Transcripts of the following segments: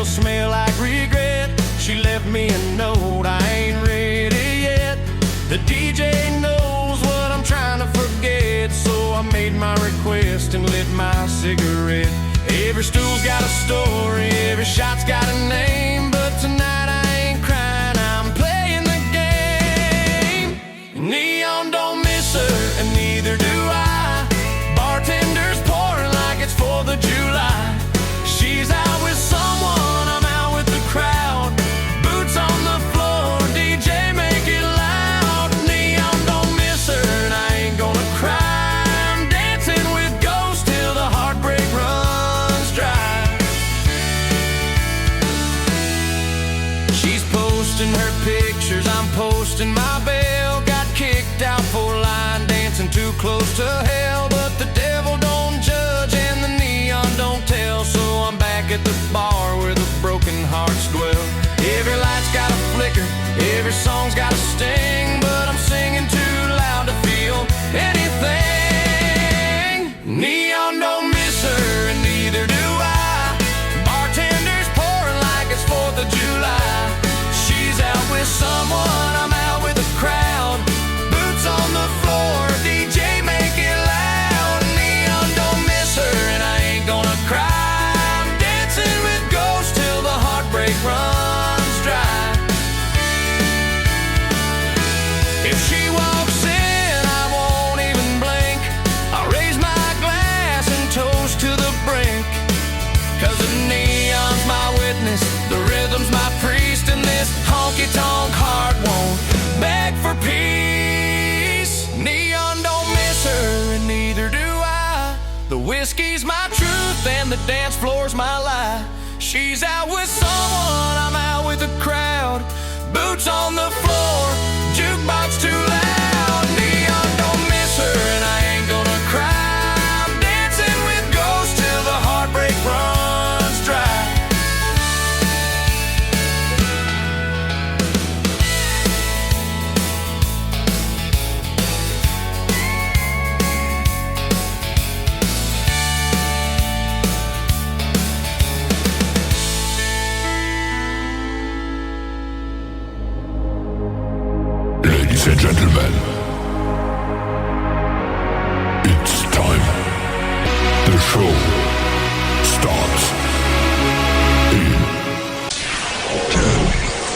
Smell like regret. She left me a note, I ain't ready yet. The DJ knows what I'm trying to forget, so I made my request and lit my cigarette. Every stool's got a story, every shot's got a name, but tonight I ain't crying, I'm playing the game. Neon don't miss her, and neither do I. Bartender's pouring like it's 4th of July. She's out with someone, crowd, boots on the floor, DJ make it loud. Neon don't miss her, and I ain't gonna cry. I'm dancing with ghosts till the heartbreak runs dry. She's posting her pictures, I'm posting my bail. Got kicked out for line dancing too close to hell, but the devil don't judge and the neon don't tell. So I'm back at the bar where the broken hearts dwell. Every light's got a flicker, every song's got a sting, but I'm singing too loud to feel anything. Neon don't miss her, and neither do I. Bartender's pouring like it's 4th of July. She's out with someone, I'm out with a crowd. Boots on the floor, DJ make it loud. Neon don't miss her, and I ain't gonna cry. Break runs dry. If she walks in, I won't even blink. I'll raise my glass and toast to the brink. 'Cause the neon's my witness, the rhythm's my priest, and this honky-tonk heart won't beg for peace. Neon don't miss her, and neither do I. The whiskey's my truth, and the dance floor's my lie. She's out with someone, I'm out with a crowd. Boots on the floor, jukebox too loud. Neon don't miss her, and I ain't gonna cry. I'm dancing with ghosts till the heartbreak runs dry. Ladies and gentlemen, it's time. The show starts in 10,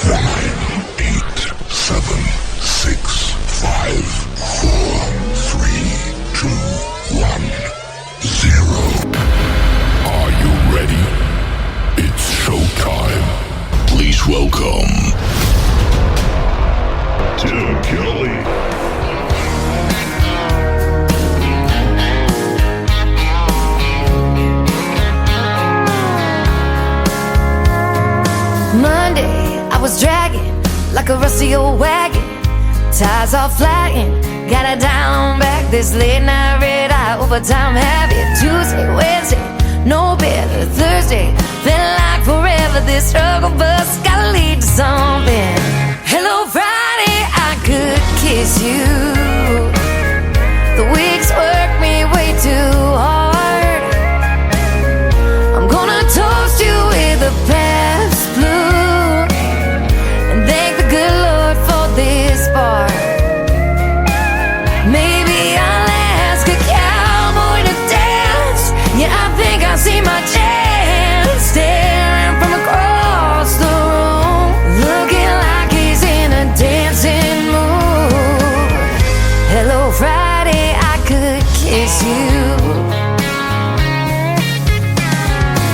9, 8, 7, 6, 5, 4, 3, 2, 1, 0. Are you ready? It's showtime. Please welcome Tim Kelly. Monday, I was dragging like a rusty old wagon. Tires all flying, got it down back. This late night red eye overtime habit. Tuesday, Wednesday, no better. Thursday, felt like forever. This struggle bus gotta lead to something. Hello, Friday, I could kiss you. The weeks work me way too hard. I'm gonna toast you with a Pabst Blue and thank the good Lord for this bar. Maybe I'll ask a cowboy to dance. Yeah, I think I see my chance. Staring from across the room, looking like he's in a dancing mood. Hello, Friday, I could kiss you.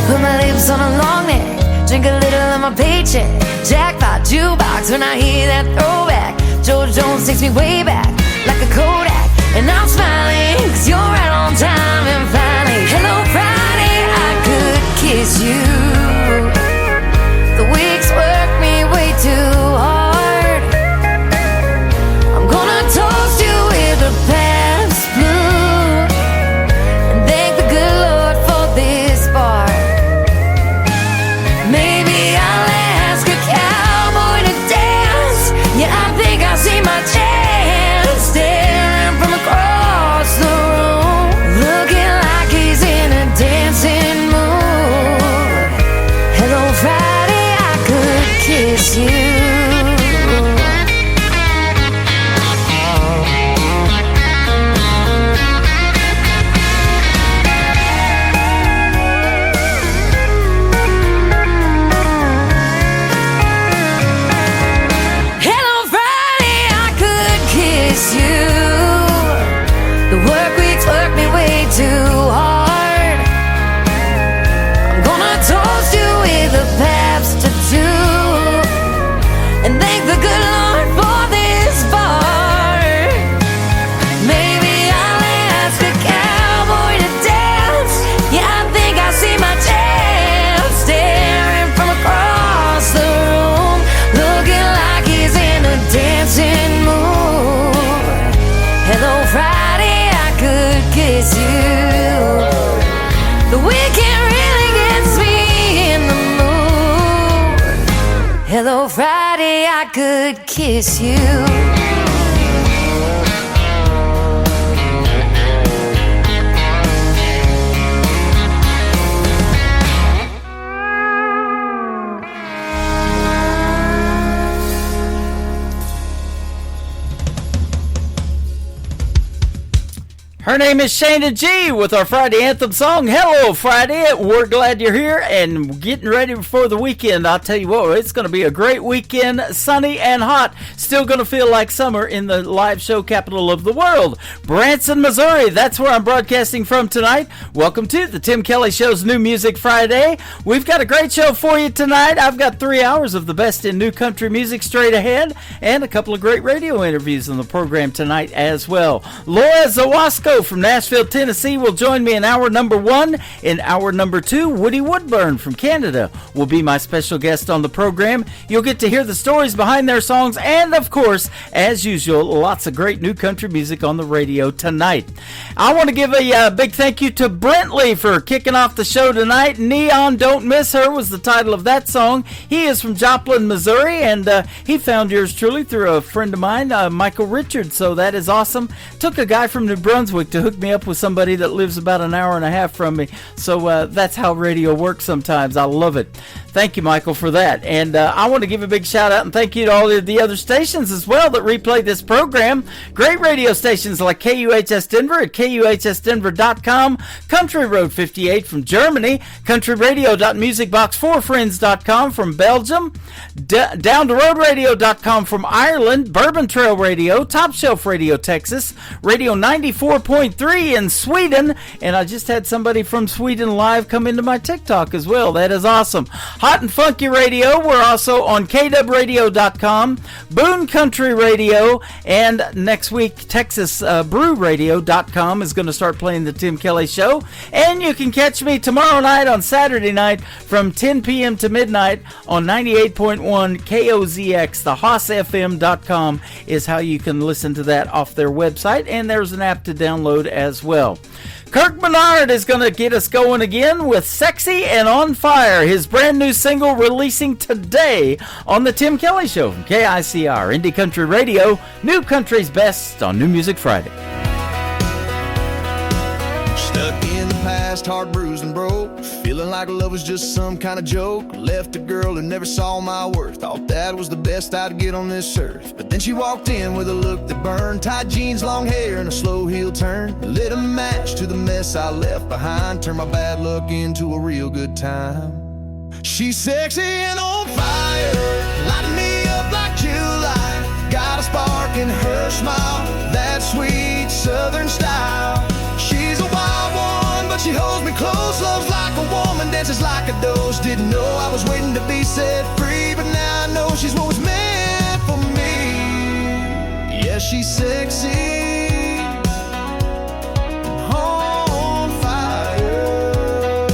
Put my lips on a long neck, drink a little of my paycheck. Jackpot jukebox when I hear that throwback. George Jones takes me way back like a Kodak, and I'm smiling 'cause you're right on time. And finally, hello, Friday, I could kiss you. The weeks work me way too hard. I'm gonna toast you with a Pabst Blue and thank the good Lord for this bar. the paths to do, and thank the good Lord for this bar. Maybe I'll ask a cowboy to dance. Yeah, I think I see my chance, staring from across the room, looking like he's in a dancing mood. Hello Friday, I could kiss you. The weekend really gets me in the mood. Hello Friday, I could kiss you. Her name is Shayna G with our Friday anthem song, Hello Friday. We're glad you're here and getting ready for the weekend. I'll tell you what, it's going to be a great weekend, sunny and hot. Still going to feel like summer in the live show capital of the world, Branson, Missouri. That's where I'm broadcasting from tonight. Welcome to the Tim Kelly Show's New Music Friday. We've got a great show for you tonight. I've got 3 hours of the best in new country music straight ahead and a couple of great radio interviews on the program tonight as well. Laura Zawasco from Nashville, Tennessee will join me in hour number 1. In hour number 2, Woody Woodburn from Canada will be my special guest on the program. You'll get to hear the stories behind their songs and, of course, as usual, lots of great new country music on the radio tonight. I want to give a big thank you to Brentley for kicking off the show tonight. Neon Don't Miss Her was the title of that song. He is from Joplin, Missouri, and he found yours truly through a friend of mine, Michael Richards, so that is awesome. Took a guy from New Brunswick to hook me up with somebody that lives about an hour and a half from me. So that's how radio works sometimes. I love it. Thank you, Michael, for that. And I want to give a big shout out and thank you to all of the other stations as well that replay this program. Great radio stations like KUHS Denver at KUHSdenver.com, Country Road 58 from Germany, countryradio.musicbox4friends.com from Belgium, downtheroadradio.com from Ireland, Bourbon Trail Radio, Top Shelf Radio Texas, Radio 94.3 in Sweden, and I just had somebody from Sweden live come into my TikTok as well. That is awesome. Hot and Funky Radio, we're also on KWradio.com, Boone Country Radio, and next week Texas BrewRadio.com is going to start playing the Tim Kelly Show. And you can catch me tomorrow night on Saturday night from 10 p.m. to midnight on 98.1 KOZX. The HossFM.com is how you can listen to that off their website, and there's an app to download as well. Kirk Bernard is going to get us going again with Sexy and On Fire, his brand new single releasing today on the Tim Kelly Show from KICR, Indie Country Radio, New Country's Best on New Music Friday. Stuck in the past, heart bruised and broke, feeling like love was just some kind of joke. Left a girl who never saw my worth, thought that was the best I'd get on this earth. But then she walked in with a look that burned, tight jeans, long hair, and a slow heel turn. Lit a match to the mess I left behind, turned my bad luck into a real good time. She's sexy and on fire, lighting me up like July. Got a spark in her smile, that sweet southern style. She's a wild one, but she holds me close. Loves like a woman, dances like a dose. Didn't know I was waiting to be set free, but now I know she's what was meant for me. Yeah, she's sexy, on fire.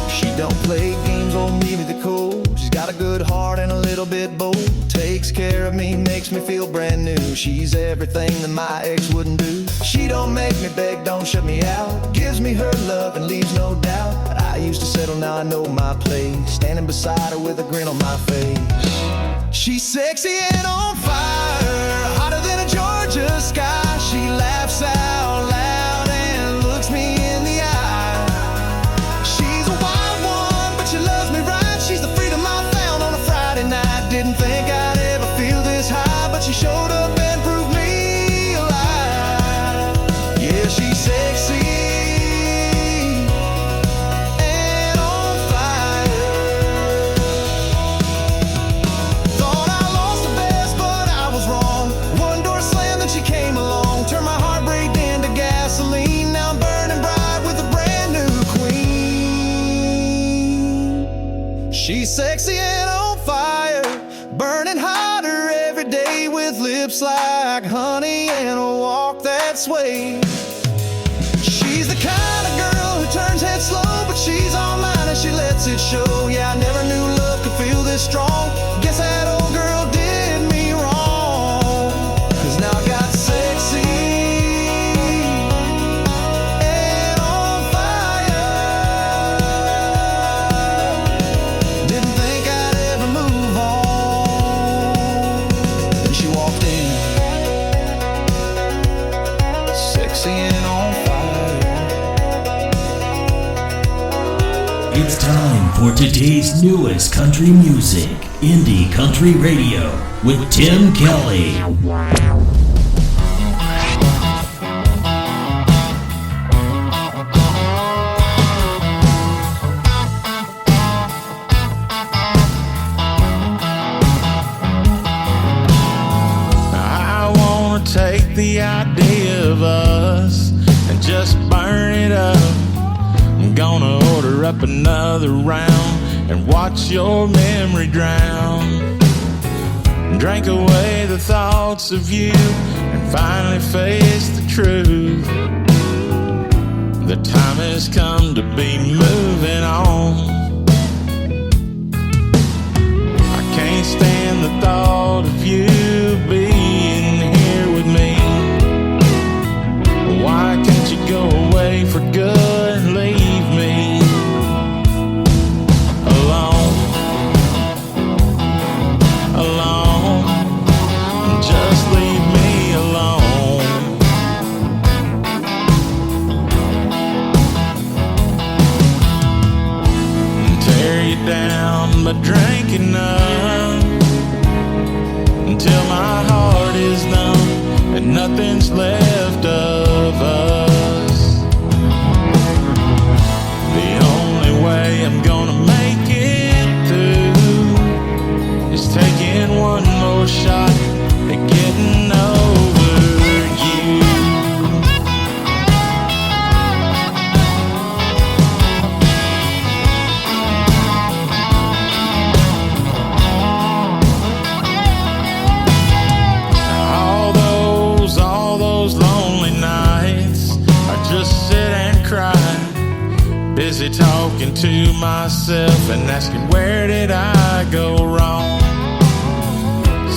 She don't play games or leave me the cold. She's got a good heart and a little bit bold. Takes care of me, makes me feel brand new. She's everything that my ex wouldn't do. She don't make me beg, don't shut me out. Gives me her love and leaves no doubt. I used to settle, now I know my place. Standing beside her with a grin on my face. She's sexy and on fire, hotter than a Georgia sky. She laughs out loud and looks me in the eye. She's a wild one, but she loves me right. She's the freedom I found on a Friday night. Didn't think I'd ever feel this high, but she showed up and proved me alive. Yeah, she's sexy and on fire. Thought I lost the best, but I was wrong. One door slammed, then she came along, turned my heart She's sexy and on fire, burning hotter every day with lips like honey and a walk that sways. She's the kind of girl who turns heads slow, but she's all mine and she lets it show. Yeah, I never knew love could feel this strong. Guess that old girl did me wrong, 'cause now I got sexy and on fire. Didn't think I'd ever move on. Then she walked in, sexy and on fire. It's time for today's newest country music, Indie Country Radio, with Tim Kelly. I wanna take the idea of us and just burn it up. I'm gonna order up another round and watch your memory drown. Drink away the thoughts of you and finally face the truth. The time has come to be moving on. I can't stand the thought of you being here with me. Why can't you go away for good and leave me alone? Alone. Just leave me alone. Tear you down by drinking up until my heart is numb and nothing's left of us. The only way I'm gonna make it through is taking one more shot at getting over you. All those lonely nights, I just sit and cry, busy talking to myself and asking where did I go wrong.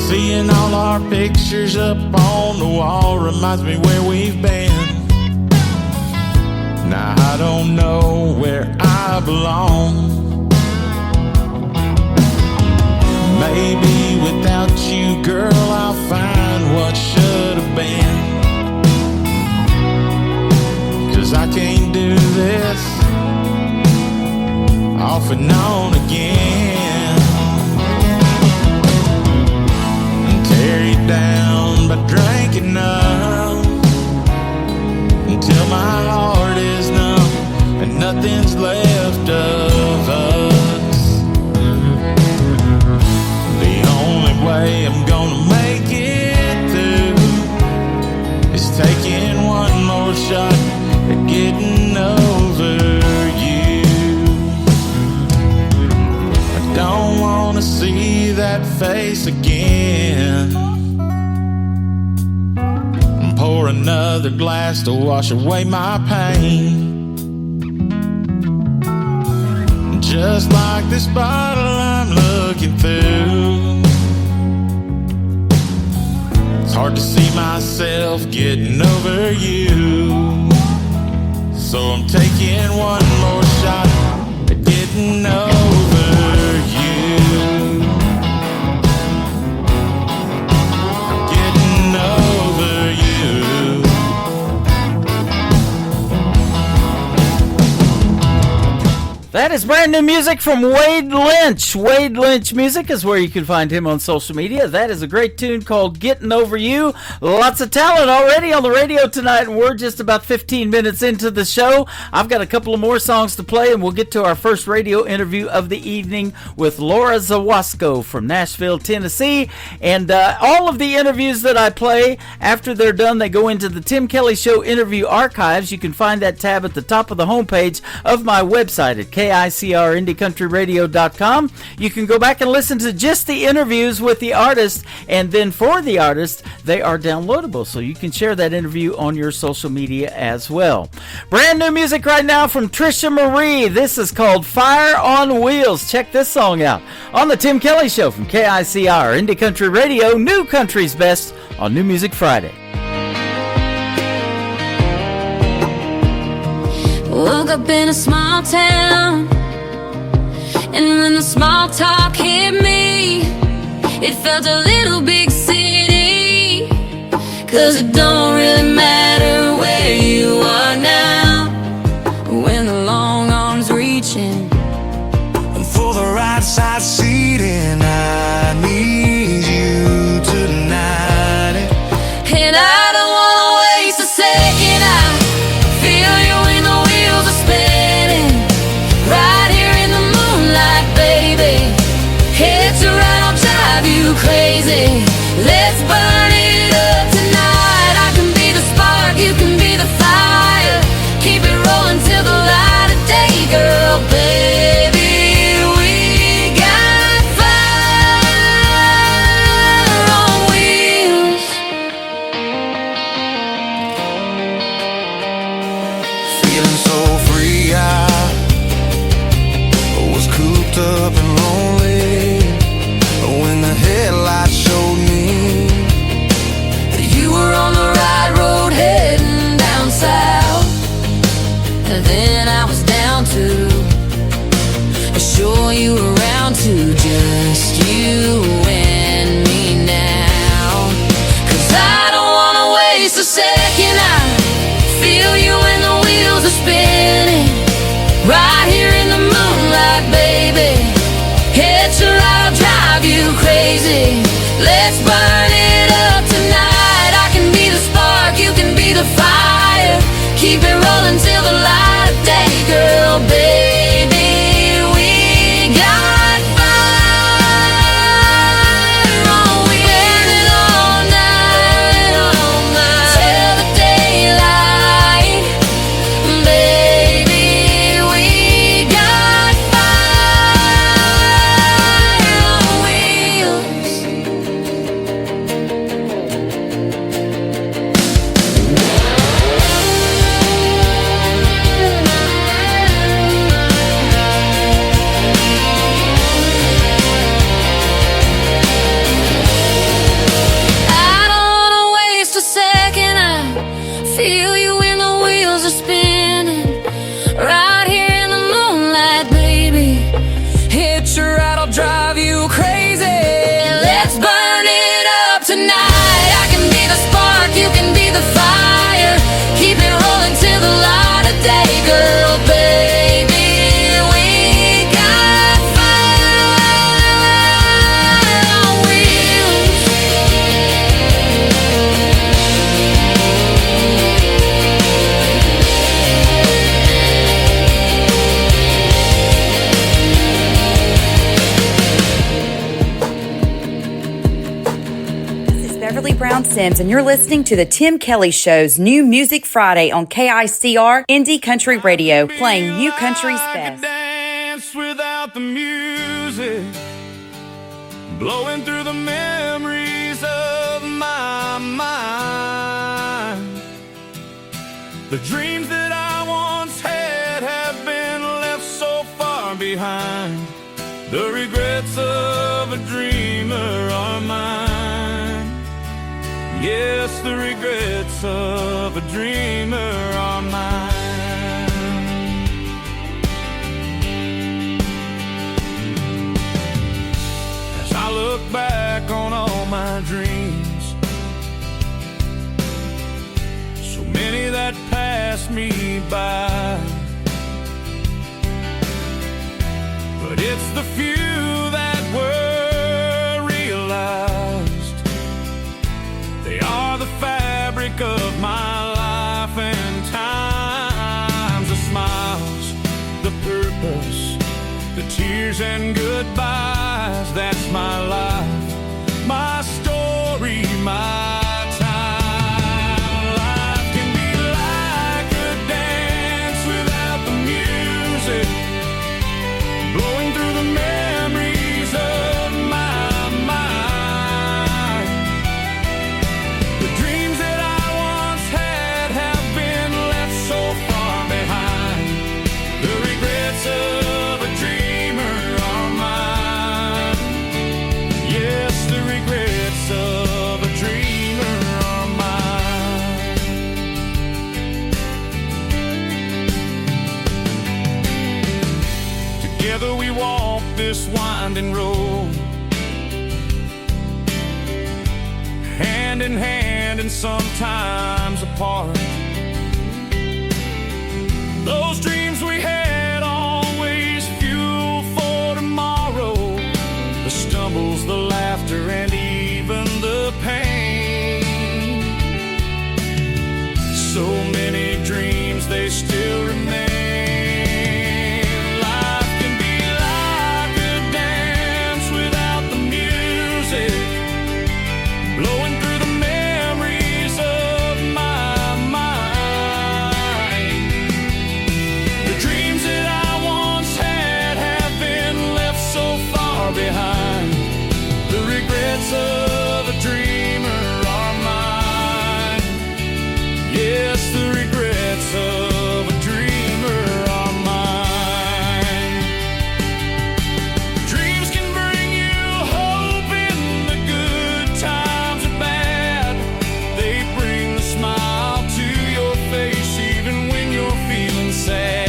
Seeing all our pictures up on the wall reminds me where we've been. Now I don't know where I belong. Maybe without you, girl, I'll find what should have been. 'Cause I can't do this off and on again. And tear you down by drinking up until my heart is numb and nothing's left of us. The only way I'm gonna make it through is taking one more shot at getting over you. I don't wanna see that face again. Pour another glass to wash away my pain. Just like this bottle I'm looking through, it's hard to see myself getting over you. So I'm taking one more shot at getting over you. I'm getting over you. That is brand new music from Wade Lynch. Wade Lynch Music is where you can find him on social media. That is a great tune called Getting Over You. Lots of talent already on the radio tonight, and we're just about 15 minutes into the show. I've got a couple of more songs to play, and we'll get to our first radio interview of the evening with Laura Zawasko from Nashville, Tennessee. And all of the interviews that I play, after they're done, they go into the Tim Kelly Show interview archives. You can find that tab at the top of the homepage of my website at KICRIndieCountryRadio.com. You can go back and listen to just the interviews with the artist, and then for the artist, they are downloadable, so you can share that interview on your social media as well. Brand new music right now from Trisha Marie. This is called Fire on Wheels. Check this song out on the Tim Kelly Show from KICR Indie Country Radio, New Country's Best on New Music Friday. Woke up in a small town, and when the small talk hit me, it felt a little big city. 'Cause it don't really matter where you are now, when the long arms reaching For the right side seating, I need you tonight. and I don't wanna waste a second. I feel you when the wheels are spinning, right here in the moonlight, baby. Head to right, I'll drive you crazy. Let's burn it up tonight. I can be the spark, you can be the fire. Keep it rolling till the light of day, girl, baby. We got fire on wheels. Feeling so free, I was cooped up and lonely when the headlights showed me that you were on the right road heading down south. And then I was down to show you around to just you and me now. 'Cause I don't wanna waste a second. I feel you when the wheels are spinning, right here in the moonlight, baby. Head to right, I'll drive you crazy. Let's burn it up tonight. I can be the spark, you can be the fire. Keep it rolling till the light of day, girl, baby. We got fire on wheels. Burn it all night, till the daylight, baby. We got fire on wheels. I don't wanna waste a second. I feel you when the wheels are spinning, right here in the moonlight, baby. Hit your right, I'll drive you crazy. Let's burn it up tonight. I can be the spark, you can be the fire. Keep it rolling till the light of day, girl, baby. We got fire on wheels. This is Beverly Brown Sims, and you're listening to the Tim Kelly Show's New Music Friday on KICR Indie Country Radio, playing you country's I could best. dance without the music, blowing through the memories of my mind. The dreams that I once had have been left so far behind. The regrets of a dreamer are mine. Yes, the regrets of a dreamer are mine. As I look back on all my dreams, so many that passed me by, but it's the few that were realized. They are the fabric of my life and times, the smiles, the purpose, the tears and goodbyes. That's my life, my story, my time. Life can be like a dance without the music, Together we walk this winding road, hand in hand and sometimes apart. Those dreams we had always fuel for tomorrow, the stumbles, the laughter, and even the pain. So many dreams, they still remain. Life can be like a dance without the music, blowing through the memories of my mind. The dreams that I once had have been left so far behind. The regrets of a dreamer are mine. Yes, the regrets of a dreamer are mine. Dreams can bring you hope in the good times and bad. They bring a smile to your face even when you're feeling sad.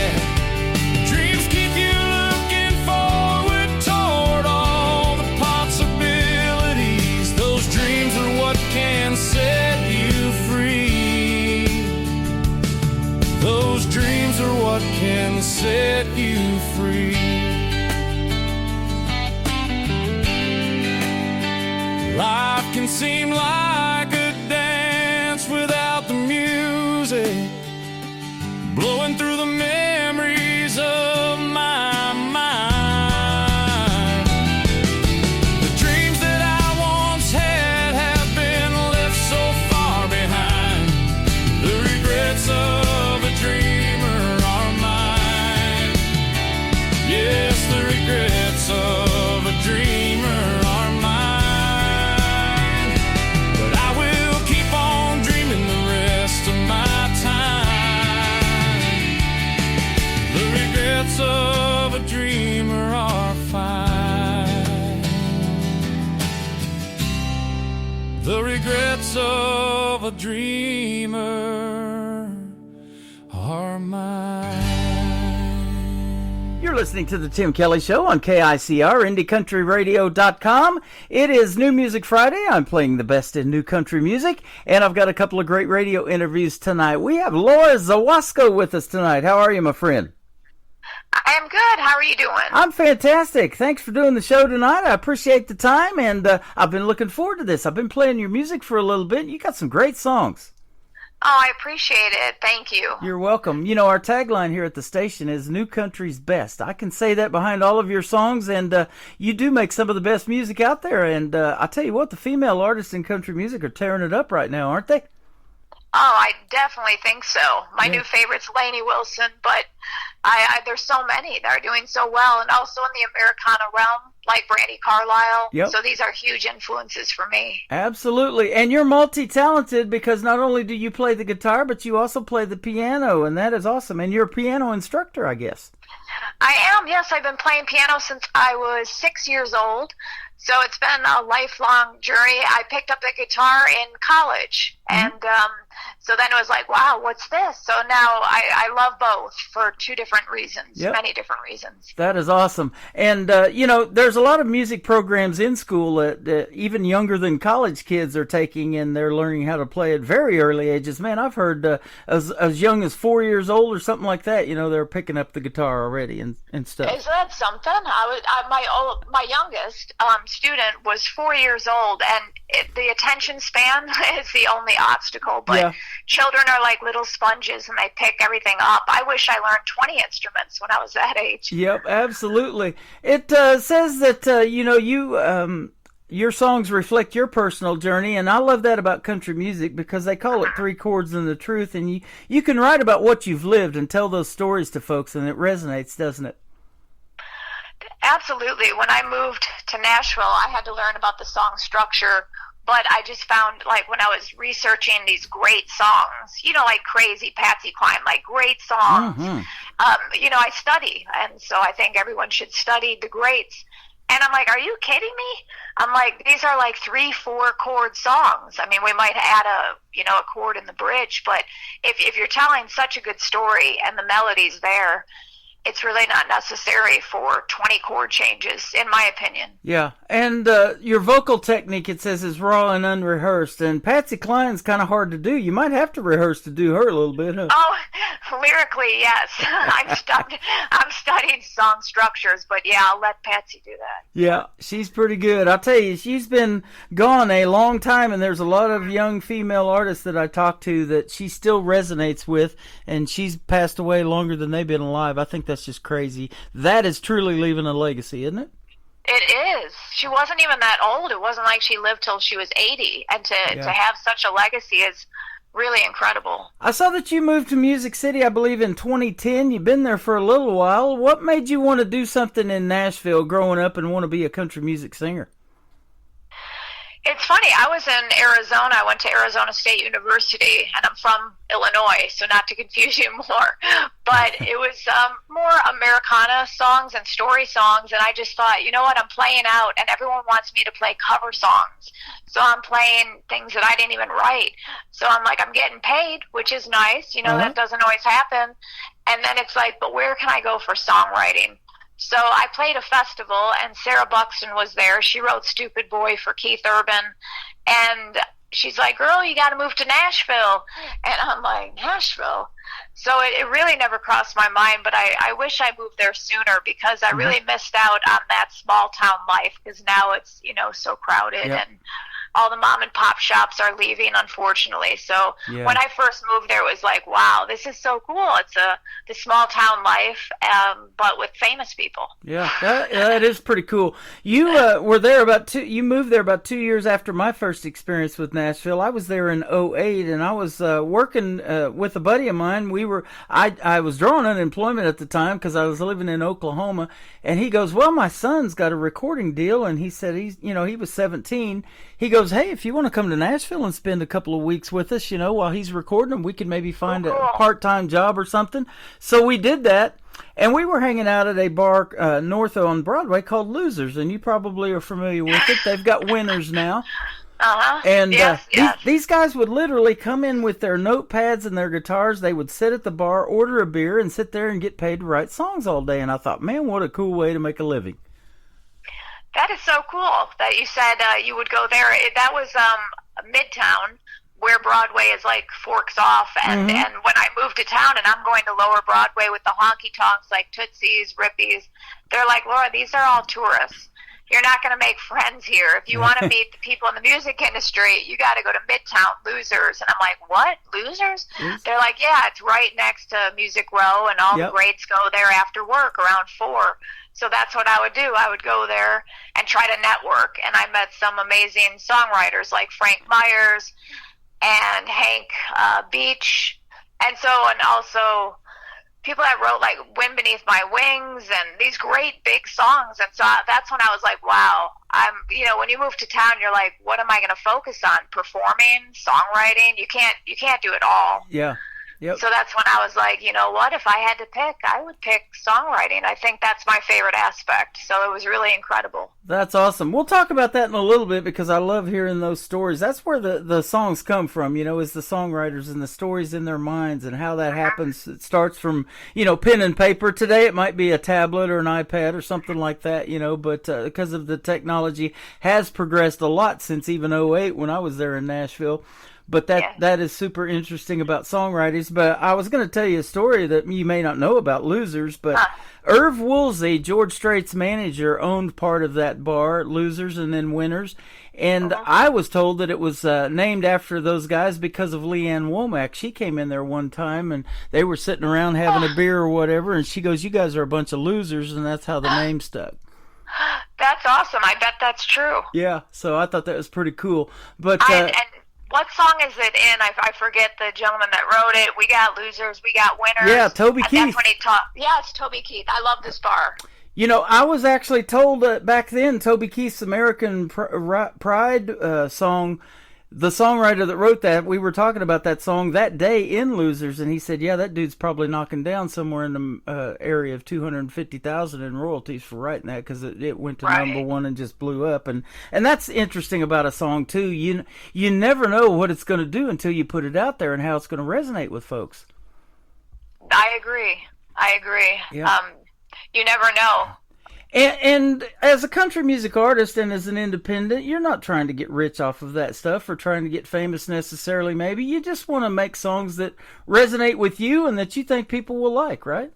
Dreams keep you looking forward toward all the possibilities. Those dreams are what can set you free. Those dreams are what can set you free. Life can seem like a dance without the music, blowing through the memories of my mind. The dreams that I once had have been left so far behind. The regrets of a dreamer are mine. Yes, the regrets of a dreamer are mine. But I will keep on dreaming the rest of my time. The regrets of a dreamer are fine. The regrets of a dreamer are mine. You're listening to the Tim Kelly Show on KICR, IndieCountryRadio.com. It is New Music Friday. I'm playing the best in new country music, and I've got a couple of great radio interviews tonight. We have Laura Zawasko with us tonight. How are you, my friend? I am good. How are you doing? I'm fantastic. Thanks for doing the show tonight. I appreciate the time, and I've been looking forward to this. I've been playing your music for a little bit. You got some great songs. Oh, I appreciate it. Thank you. You're welcome. You know, our tagline here at the station is New Country's Best. I can say that behind all of your songs, and you do make some of the best music out there. And I tell you what, the female artists in country music are tearing it up right now, aren't they? Oh, I definitely think so. My new favorite's Lainey Wilson, but there's so many that are doing so well, and also in the Americana realm, like Brandi Carlile. Yep. So these are huge influences for me. Absolutely. And you're multi-talented because not only do you play the guitar, but you also play the piano, and that is awesome. And you're a piano instructor, I guess. I am, yes. I've been playing piano since I was 6 years old. So it's been a lifelong journey. I picked up the guitar in college, and so then it was like, wow, what's this? So now I love both for two different reasons, many different reasons. That is awesome. And, you know, there's a lot of music programs in school that even younger than college kids are taking, and they're learning how to play at very early ages. Man, I've heard as young as 4 years old or something like that, you know, they're picking up the guitar already and stuff. Is that something? My youngest student was 4 years old, and the attention span is the only obstacle, but children are like little sponges and they pick everything up. I wish I learned 20 instruments when I was that age. Yep, absolutely. It says that you know, your songs reflect your personal journey, and I love that about country music because they call it three chords and the truth, and you can write about what you've lived and tell those stories to folks, and it resonates, doesn't it? Absolutely. When I moved to Nashville, I had to learn about the song structure, but I just found, like, when I was researching these great songs, you know, like Crazy, Patsy Cline, like great songs, you know, I study, and so I think everyone should study the greats. And I'm like, are you kidding me? I'm like, these are like 3-4 chord songs. I mean, we might add a chord in the bridge, but if you're telling such a good story and the melody's there, it's really not necessary for 20 chord changes, in my opinion. Yeah, and your vocal technique, it says, is raw and unrehearsed, and Patsy Cline's kind of hard to do. You might have to rehearse to do her a little bit, huh? Oh, lyrically, yes. I'm studying song structures, but yeah, I'll let Patsy do that. Yeah, she's pretty good. I'll tell you, she's been gone a long time, and there's a lot of young female artists that I talk to that she still resonates with, and she's passed away longer than they've been alive. I think that's just crazy. That is truly leaving a legacy, isn't it? It is. She wasn't even that old. It wasn't like she lived till she was 80, and to have such a legacy is really incredible. I saw that you moved to Music City, I believe, in 2010. You've been there for a little while. What made you want to do something in Nashville growing up and want to be a country music singer? It's funny. I was in Arizona. I went to Arizona State University, and I'm from Illinois, so not to confuse you more. But it was more Americana songs and story songs, and I just thought, you know what, I'm playing out, and everyone wants me to play cover songs. So I'm playing things that I didn't even write. So I'm like, I'm getting paid, which is nice. You know, that doesn't always happen. And then it's like, but where can I go for songwriting? So I played a festival, and Sarah Buxton was there. She wrote Stupid Boy for Keith Urban, and she's like, girl, you got to move to Nashville. And I'm like, Nashville? So it really never crossed my mind, but I wish I moved there sooner, because I really missed out on that small town life, because now it's, you know, so crowded, and all the mom and pop shops are leaving, unfortunately. So when I first moved there, it was like, wow, this is so cool. It's the small town life, but with famous people. Yeah, that is pretty cool. You were there you moved there about 2 years after my first experience with Nashville. I was there in 2008, and I was working with a buddy of mine. I was drawing unemployment at the time because I was living in Oklahoma, and he goes, well, my son's got a recording deal, and he said he was 17. He goes, hey, if you want to come to Nashville and spend a couple of weeks with us, you know, while he's recording them, we could maybe find a part-time job or something. So we did that, and we were hanging out at a bar north on Broadway called Losers, and you probably are familiar with it. They've got Winners now. And these guys would literally come in with their notepads and their guitars. They would sit at the bar, order a beer, and sit there and get paid to write songs all day. And I thought, man, what a cool way to make a living. That is so cool that you said you would go there. That was Midtown, where Broadway is like forks off. And when I moved to town and I'm going to Lower Broadway with the honky tonks like Tootsies, Rippies, they're like, Laura, these are all tourists. You're not going to make friends here. If you want to meet the people in the music industry, you got to go to Midtown, Losers. And I'm like, what? Losers? They're like, yeah, it's right next to Music Row, and all the greats go there after work around 4. So that's what I would do. I would go there and try to network. And I met some amazing songwriters like Frank Myers and Hank Beach. And also people that wrote like Wind Beneath My Wings and these great big songs. And so that's when I was like, wow, when you move to town, you're like, what am I going to focus on? Performing, songwriting? You can't do it all. Yeah. Yep. So that's when I was like, you know what, if I had to pick, I would pick songwriting. I think that's my favorite aspect. So it was really incredible. That's awesome. We'll talk about that in a little bit, because I love hearing those stories. That's where the songs come from, is the songwriters and the stories in their minds and how that happens. It starts from, pen and paper. Today it might be a tablet or an iPad or something like that, but because of the technology has progressed a lot since even 2008 when I was there in Nashville. But that is super interesting about songwriters. But I was going to tell you a story that you may not know about Losers, but Irv Woolsey, George Strait's manager, owned part of that bar, Losers and then Winners. And I was told that it was named after those guys because of Leanne Womack. She came in there one time, and they were sitting around having a beer or whatever, and she goes, you guys are a bunch of losers, and that's how the name stuck. That's awesome. I bet that's true. Yeah, so I thought that was pretty cool. But and what song is it in? I forget the gentleman that wrote it. We got Losers, we got Winners. Yeah, Toby Keith. That's when he yeah, it's Toby Keith. I love this bar. I was actually told back then Toby Keith's American Pride song, the songwriter that wrote that, we were talking about that song that day in Losers, and he said, yeah, that dude's probably knocking down somewhere in the area of $250,000 in royalties for writing that, because it went to number one and just blew up. And that's interesting about a song, too. You never know what it's going to do until you put it out there and how it's going to resonate with folks. I agree. I agree. Yeah. You never know. And as a country music artist and as an independent, you're not trying to get rich off of that stuff or trying to get famous necessarily, maybe. You just want to make songs that resonate with you and that you think people will like, right?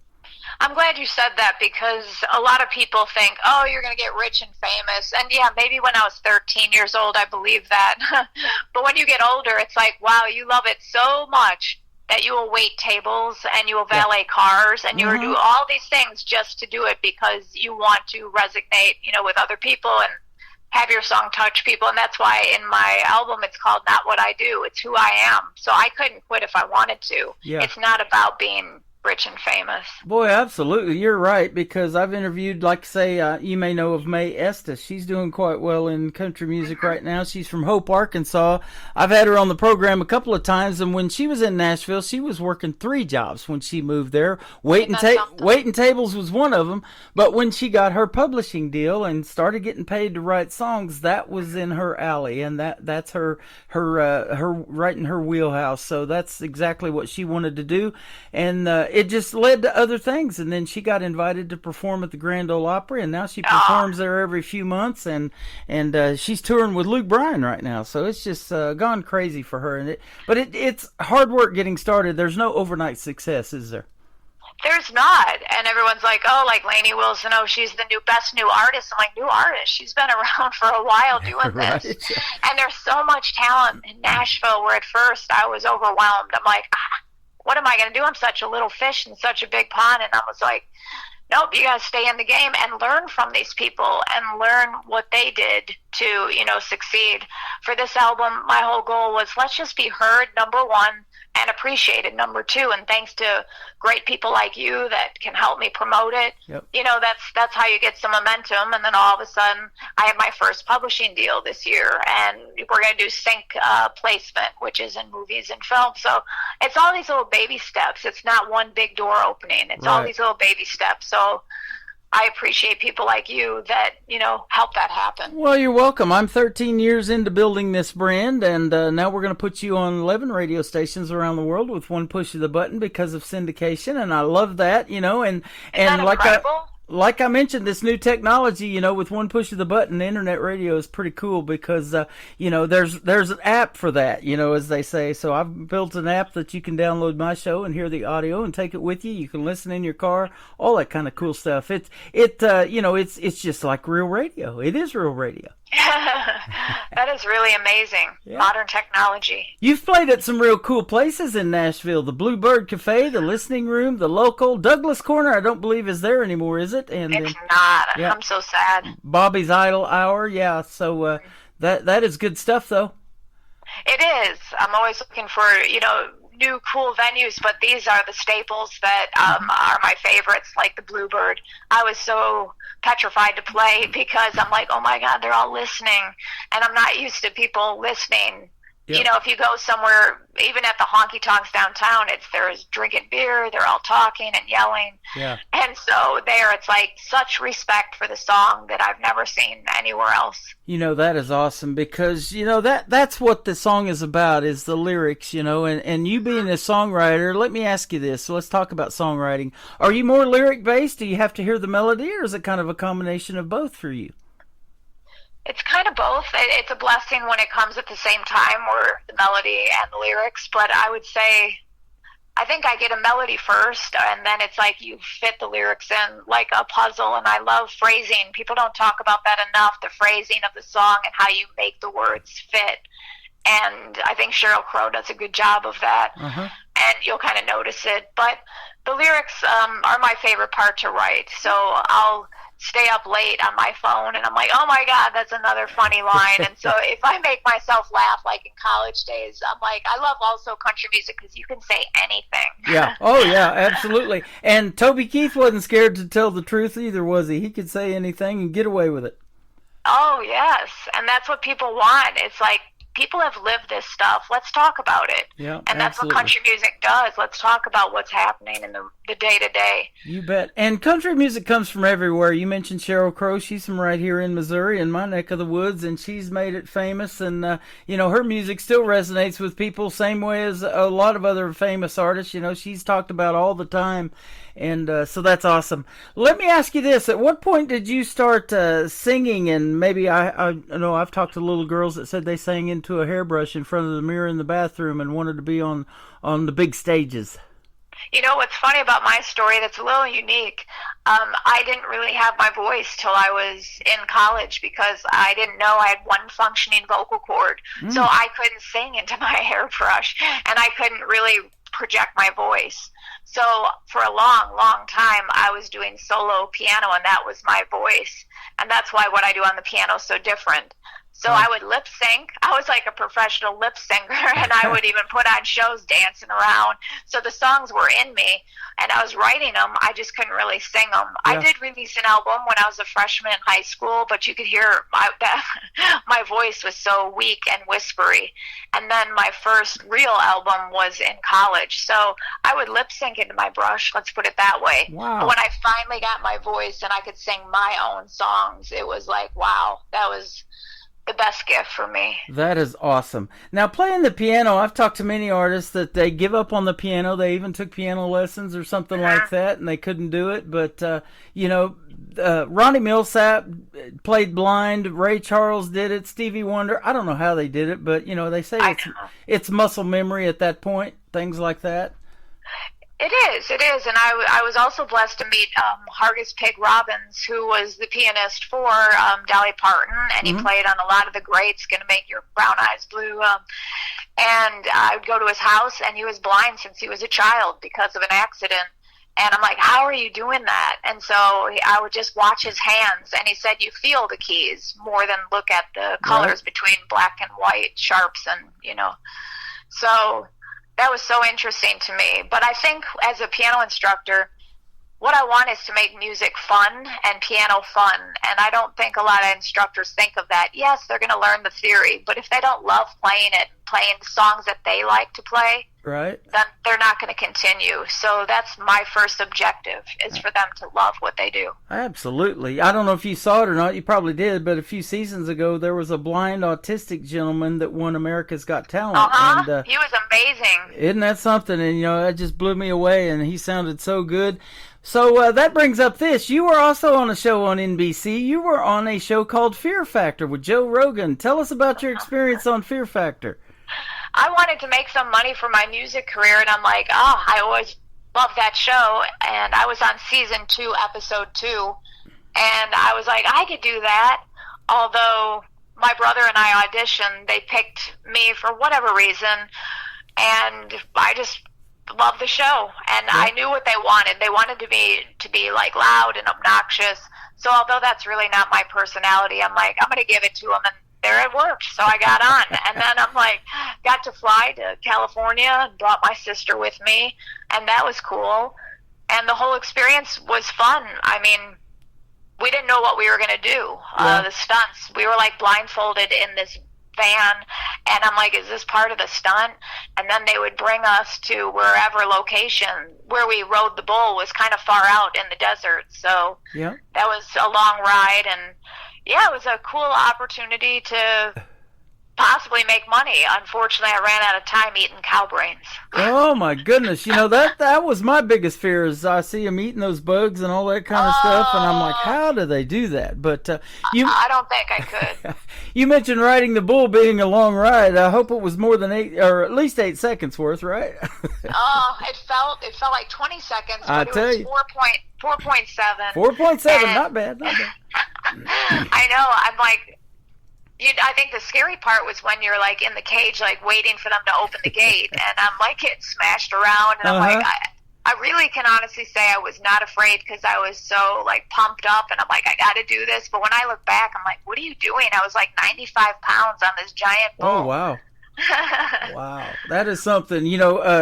I'm glad you said that, because a lot of people think, oh, you're going to get rich and famous. And yeah, maybe when I was 13 years old, I believed that. But when you get older, it's like, wow, you love it so much that you will wait tables and you will valet cars and you will do all these things just to do it because you want to resonate, with other people and have your song touch people. And that's why in my album it's called Not What I Do, it's who I am. So I couldn't quit if I wanted to. Yeah. It's not about being rich and famous. Boy, absolutely. You're right, because I've interviewed, like, say, you may know of Mae Estes. She's doing quite well in country music right now. She's from Hope, Arkansas. I've had her on the program a couple of times, and when she was in Nashville, she was working 3 jobs when she moved there. Waiting tables was one of them, but when she got her publishing deal and started getting paid to write songs, that was in her alley, and that's her right in her wheelhouse. So that's exactly what she wanted to do, and it just led to other things, and then she got invited to perform at the Grand Ole Opry, and now she performs there every few months, and she's touring with Luke Bryan right now, so it's just gone crazy for her. But it's hard work getting started. There's no overnight success, is there? There's not. And everyone's like, oh, like Lainey Wilson, oh, she's the best new artist. I'm like, new artist? She's been around for a while doing Right. this. And there's so much talent in Nashville where at first I was overwhelmed. I'm like, what am I going to do? I'm such a little fish in such a big pond. And I was like, nope, you got to stay in the game and learn from these people and learn what they did to, succeed. For this album, my whole goal was let's just be heard, number one, and appreciated, number two. And thanks to great people like you that can help me promote it, Yep. That's how you get some momentum. And then all of a sudden, I had my first publishing deal this year, and we're going to do sync placement, which is in movies and film. So it's all these little baby steps. It's not one big door opening. It's all Right. these little baby steps. So I appreciate people like you that, help that happen. Well, you're welcome. I'm 13 years into building this brand, and now we're going to put you on 11 radio stations around the world with one push of the button because of syndication, and I love that, and Isn't that incredible? like I mentioned, this new technology, with one push of the button, internet radio is pretty cool because, there's an app for that, as they say. So I've built an app that you can download my show and hear the audio and take it with you. You can listen in your car, all that kind of cool stuff. It's just like real radio. It is real radio. That is really amazing. Yeah. Modern technology. You've played at some real cool places in Nashville. The Bluebird Cafe, the Listening Room, the Local. Douglas Corner, I don't believe is there anymore, is it? And It's not. yeah. I'm so sad. Bobby's Idle Hour, yeah. So that is good stuff, though. It is. I'm always looking for, new cool venues, but these are the staples that are my favorites, like the Bluebird. I was so petrified to play because I'm like, oh my God, they're all listening. And I'm not used to people listening. Yep. If you go somewhere, even at the honky tonks downtown, there's drinking beer, they're all talking and yelling. Yeah. And so it's like such respect for the song that I've never seen anywhere else. That is awesome because, that's what the song is about, is the lyrics, and you being a songwriter, let me ask you this. So let's talk about songwriting. Are you more lyric based? Do you have to hear the melody, or is it kind of a combination of both for you? It's kind of both. It's a blessing when it comes at the same time, where the melody and the lyrics. But I would say, I think I get a melody first, and then it's like you fit the lyrics in like a puzzle. And I love phrasing. People don't talk about that enough, the phrasing of the song and how you make the words fit. And I think Sheryl Crow does a good job of that. And you'll kind of notice it. But the lyrics are my favorite part to write. So I'll stay up late on my phone and I'm like, oh my God, that's another funny line. And so if I make myself laugh, like in college days, I'm like, I love also country music because you can say anything. Yeah. Oh yeah, absolutely. And Toby Keith wasn't scared to tell the truth either, was he? He could say anything and get away with it. Oh yes. And that's what people want. It's like, people have lived this stuff. Let's talk about it. Yeah, and that's absolutely. what country music does. Let's talk about what's happening in the day-to-day. You bet. And country music comes from everywhere. You mentioned Sheryl Crow. She's from right here in Missouri, in my neck of the woods, and she's made it famous. And, you know, her music still resonates with people same way as a lot of other famous artists. You know, she's talked about all the time. And so that's awesome. Let me ask you this. At what point did you start singing? And maybe I know I've talked to little girls that said they sang into a hairbrush in front of the mirror in the bathroom and wanted to be on the big stages. You know what's funny about my story that's a little unique? I didn't really have my voice till I was in college because I didn't know I had one functioning vocal cord. So I couldn't sing into my hairbrush, and I couldn't really project my voice. So for a long, long time, I was doing solo piano, and that was my voice. And that's why what I do on the piano is so different. So I would lip sync. I was like a professional lip syncer, and I would even put on shows dancing around. So the songs were in me, and I was writing them. I just couldn't really sing them. Yeah. I did release an album when I was a freshman in high school, but you could hear my voice was so weak and whispery. And then my first real album was in college. So I would lip sync into my brush, let's put it that way. Wow. But when I finally got my voice and I could sing my own songs, it was like, wow, that was the best gift for me. That is awesome. Now, playing the piano, I've talked to many artists that they give up on the piano. They even took piano lessons or something like that, and they couldn't do it. But, you know, Ronnie Millsap played blind. Ray Charles did it. Stevie Wonder. I don't know how they did it, but, you know, they say it's muscle memory at that point, things like that. It is. And I was also blessed to meet Hargus Pig Robbins, who was the pianist for Dolly Parton, and he played on a lot of the greats, Gonna Make Your Brown Eyes Blue. And I would go to his house, and he was blind since he was a child because of an accident. And I'm like, how are you doing that? And so I would just watch his hands, and he said you feel the keys more than look at the colors between black and white, sharps, and, you know. So that was so interesting to me. But I think as a piano instructor, what I want is to make music fun and piano fun. And I don't think a lot of instructors think of that. Yes, they're going to learn the theory, but if they don't love playing it, playing songs that they like to play, right, then they're not going to continue. So that's my first objective, is for them to love what they do. Absolutely. I don't know if you saw it or not. You probably did, but a few seasons ago, there was a blind autistic gentleman that won America's Got Talent. And, he was amazing. Isn't that something? And, you know, that just blew me away, and he sounded so good. So that brings up this. You were also on a show on NBC. You were on a show called Fear Factor with Joe Rogan. Tell us about your experience on Fear Factor. I wanted to make some money for my music career, and I'm like, I always loved that show. And I was on season 2, episode 2, and I was like, I could do that. Although my brother and I auditioned, they picked me for whatever reason, and I just loved the show. And I knew what they wanted. They wanted to be like loud and obnoxious. So although that's really not my personality, I'm like, I'm going to give it to them, and there it worked. So I got on, and then I'm like, got to fly to California and brought my sister with me, and that was cool. And the whole experience was fun. I mean, we didn't know what we were going to do. The stunts, we were like blindfolded in this van, and I'm like, is this part of the stunt? And then they would bring us to wherever location. Where we rode the bull was kind of far out in the desert, so that was a long ride. And yeah, it was a cool opportunity to possibly make money. Unfortunately, I ran out of time eating cow brains. Oh my goodness! You know, that was my biggest fear, is I see them eating those bugs and all that kind of stuff, and I'm like, how do they do that? But I don't think I could. You mentioned riding the bull being a long ride. I hope it was more than 8, or at least 8 seconds worth, right? It felt like 20 seconds, but it was 4.7. 4.7, not bad. I know. I'm like, I think the scary part was when you're like in the cage, like waiting for them to open the gate, and I'm like getting smashed around, and I'm like, I really can honestly say I was not afraid, because I was so like pumped up, and I'm like, I got to do this. But when I look back, I'm like, what are you doing? I was like 95 pounds on this giant bull. Oh wow! Wow, that is something.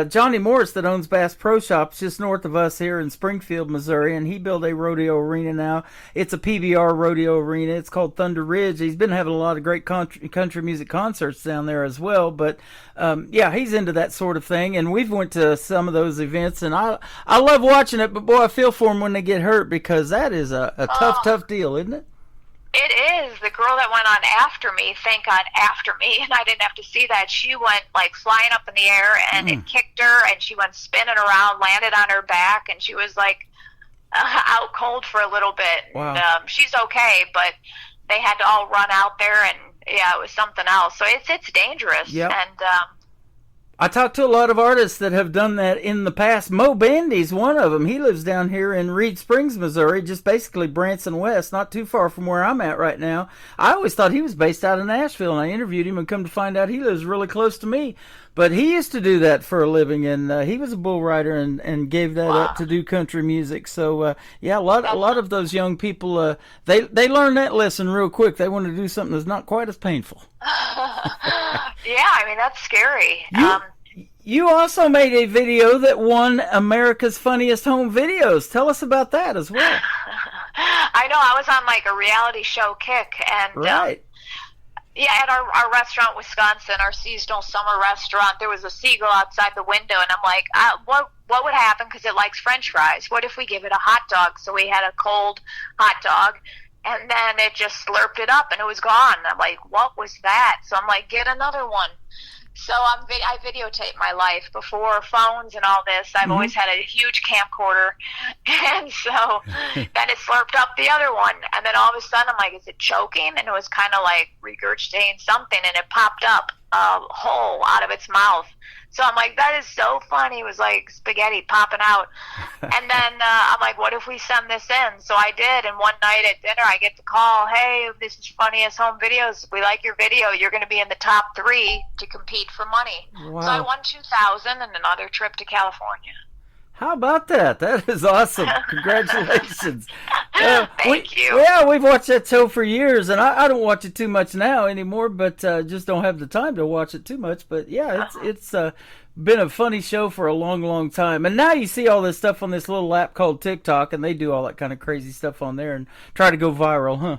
Johnny Morris that owns Bass Pro Shops just north of us here in Springfield, Missouri, and he built a rodeo arena now. It's a PBR rodeo arena. It's called Thunder Ridge. He's been having a lot of great country music concerts down there as well. But yeah, he's into that sort of thing, and we've went to some of those events, and I love watching it. But boy, I feel for them when they get hurt, because that is a tough deal, isn't it? It is. The girl that went on after me, thank God, after me, and I didn't have to see that. She went like flying up in the air, and it kicked her, and she went spinning around, landed on her back, and she was like out cold for a little bit. Wow. And, she's okay, but they had to all run out there, and yeah, it was something else. So it's dangerous. Yep. And I talked to a lot of artists that have done that in the past. Mo Bandy's one of them. He lives down here in Reed Springs, Missouri, just basically Branson West, not too far from where I'm at right now. I always thought he was based out of Nashville, and I interviewed him and come to find out he lives really close to me. But he used to do that for a living, and he was a bull rider and gave that up to do country music. So, yeah, a lot of those young people, they learn that lesson real quick. They want to do something that's not quite as painful. yeah, I mean, that's scary. You also made a video that won America's Funniest Home Videos. Tell us about that as well. I know. I was on like a reality show kick, and right. Yeah, at our restaurant, Wisconsin, our seasonal summer restaurant, there was a seagull outside the window, and I'm like, what would happen, because it likes French fries? What if we give it a hot dog? So we had a cold hot dog, and then it just slurped it up, and it was gone. I'm like, what was that? So I'm like, get another one. So I videotape my life before phones and all this. I've always had a huge camcorder, and so then it slurped up the other one, and then all of a sudden I'm like, is it choking? And it was kind of like regurgitating something, and it popped up a hole out of its mouth. So I'm like, that is so funny. It was like spaghetti popping out. And then I'm like, what if we send this in? So I did, and one night at dinner I get the call, hey, this is Funniest Home Videos. We like your video. You're going to be in the top 3 to compete for money. Wow. So I won $2,000 and another trip to California. How about that? That is awesome. Congratulations. Thank you. Yeah, we've watched that show for years, and I don't watch it too much now anymore, but just don't have the time to watch it too much. But yeah, it's been a funny show for a long, long time. And now you see all this stuff on this little app called TikTok, and they do all that kind of crazy stuff on there and try to go viral, huh?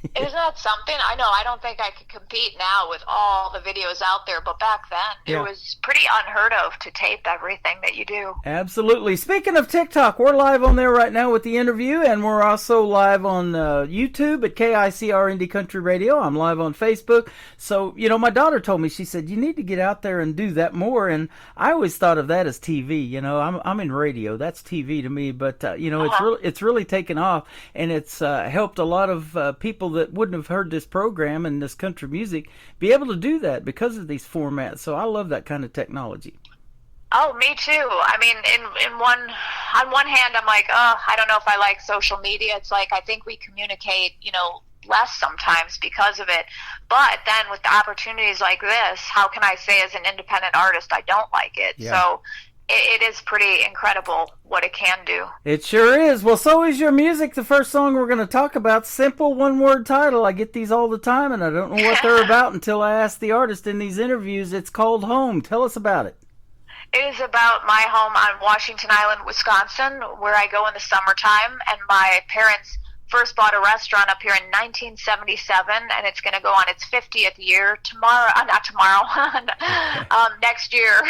Isn't that something? I know. I don't think I could compete now with all the videos out there, but back then it was pretty unheard of to tape everything that you do. Absolutely. Speaking of TikTok, we're live on there right now with the interview, and we're also live on YouTube at KICR Indie Country Radio. I'm live on Facebook. So, my daughter told me, she said, you need to get out there and do that more, and I always thought of that as TV. I'm in radio. That's TV to me, but, it's really taken off, and it's helped a lot of people that wouldn't have heard this program and this country music be able to do that because of these formats. So I love that kind of technology. Oh, me too. I mean, on one hand, I'm like, I don't know if I like social media. It's like, I think we communicate, less sometimes because of it. But then with the opportunities like this, how can I say as an independent artist I don't like it? Yeah. So it is pretty incredible what it can do. It sure is. Well, so is your music. The first song we're going to talk about, simple one-word title. I get these all the time, and I don't know what they're about until I ask the artist in these interviews. It's called Home. Tell us about it. It is about my home on Washington Island, Wisconsin, where I go in the summertime, and my parents first bought a restaurant up here in 1977, and it's going to go on its 50th year next year.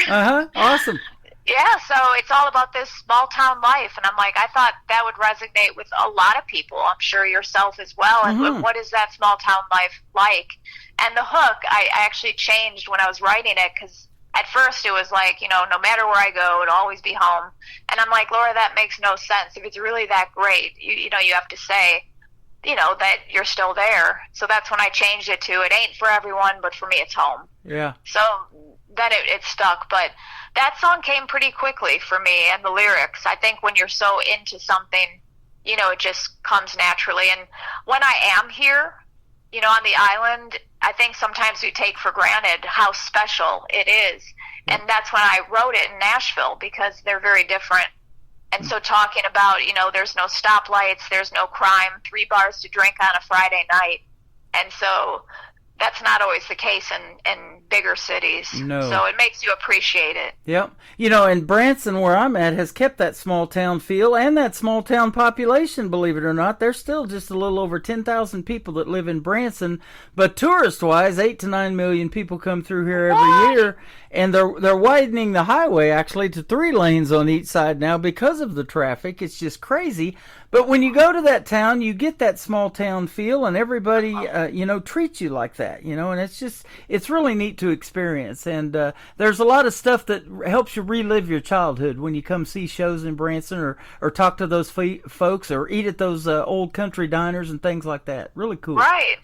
Awesome. Yeah, so it's all about this small town life, and I'm like, I thought that would resonate with a lot of people. I'm sure yourself as well. And what is that small town life like? And the hook, I actually changed when I was writing it, because at first it was like, no matter where I go, it'll always be home. And I'm like, Laura, that makes no sense. If it's really that great, you have to say, that you're still there. So that's when I changed it to, it ain't for everyone, but for me, it's home. Yeah. So then it stuck, but that song came pretty quickly for me, and the lyrics. I think when you're so into something, it just comes naturally. And when I am here, on the island, I think sometimes we take for granted how special it is. And that's when I wrote it in Nashville, because they're very different. And so talking about, there's no stoplights, there's no crime, 3 bars to drink on a Friday night. And so that's not always the case in bigger cities. No. So it makes you appreciate it. Yep. You know, and Branson, where I'm at, has kept that small town feel and that small town population, believe it or not. There's still just a little over 10,000 people that live in Branson, but tourist-wise, 8 to 9 million people come through here every year, and they're widening the highway actually to 3 lanes on each side now because of the traffic. It's just crazy. But when you go to that town, you get that small town feel, and everybody, treats you like that, and it's really neat to experience. And there's a lot of stuff that helps you relive your childhood when you come see shows in Branson or talk to those folks or eat at those old country diners and things like that. Really cool. Right.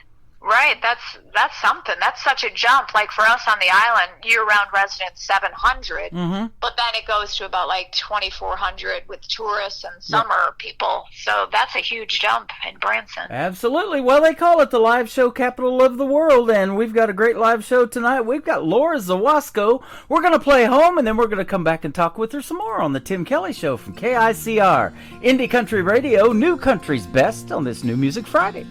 That's something. That's such a jump. Like for us on the island, year-round residents 700, but then it goes to about like 2,400 with tourists and summer people. So that's a huge jump in Branson. Absolutely. Well, they call it the live show capital of the world, and we've got a great live show tonight. We've got Laura Zawasko. We're going to play home, and then we're going to come back and talk with her some more on the Tim Kelly Show from KICR, Indie Country Radio, New Country's Best on this New Music Friday.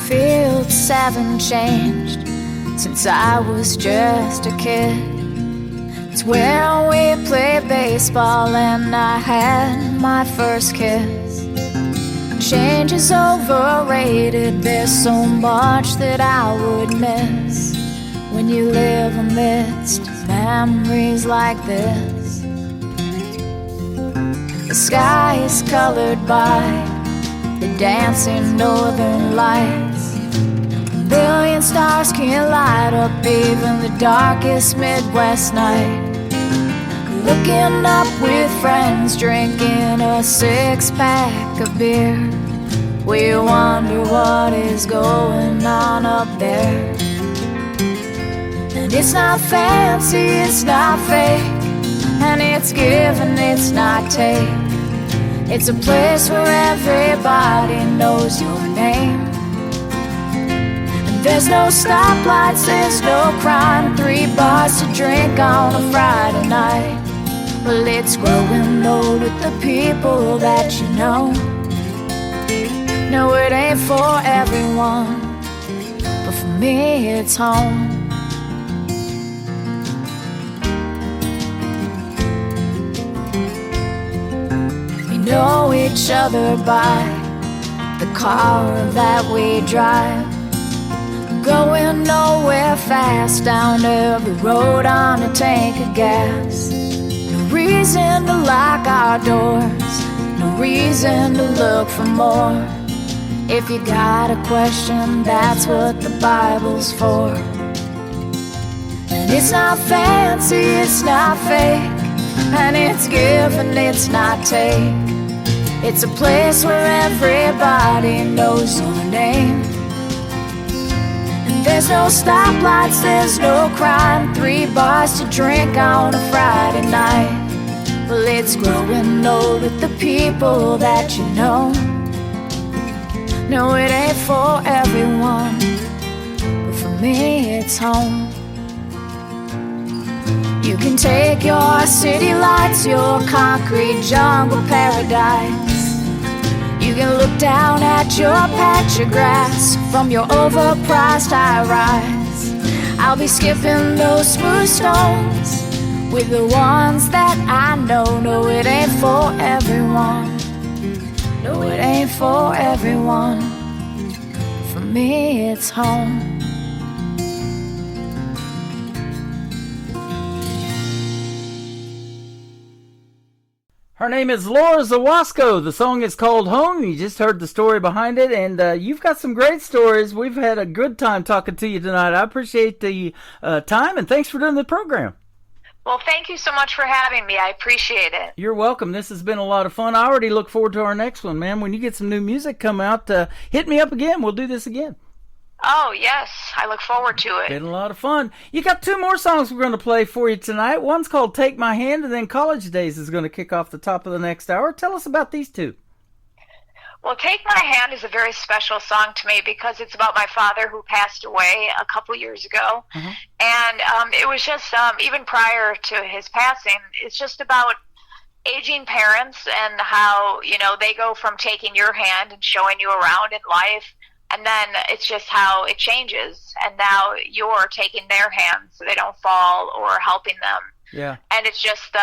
Fields haven't changed since I was just a kid. It's where we played baseball and I had my first kiss. Change is overrated, there's so much that I would miss when you live amidst memories like this. The sky is colored by the dancing northern lights. A billion stars can light up even the darkest Midwest night. Looking up with friends, drinking a 6-pack of beer. We wonder what is going on up there. And it's not fancy, it's not fake, and it's give and it's not take. It's a place where everybody knows your name. And there's no stoplights, there's no crime, 3 bars to drink on a Friday night. Well, it's growing old with the people that you know. No, it ain't for everyone, but for me it's home. We know each other by the car that we drive, going nowhere fast down every road on a tank of gas. No reason to lock our doors, no reason to look for more. If you got a question, that's what the Bible's for. And it's not fancy, it's not fake, and it's give and it's not take. It's a place where everybody knows your name. And there's no stoplights, there's no crime, 3 bars to drink on a Friday night. Well, it's growing old with the people that you know. No, it ain't for everyone, but for me it's home. You can take your city lights, your concrete jungle paradise. You can look down at your patch of grass from your overpriced high-rise. I'll be skipping those smooth stones with the ones that I know. No, it ain't for everyone. No, it ain't for everyone. For me, it's home. Her name is Laura Zawasko. The song is called Home. You just heard the story behind it, and you've got some great stories. We've had a good time talking to you tonight. I appreciate the time, and thanks for doing the program. Well, thank you so much for having me. I appreciate it. You're welcome. This has been a lot of fun. I already look forward to our next one, man. When you get some new music come out, hit me up again. We'll do this again. Oh, yes. I look forward to it. Been a lot of fun. You got 2 more songs we're going to play for you tonight. One's called Take My Hand, and then College Days is going to kick off the top of the next hour. Tell us about these 2. Well, Take My Hand is a very special song to me because it's about my father who passed away a couple years ago. And it was just, even prior to his passing, it's just about aging parents and how, you know, they go from taking your hand and showing you around in life, and then it's just how it changes, and now you're taking their hands so they don't fall, or helping them. Yeah. And it's just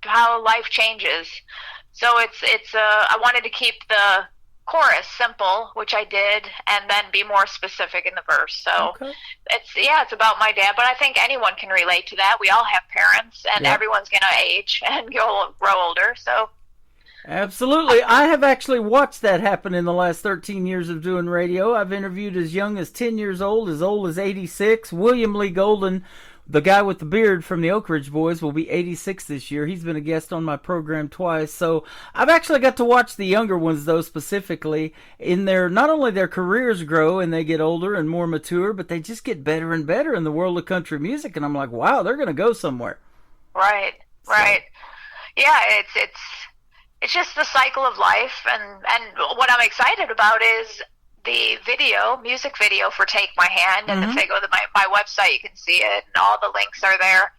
how life changes. So I wanted to keep the chorus simple, which I did, and then be more specific in the verse. So it's about my dad, but I think anyone can relate to that. We all have parents, and everyone's going to age and grow older. So absolutely. I have actually watched that happen in the last 13 years of doing radio. I've interviewed as young as 10 years old as 86. William Lee Golden, the guy with the beard from the Oak Ridge Boys, will be 86 this year. He's been a guest on my program twice. So I've actually got to watch the younger ones, though, specifically, in not only their careers grow and they get older and more mature, but they just get better and better in the world of country music. And I'm like, wow, they're going to go somewhere. Right. Yeah, it's just the cycle of life. And what I'm excited about is the music video for Take My Hand, and if they go to my website, you can see it, and all the links are there.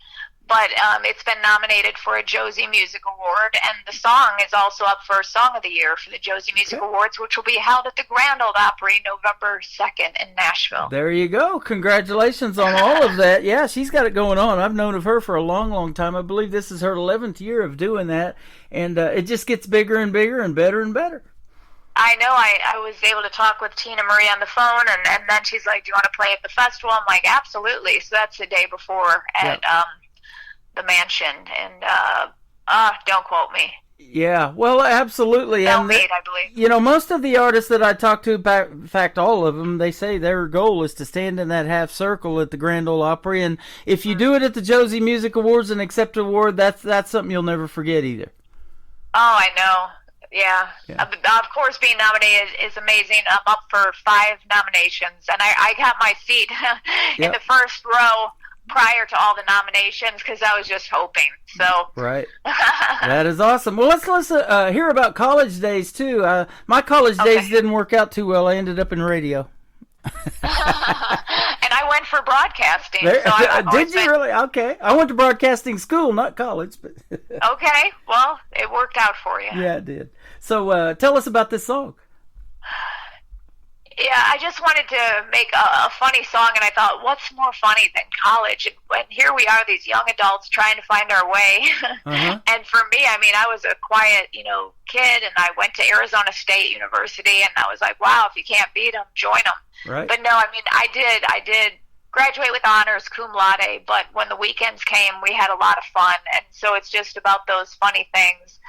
But it's been nominated for a Josie Music Award, and the song is also up for Song of the Year for the Josie Music Awards, which will be held at the Grand Ole Opry November 2nd in Nashville. There you go. Congratulations on all of that. Yeah, she's got it going on. I've known of her for a long, long time. I believe this is her 11th year of doing that, and it just gets bigger and bigger and better and better. I know. I was able to talk with Tina Marie on the phone, and then she's like, do you want to play at the festival? I'm like, absolutely. So that's the day before at the Mansion, and don't quote me. Yeah, well, absolutely. I believe. You know, most of the artists that I talk to, in fact, all of them, they say their goal is to stand in that half circle at the Grand Ole Opry, and if you do it at the Josie Music Awards and accept an award, that's something you'll never forget either. Oh, I know. Yeah. Of course, being nominated is amazing. I'm up for 5 nominations, and I got my seat in the first row prior to all the nominations because I was just hoping. So right. That is awesome. Well, let's hear about college days too. My college days didn't work out too well. I ended up in radio. And I went for broadcasting. Did you really? Okay. I went to broadcasting school, not college. But okay. Well, it worked out for you. Yeah, it did. So tell us about this song. Yeah, I just wanted to make a funny song, and I thought, what's more funny than college? And here we are, these young adults trying to find our way. And for me, I mean, I was a quiet, kid, and I went to Arizona State University, and I was like, wow, if you can't beat them, join them. Right. But no, I mean, I did graduate with honors, cum laude, but when the weekends came, we had a lot of fun, and so it's just about those funny things.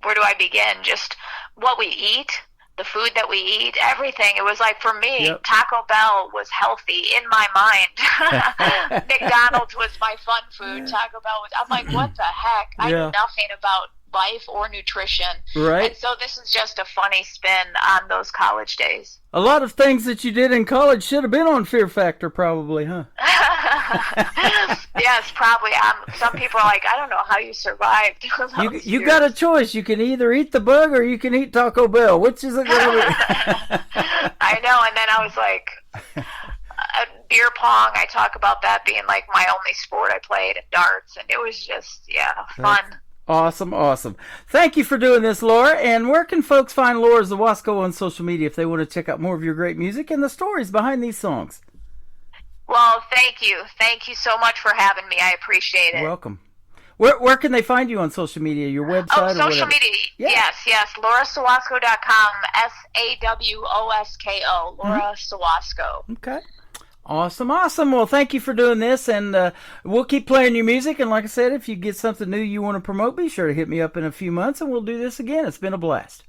Where do I begin? Just what we eat. The food that we eat, everything. It was like, for me, Taco Bell was healthy in my mind. McDonald's was my fun food. Taco Bell was, I'm like, what the heck? I knew nothing about life or nutrition. Right. And so this is just a funny spin on those college days. A lot of things that you did in college should have been on Fear Factor, probably, huh? Yes, probably. Some people are like, I don't know how you survived. You got a choice. You can either eat the bug or you can eat Taco Bell. Which is it going to be? I know. And then I was like, beer pong, I talk about that being like my only sport I played, and darts. And it was just, fun. Awesome. Thank you for doing this, Laura. And where can folks find Laura Zawasco on social media if they want to check out more of your great music and the stories behind these songs? Well, thank you. Thank you so much for having me. I appreciate it. Welcome. Where can they find you on social media? Your website? Social media. Yes. LauraSawasco.com. SAWOSKO. Laura Sawasco. Okay. Awesome. Well, thank you for doing this, and we'll keep playing your music. And like I said, if you get something new you want to promote, be sure to hit me up in a few months, and we'll do this again. It's been a blast.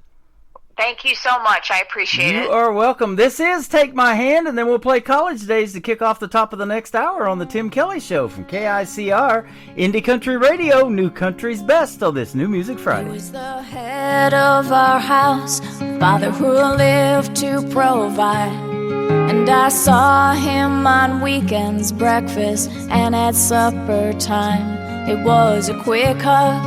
Thank you so much. I appreciate it. You are welcome. This is Take My Hand, and then we'll play College Days to kick off the top of the next hour on the Tim Kelly Show from KICR, Indie Country Radio, New Country's Best on this New Music Friday. He was the head of our house, father who lived to provide. And I saw him on weekends, breakfast, and at supper time. It was a quick hug,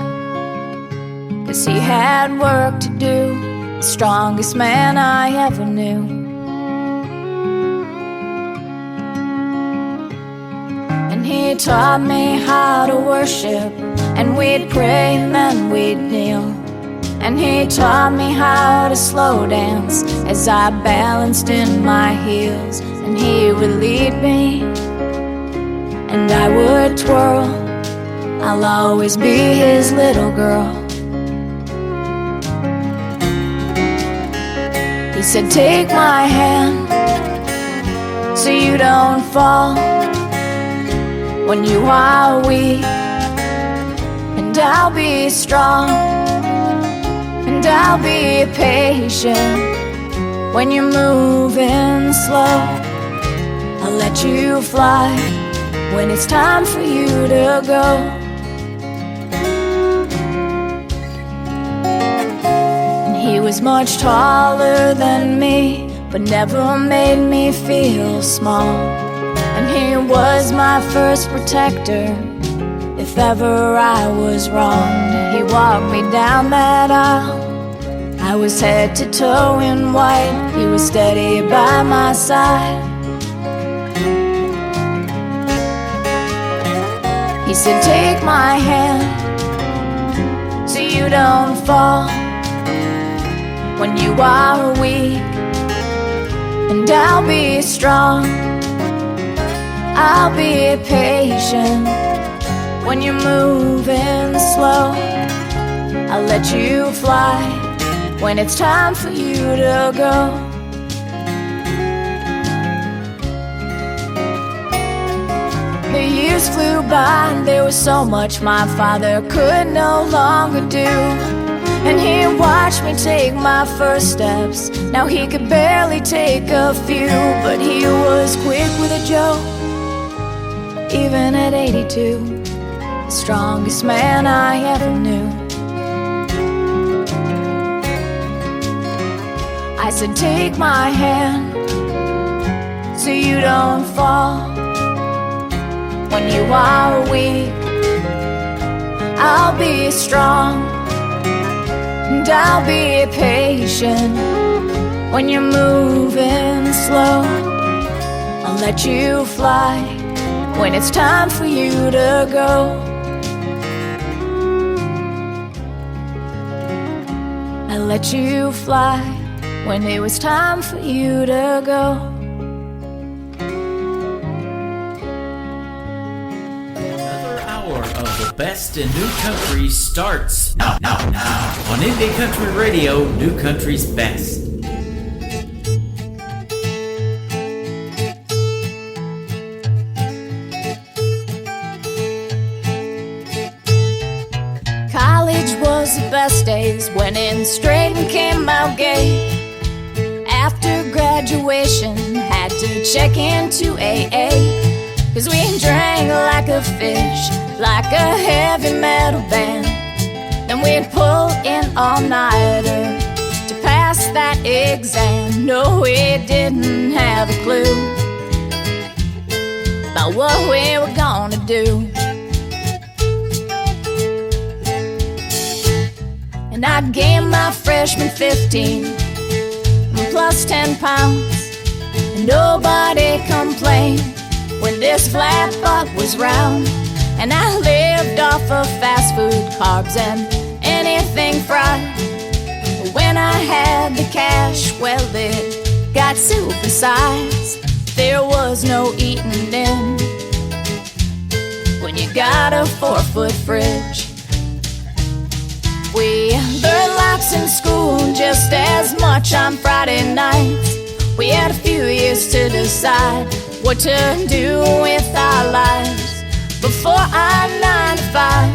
'cause he had work to do, the strongest man I ever knew. And he taught me how to worship, and we'd pray and then we'd kneel. And he taught me how to slow dance as I balanced in my heels. And he would lead me, and I would twirl. I'll always be his little girl. He said, take my hand so you don't fall when you are weak, and I'll be strong, and I'll be patient when you're moving slow. I'll let you fly when it's time for you to go. And he was much taller than me, but never made me feel small. And he was my first protector if ever I was wronged. He walked me down that aisle. I was head to toe in white. He was steady by my side. He said, take my hand so you don't fall when you are weak, and I'll be strong, I'll be patient when you're moving slow. I'll let you fly when it's time for you to go. The years flew by and there was so much my father could no longer do. And he watched me take my first steps. Now he could barely take a few, but he was quick with a joke. Even at 82, the strongest man I ever knew. I said, take my hand so you don't fall when you are weak. I'll be strong, and I'll be patient when you're moving slow. I'll let you fly when it's time for you to go. I'll let you fly when it was time for you to go. Of the best in new country starts now on Indie Country Radio, New Country's Best. College was the best days, went in straight and came out gay. After graduation, had to check into AA, 'cause we drank like a fish, like a heavy metal band. Then we'd pull in all-nighter to pass that exam. No, we didn't have a clue about what we were gonna do. And I gained my freshman 15 plus 10 pounds, and nobody complained when this flat butt was round. And I lived off of fast food, carbs, and anything fried. When I had the cash, well, it got supersized. There was no eating in when you got a 4-foot fridge. We learned lots in school, just as much on Friday nights. We had a few years to decide what to do with our lives. Before our 9 to 5,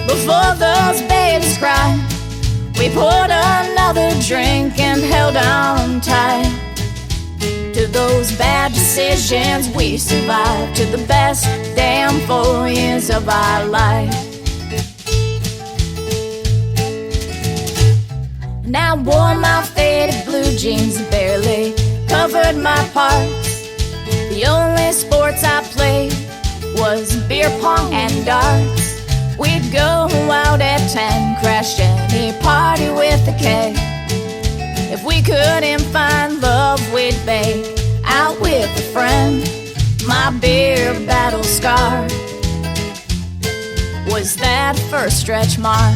before those babies cried, we poured another drink and held on tight to those bad decisions. We survived to the best damn 4 years of our life. And I wore my faded blue jeans that barely covered my parts. The only sports I played was beer pong and darts. We'd go out at 10, crash any party with a K. If we couldn't find love, we'd bake out with a friend. My beer battle scar was that first stretch mark.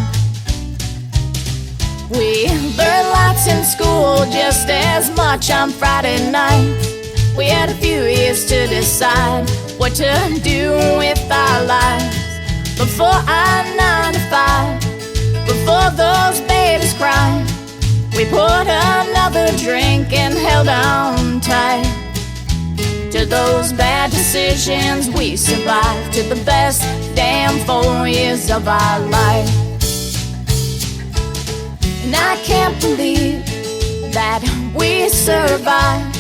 We learned lots in school, just as much on Friday night. We had a few years to decide what to do with our lives. Before our 9 to 5, before those babies cried, we poured another drink and held on tight to those bad decisions we survived, to the best damn 4 years of our life. And I can't believe that we survived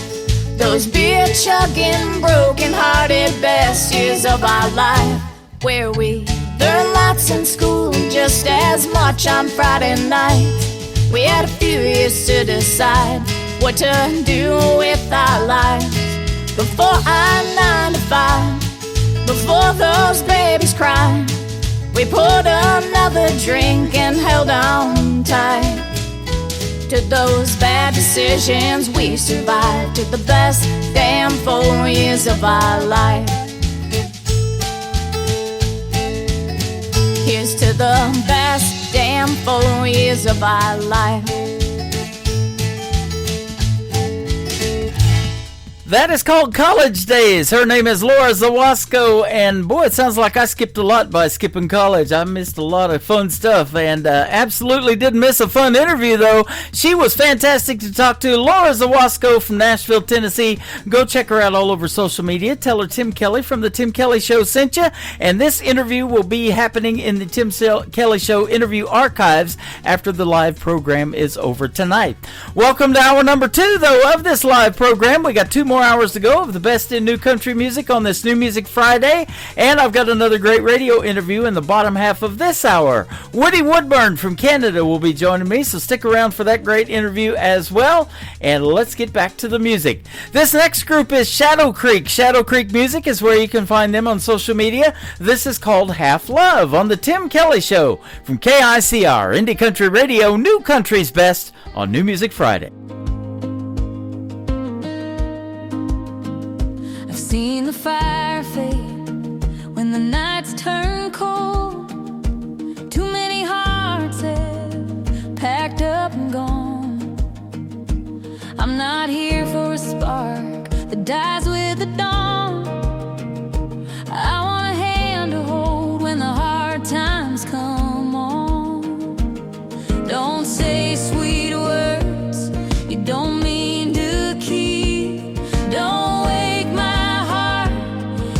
those beer-chugging, broken-hearted best years of our life, where we learned lots in school, just as much on Friday nights. We had a few years to decide what to do with our lives. Before our 9 to 5, before those babies cried, we poured another drink and held on tight to those bad decisions we survived, to the best damn 4 years of our life. Here's to the best damn 4 years of our life. That is called College Days. Her name is Laura Zawasco, and boy, it sounds like I skipped a lot by skipping college. I missed a lot of fun stuff, and absolutely didn't miss a fun interview, though. She was fantastic to talk to. Laura Zawasco from Nashville, Tennessee. Go check her out all over social media. Tell her Tim Kelly from The Tim Kelly Show sent you, and this interview will be happening in the Tim Kelly Show interview archives after the live program is over tonight. Welcome to hour number 2, though, of this live program. We got 2 more hours to go of the best in new country music on this New Music Friday, and I've got another great radio interview in the bottom half of this hour. Woody Woodburn from Canada will be joining me, so stick around for that great interview as well, and let's get back to the music. This next group is Shadow Creek. Shadow Creek Music is where you can find them on social media. This is called Half Love on the Tim Kelly Show from KICR, Indie Country Radio, New Country's Best on New Music Friday. Seen the fire fade when the nights turn cold. Too many hearts have packed up and gone. I'm not here for a spark that dies with the dawn. I want a hand to hold when the hard times come on. Don't say sweet words you don't mean to keep. Don't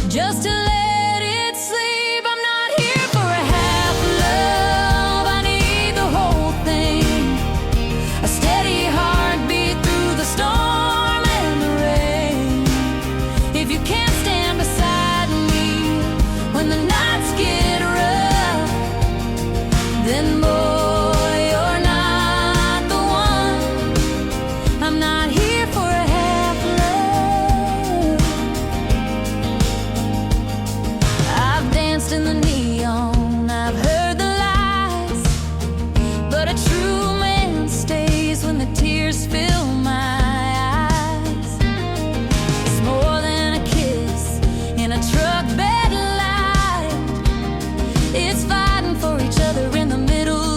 just to let it sleep. I'm not here for a half love, I need the whole thing. A steady heartbeat through the storm and the rain. If you can't stand beside me when the nights get rough, then boy, you're not the one. I'm not here for a half love. I've danced in the neon, I've heard the lies, but a true man stays when the tears fill my eyes. It's more than a kiss in a truck bed light. It's fighting for each other in the middle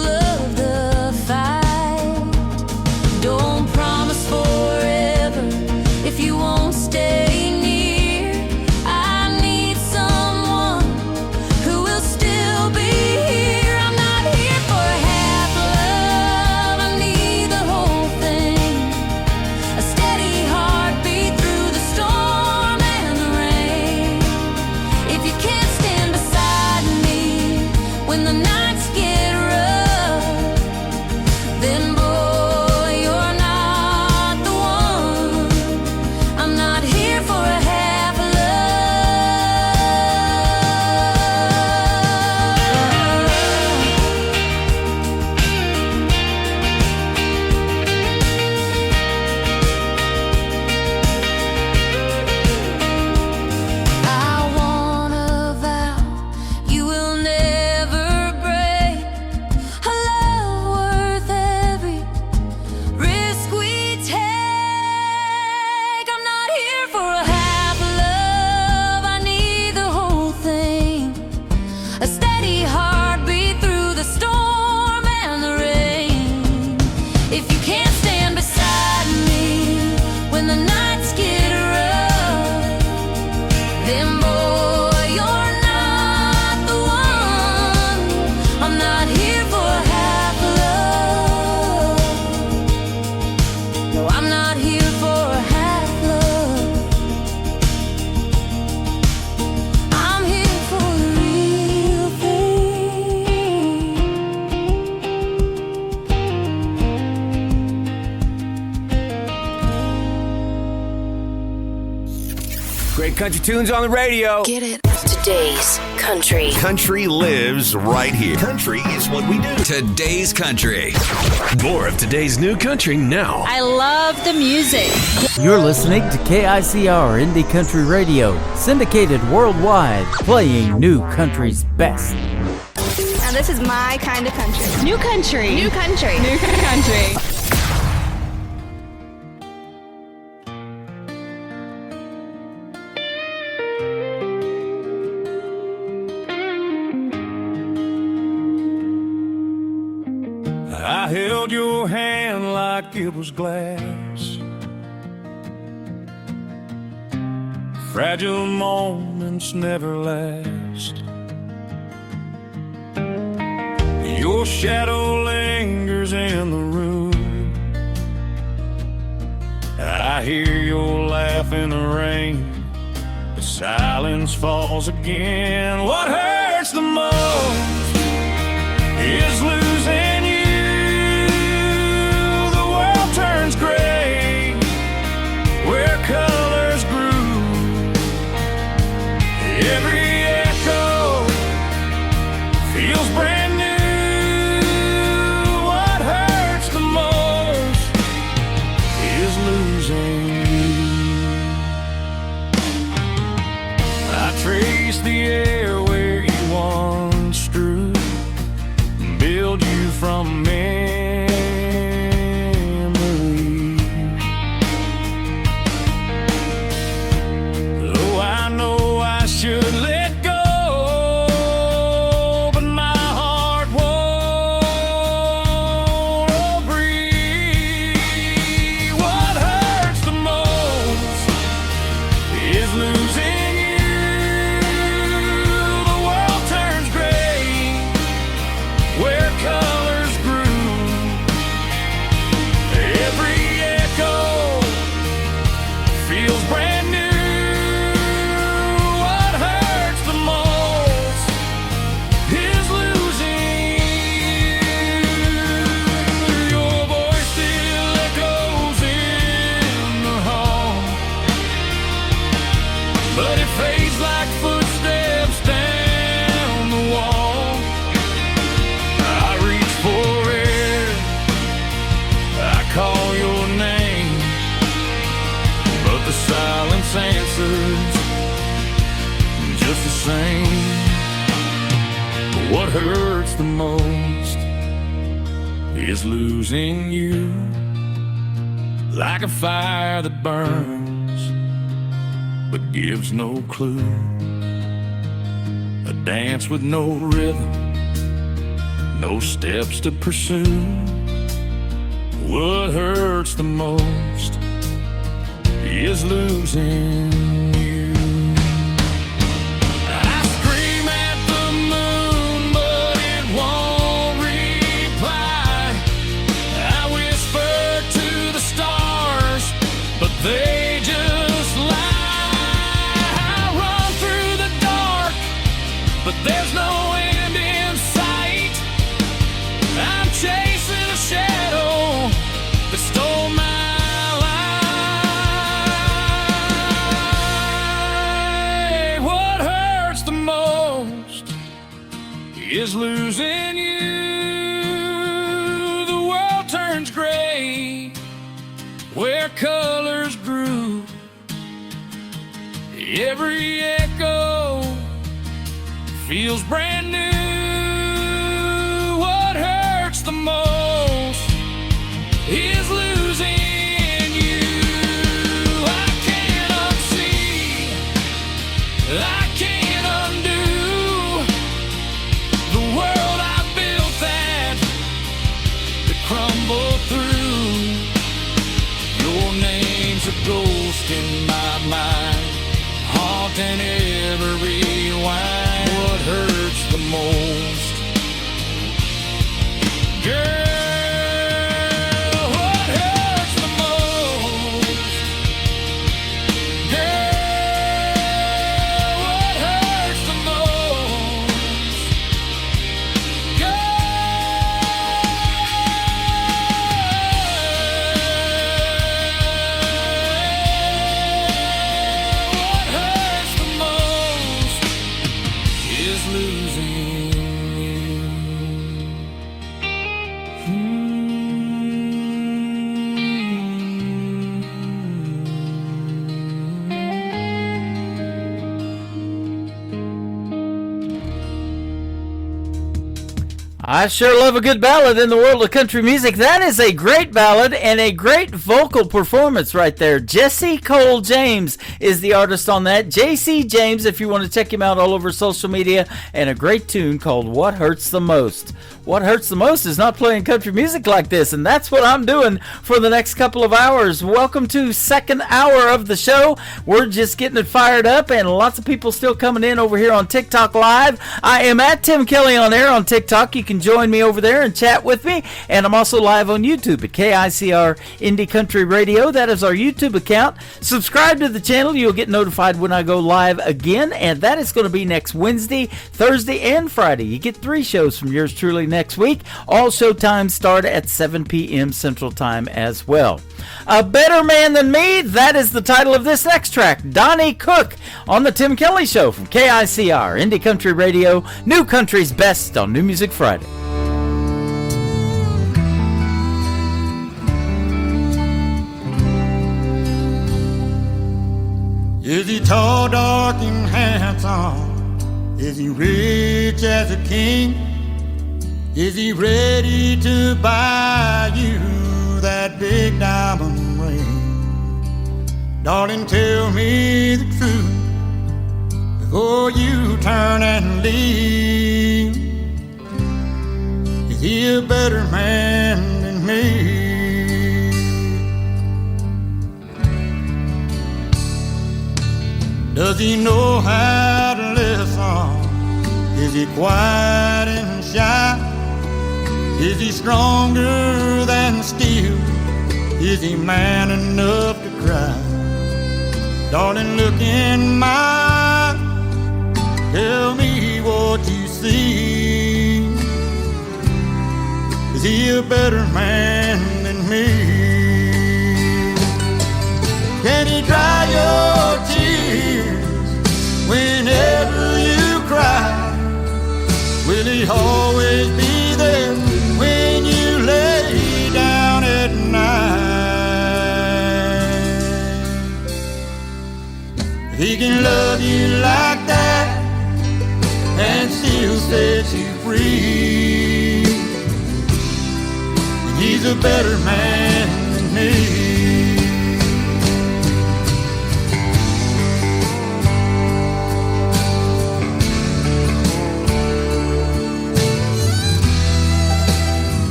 Great country tunes on the radio. Get it. Today's country. Country lives right here. Country is what we do. Today's country. More of today's new country now. I love the music. You're listening to KICR Indie Country Radio, syndicated worldwide, playing new country's best. Now this is my kind of country. New country. New country. New country. I held your hand like it was glass. Fragile moments never last. Your shadow lingers in the room. I hear your laugh in the rain. The silence falls again. What hurts the most is losing you. The world turns gray where colors grew. Every echo feels brand new. What hurts the most is losing you. I trace the air where you once drew, build you from memory. Though I know I should let go, but my heart won't agree. What hurts the most is losing you. The world turns gray where colors grew. Every echo feels brand new. What hurts the most is losing you. Your voice still echoes in the hall, but it fades like footsteps down the wall. I reach for it, I call your name, but the silence answers just the same. What hurts the most is losing you. Like a fire that burns but gives no clue. A dance with no rhythm, no steps to pursue. What hurts the most is losing you. I scream at the moon, but it won't reply. I whisper to the stars, but they just lie. I run through the dark, but there's no end in sight. I'm chasing a shadow that stole my life. What hurts the most is losing you. The world turns gray where colors grew. Every echo feels brand new. What hurts the most is losing you. I can't unsee, I can't undo the world I built that crumbled through. Your name's a ghost in my mind, haunting every line. What hurts the most, girl, what hurts the most, girl, what hurts the most, girl, what hurts I sure love a good ballad in the world of country music. That is a great ballad and a great vocal performance right there. Jesse Cole James is the artist on that. JC James, if you want to check him out all over social media, and a great tune called What Hurts the Most. What hurts the most is not playing country music like this, and that's what I'm doing for the next couple of hours. Welcome to second hour of the show. We're just getting it fired up, and lots of people still coming in over here on TikTok Live. I am at Tim Kelly on air on TikTok. You can join me over there and chat with me, and I'm also live on YouTube at KICR Indie Country Radio. That is our YouTube account. Subscribe to the channel. You'll get notified when I go live again, and that is going to be next Wednesday, Thursday, and Friday. You get 3 shows from yours truly next week. All show times start at 7 p.m. Central Time as well. A Better Man Than Me, that is the title of this next track. Donnie Cook on the Tim Kelly Show from KICR Indie Country Radio, New Country's Best on New Music Friday. Is he tall, dark, and handsome? Is he rich as a king? Is he ready to buy you that big diamond ring? Darling, tell me the truth before you turn and leave. Is he a better man than me? Does he know how to listen? Is he quiet and shy? Is he stronger than steel? Is he man enough to cry? Darling, look in my eyes. Tell me what you see. Is he a better man than me? Can he dry your tears whenever you cry? Will he always be there when you lay down at night? He can love you like that and still set you free. And he's a better man than me.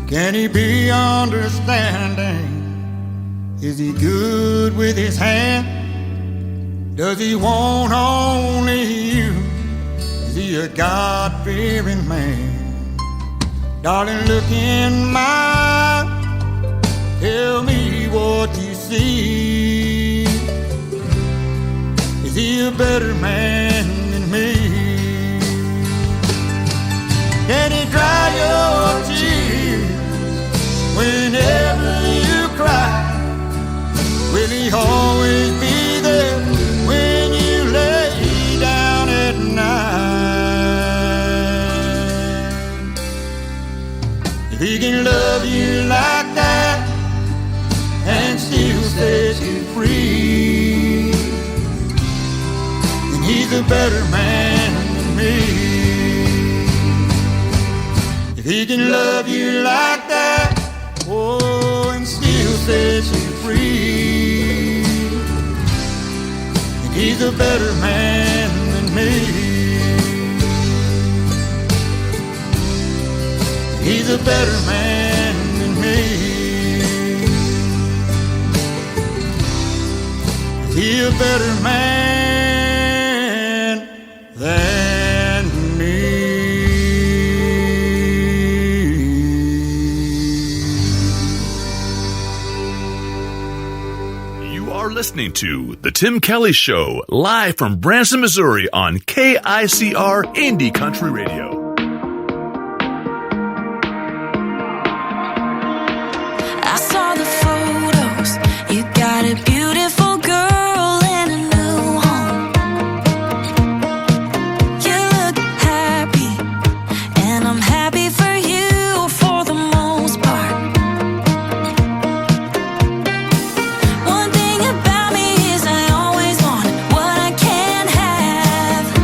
Can he be understanding? Is he good with his hand? Does he want only you? Is he a God-fearing man? Darling, look in my eyes. Tell me what you see. Is he a better man than me? Can he dry your tears whenever you cry? Will he always be there when you lay down at night? If he can love you like that and still set you free, then he's a better man than me. If he can love you like that, oh, and still set you free, and he's a better man than me. He's a better man than me. He's a better man than me. Listening to The Tim Kelly Show, live from Branson, Missouri on KICR Indie Country Radio. I saw the photos. You got a beautiful girl and a new home. You look happy, and I'm happy for you for the most part. One thing about me is I always want what I can't have.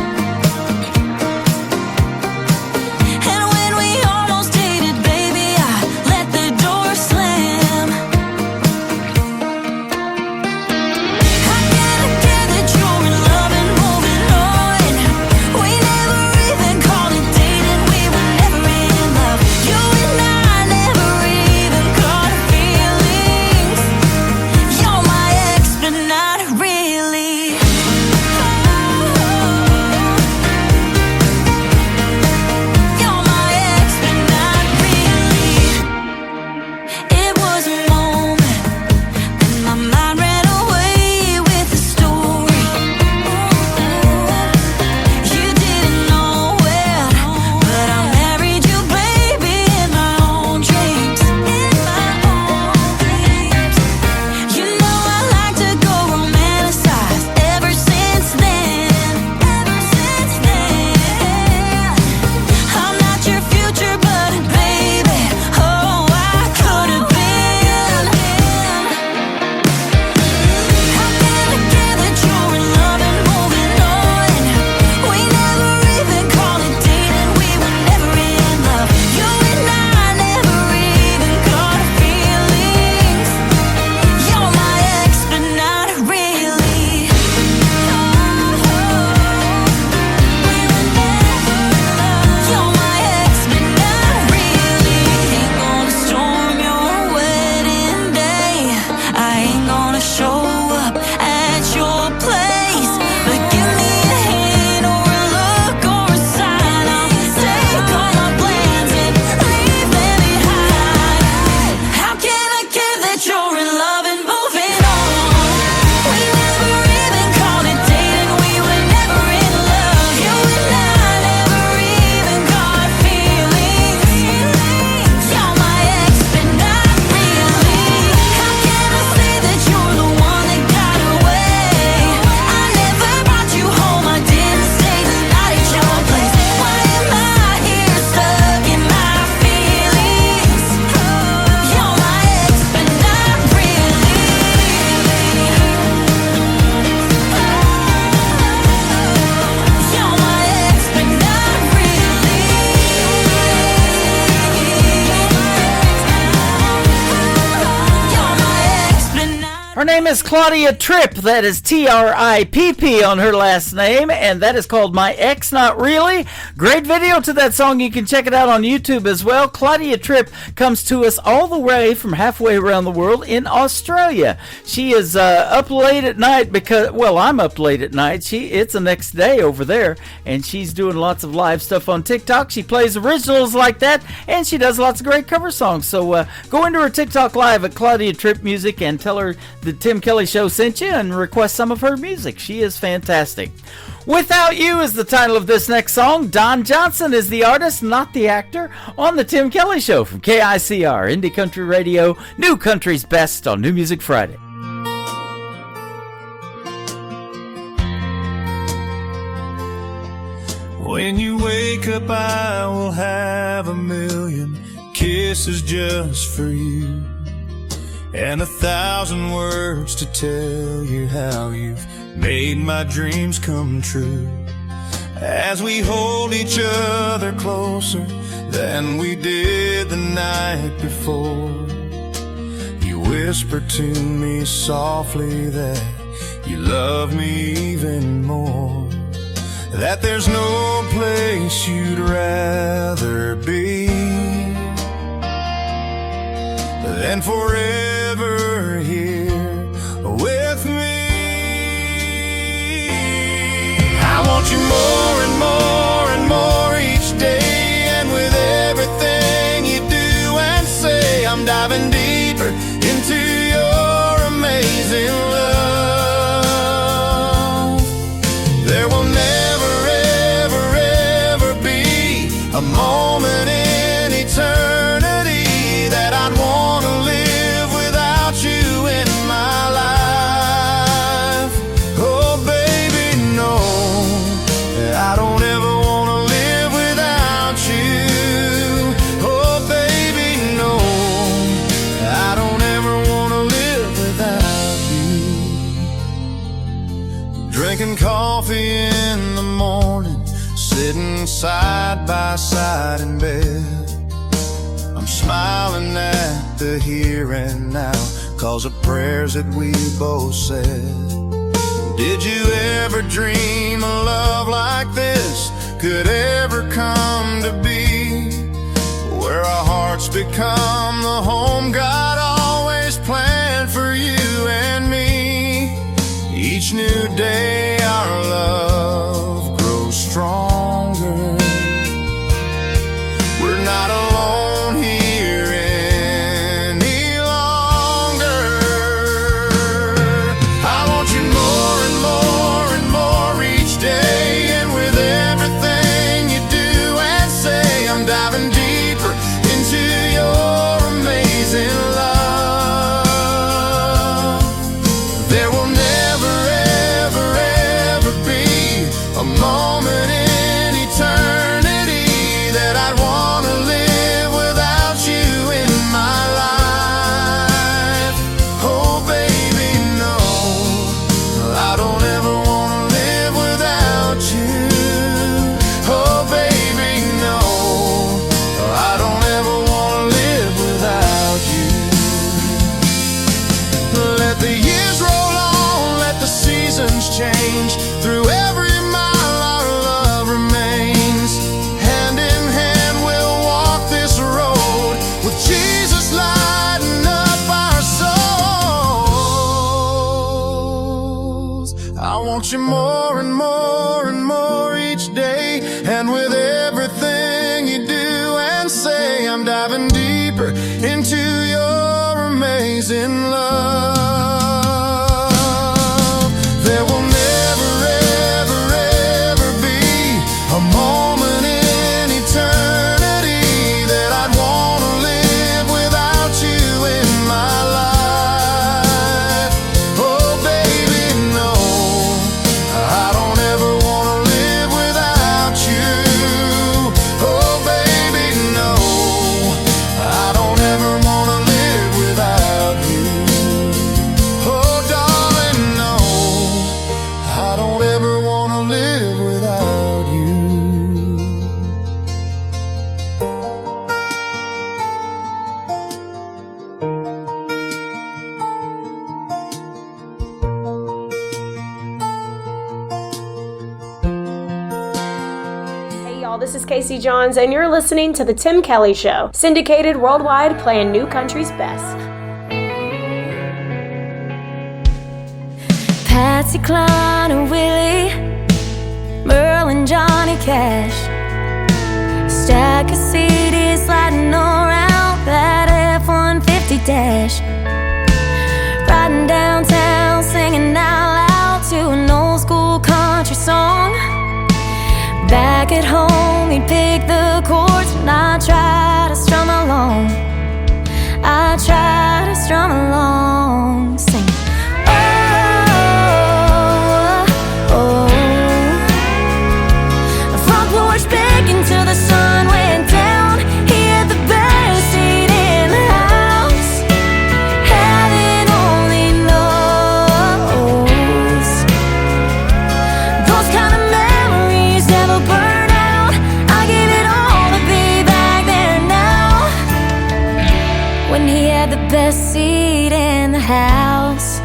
is Claudia Tripp. That is Tripp on her last name, and that is called My Ex Not Really. Great video to that song. You can check it out on YouTube as well. Claudia Tripp comes to us all the way from halfway around the world in Australia. She is up late at night because, well, I'm up late at night. It's the next day over there, and she's doing lots of live stuff on TikTok. She plays originals like that, and she does lots of great cover songs. So go into her TikTok live at Claudia Tripp Music and tell her the Tim Kelly Show sent you and request some of her music. She is fantastic. Without You is the title of this next song. Don Johnson is the artist, not the actor, on the Tim Kelly Show from KICR, Indie Country Radio, New Country's Best on New Music Friday. When you wake up, I will have 1,000,000 kisses just for you, and 1,000 words to tell you how you've made my dreams come true. As we hold each other closer than we did the night before, you whisper to me softly that you love me even more, that there's no place you'd rather be than forever here with me. I want you more and more and more each day, and with everything you do and say, I'm diving deeper into your amazing love. There will never, ever, ever be a moment in eternity that I'd want to live without you in my life. Oh baby, no, I don't ever want to live without you. Oh baby, no, I don't ever want to live without you. Drinking coffee in the morning, sitting side by side in bed, I'm smiling at the here and now, 'cause of prayers that we both said. Did you ever dream a love like this could ever come to be, where our hearts become the home God always planned for you and me? Each new day our love grows stronger. We're not alone here any longer. I want you more and more and more each day, and with everything you do and say, I'm diving deeper into your amazing love. There will never, ever, ever be a moment in eternity that I'd want to live without you in my life. Oh baby, no, I don't ever want to live without you. Oh baby, no, I don't ever want to live without you. Let the years roll on, let the seasons change, through every mile our love remains. Hand in hand we'll walk this road, with Jesus lighting up our souls. I want you more and more and more each day, and with everything you do and say, I'm diving deeper into your amazing love. There will never, ever, ever be a moment in eternity that I'd want to live without you in my life. Oh baby, no, I don't ever want to live without you. Oh baby, no, I don't ever want to live without you. y'all. This is Casey Johns, and you're listening to The Tim Kelly Show, syndicated worldwide, playing new country's best. Patsy Cline and Willie, Merle and Johnny Cash, stack of CDs sliding around that F-150 dash, riding downtown singing out loud to an old school country song. Back at home he'd pick the chords and I try to strum along. I try to strum along, sing. Till the sun went down, he had the best seat in the house. Heaven only knows. Those kind of memories never burn out. I give it all to be back there now, when he had the best seat in the house.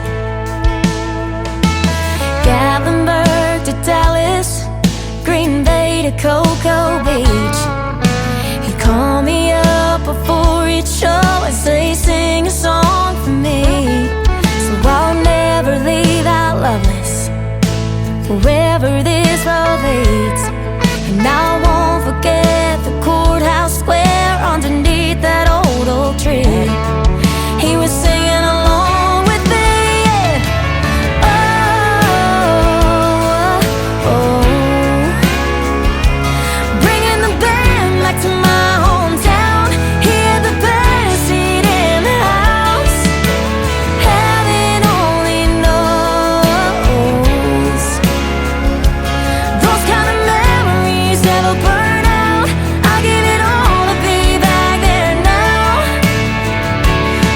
Gatlinburg to Dallas, Green Bay to Cocoa Beach. He'd call me up before each show and say, sing a song for me. So I'll never leave out Loveless, wherever this road leads. And I won't forget the courthouse square underneath that old oak tree. He was singing along with me, yeah. Oh, oh. To my hometown, he had the best seat in the house. Heaven only knows. Those kind of memories never burn out. I give it all to be back there now,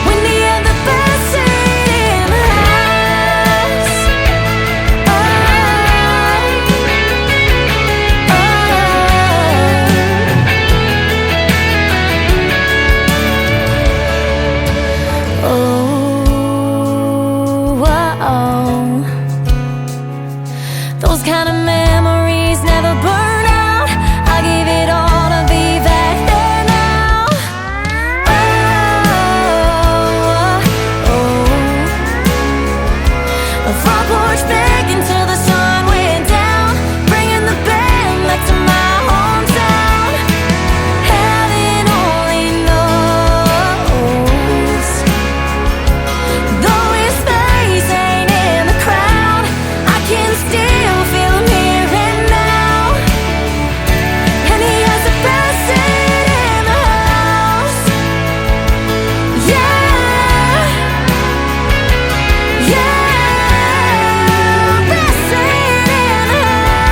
when he had the best seat in the house. Those kind of memories never burn out. I give it all to be back there now. A front porch begging till the sun went down, bringing the band back to my hometown. Heaven only knows. Though his face ain't in the crowd, I can still feel him here and now. And he has the best seat in the house. Yeah, yeah, best seat in the house.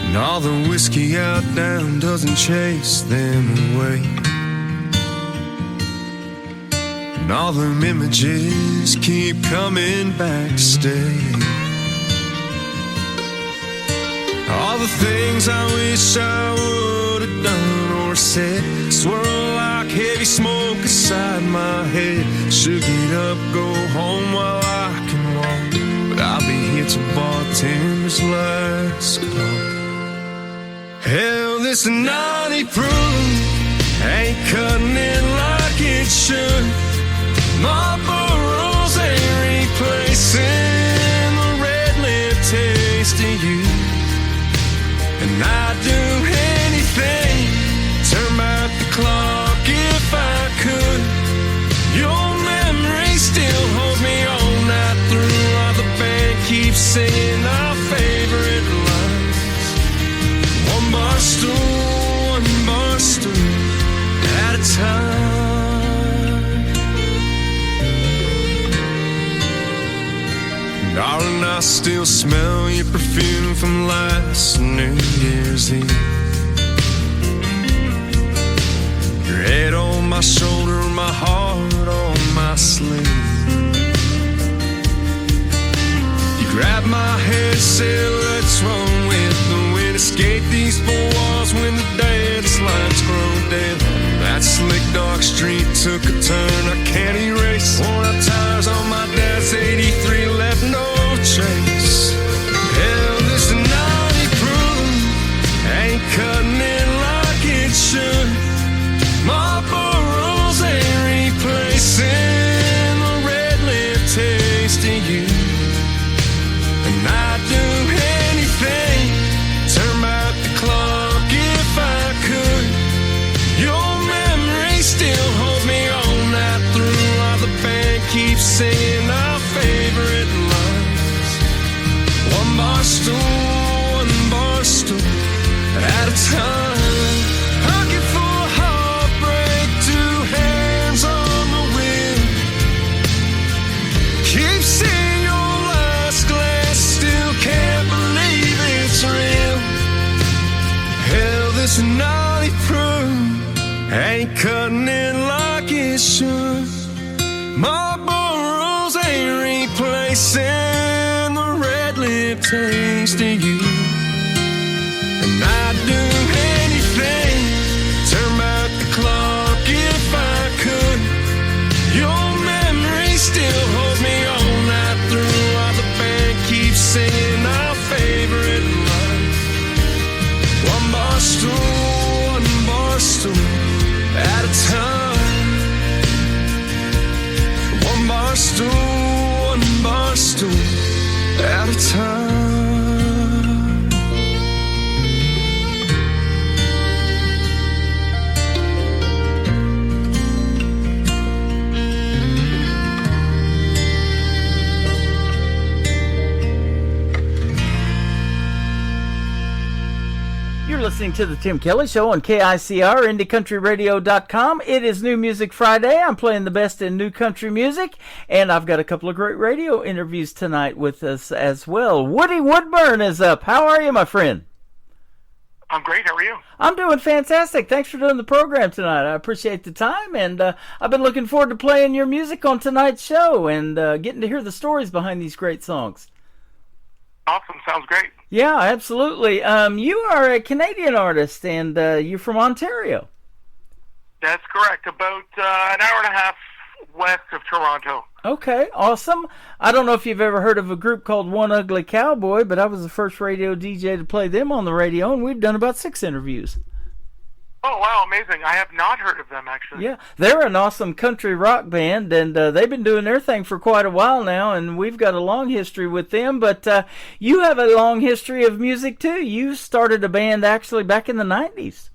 And all the whiskey out down doesn't chase them away. And all them images keep coming back to stay. All the things I wish I would have done or said swirl like heavy smoke inside my head. Should get up, go home while I can walk, but I'll be here till bartender's last call. Hell, this naughty proof ain't cutting it like it should. Marlboro's ain't replacing the red lip taste of you. And I'd do anything, turn back the clock if I could. Your memory still holds me all night through, while the band keeps singing our favorite lines. One bar stool at a time. Darling, I still smell your perfume from last New Year's magazine. Your head on my shoulder, my heart on my sleeve. You grabbed my hand, said let's run with the wind. Escape these four walls when the dance lights grow dim. That slick dark street took a turn I can't erase. Worn out tires on my dad's 83 left no trace. Hell, this 90 proof ain't cutting it like it should. Marlboro's ain't replacing the red lip taste of you. And I'd do anything, turn back the clock if I could. Your memory still holds me all night through, while the band keeps singing our favorite lines. One bar stool at a time. Hugging for heartbreak, two hands on the wheel. Keep seeing your last glass, still can't believe it's real. Hell, this 90 proof ain't cutting it like it should. Marlboro's ain't replacing the red lip taste of you. And I'd do anything, turn back the clock if I could. Your memory still holds me all night through, while the band keeps singing our favorite line. One bar stool at a time. One bar stool at a time. You're listening to the Tim Kelly Show on KICR, IndieCountryRadio.com. It is New Music Friday. I'm playing the best in new country music, and I've got a couple of great radio interviews tonight with us as well. Woody Woodburn is up. How are you, my friend? I'm great. How are you? I'm doing fantastic. Thanks for doing the program tonight. I appreciate the time, and I've been looking forward to playing your music on tonight's show and getting to hear the stories behind these great songs. Awesome. Sounds great. Yeah, absolutely. You are a Canadian artist, and you're from Ontario. That's correct. About an hour and a half west of Toronto. Okay, awesome. I don't know if you've ever heard of a group called One Ugly Cowboy, but I was the first radio DJ to play them on the radio, and we've done about 6 interviews. Oh, wow, amazing. I have not heard of them, actually. Yeah, they're an awesome country rock band, and they've been doing their thing for quite a while now, and we've got a long history with them, but you have a long history of music, too. You started a band, actually, back in the 90s.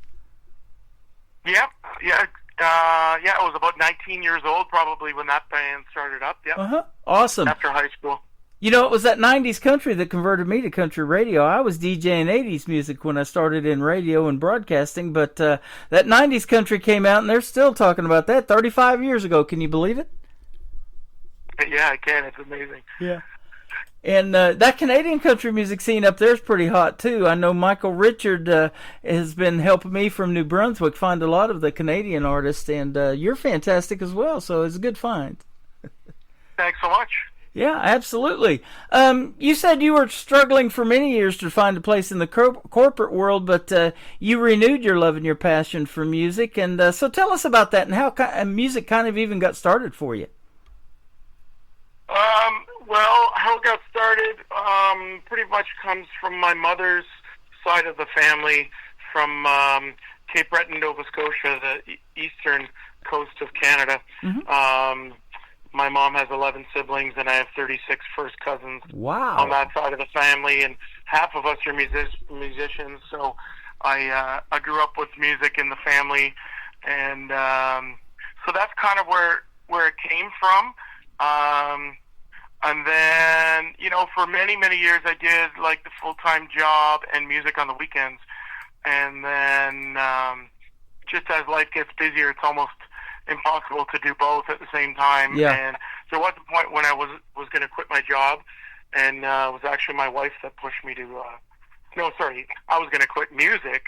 Yep, yeah. I was about 19 years old, probably, when that band started up, yeah. Awesome. After high school. You know, it was that 90s country that converted me to country radio. I was DJing 80s music when I started in radio and broadcasting, but that 90s country came out, and they're still talking about that 35 years ago. Can you believe it? Yeah, I can. It's amazing. Yeah. And that Canadian country music scene up there is pretty hot, too. I know Michael Richard has been helping me from New Brunswick find a lot of the Canadian artists, and you're fantastic as well, so it's a good find. Thanks so much. Yeah, absolutely. You said you were struggling for many years to find a place in the corporate world, but you renewed your love and your passion for music. And so tell us about that and how music kind of even got started for you. Well, how it got started pretty much comes from my mother's side of the family, from Cape Breton, Nova Scotia, the eastern coast of Canada. Mm-hmm. My mom has 11 siblings, and I have 36 first cousins. Wow. On that side of the family, and half of us are musicians. So I grew up with music in the family, and so that's kind of where it came from. And then, for many, many years, I did like the full-time job and music on the weekends. And then just as life gets busier, it's almost impossible to do both at the same time. Yeah. And there was a point when I was going to quit my job, and it was actually my wife that pushed me to No, sorry, I was going to quit music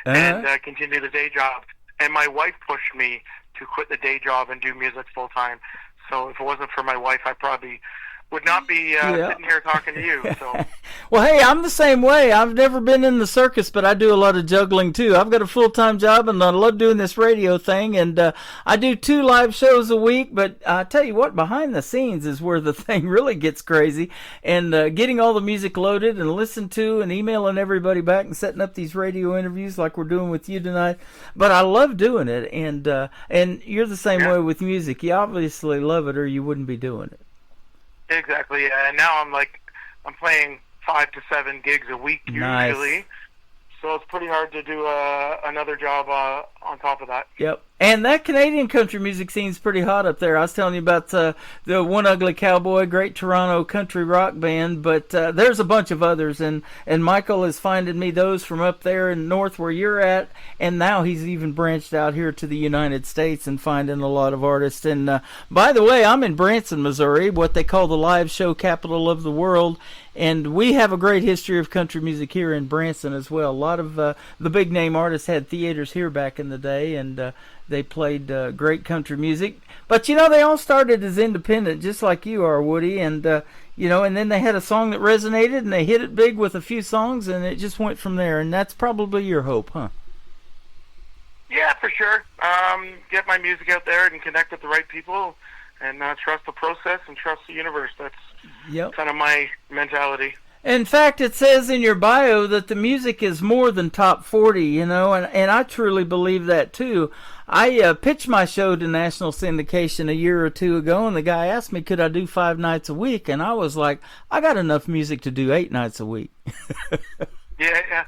and continue the day job. And my wife pushed me to quit the day job and do music full time. So if it wasn't for my wife, I probably would not be sitting here talking to you. So. Well, hey, I'm the same way. I've never been in the circus, but I do a lot of juggling too. I've got a full-time job, and I love doing this radio thing. And I do 2 live shows a week. But I tell you what, behind the scenes is where the thing really gets crazy. And getting all the music loaded and listened to, and emailing everybody back, and setting up these radio interviews like we're doing with you tonight. But I love doing it, and you're the same way with music. You obviously love it, or you wouldn't be doing it. Exactly, and now I'm playing 5 to 7 gigs a week usually, nice. So it's pretty hard to do another job on top of that. Yep. And that Canadian country music scene's pretty hot up there. I was telling you about the One Ugly Cowboy, great Toronto country rock band, but there's a bunch of others, and Michael is finding me those from up there in north where you're at, and now he's even branched out here to the United States and finding a lot of artists. And by the way, I'm in Branson, Missouri, what they call the live show capital of the world, and we have a great history of country music here in Branson as well. A lot of the big name artists had theaters here back in the day, and they played great country music. But, you know, they all started as independent, just like you are, Woody. And, and then they had a song that resonated, and they hit it big with a few songs, and it just went from there. And that's probably your hope, huh? Yeah, for sure. Get my music out there and connect with the right people, and trust the process and trust the universe. That's kind of my mentality. In fact, it says in your bio that the music is more than top 40, and I truly believe that too. I pitched my show to national syndication a year or 2 ago, and the guy asked me, could I do 5 nights a week? And I was like, I got enough music to do 8 nights a week. Yeah.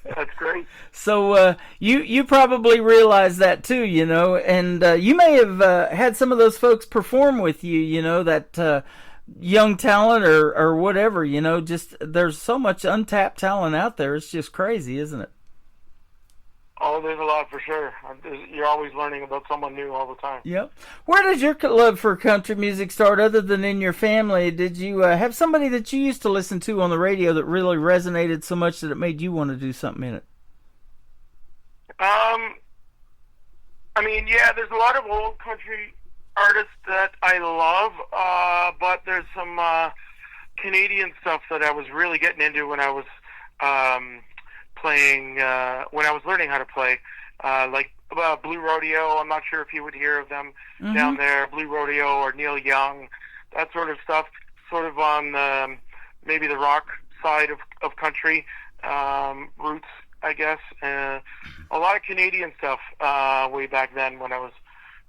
That's great. So you probably realize that too, and you may have had some of those folks perform with you, that young talent or whatever, just there's so much untapped talent out there. It's just crazy, isn't it? Oh, there's a lot for sure. You're always learning about someone new all the time. Yep. Where did your love for country music start other than in your family? Did you have somebody that you used to listen to on the radio that really resonated so much that it made you want to do something in it? There's a lot of old country artists that I love, but there's some Canadian stuff that I was really getting into when I was playing, when I was learning how to play, like Blue Rodeo. I'm not sure if you would hear of them down there, Blue Rodeo or Neil Young, that sort of stuff, sort of on maybe the rock side of country, roots, I guess. A lot of Canadian stuff way back then when I was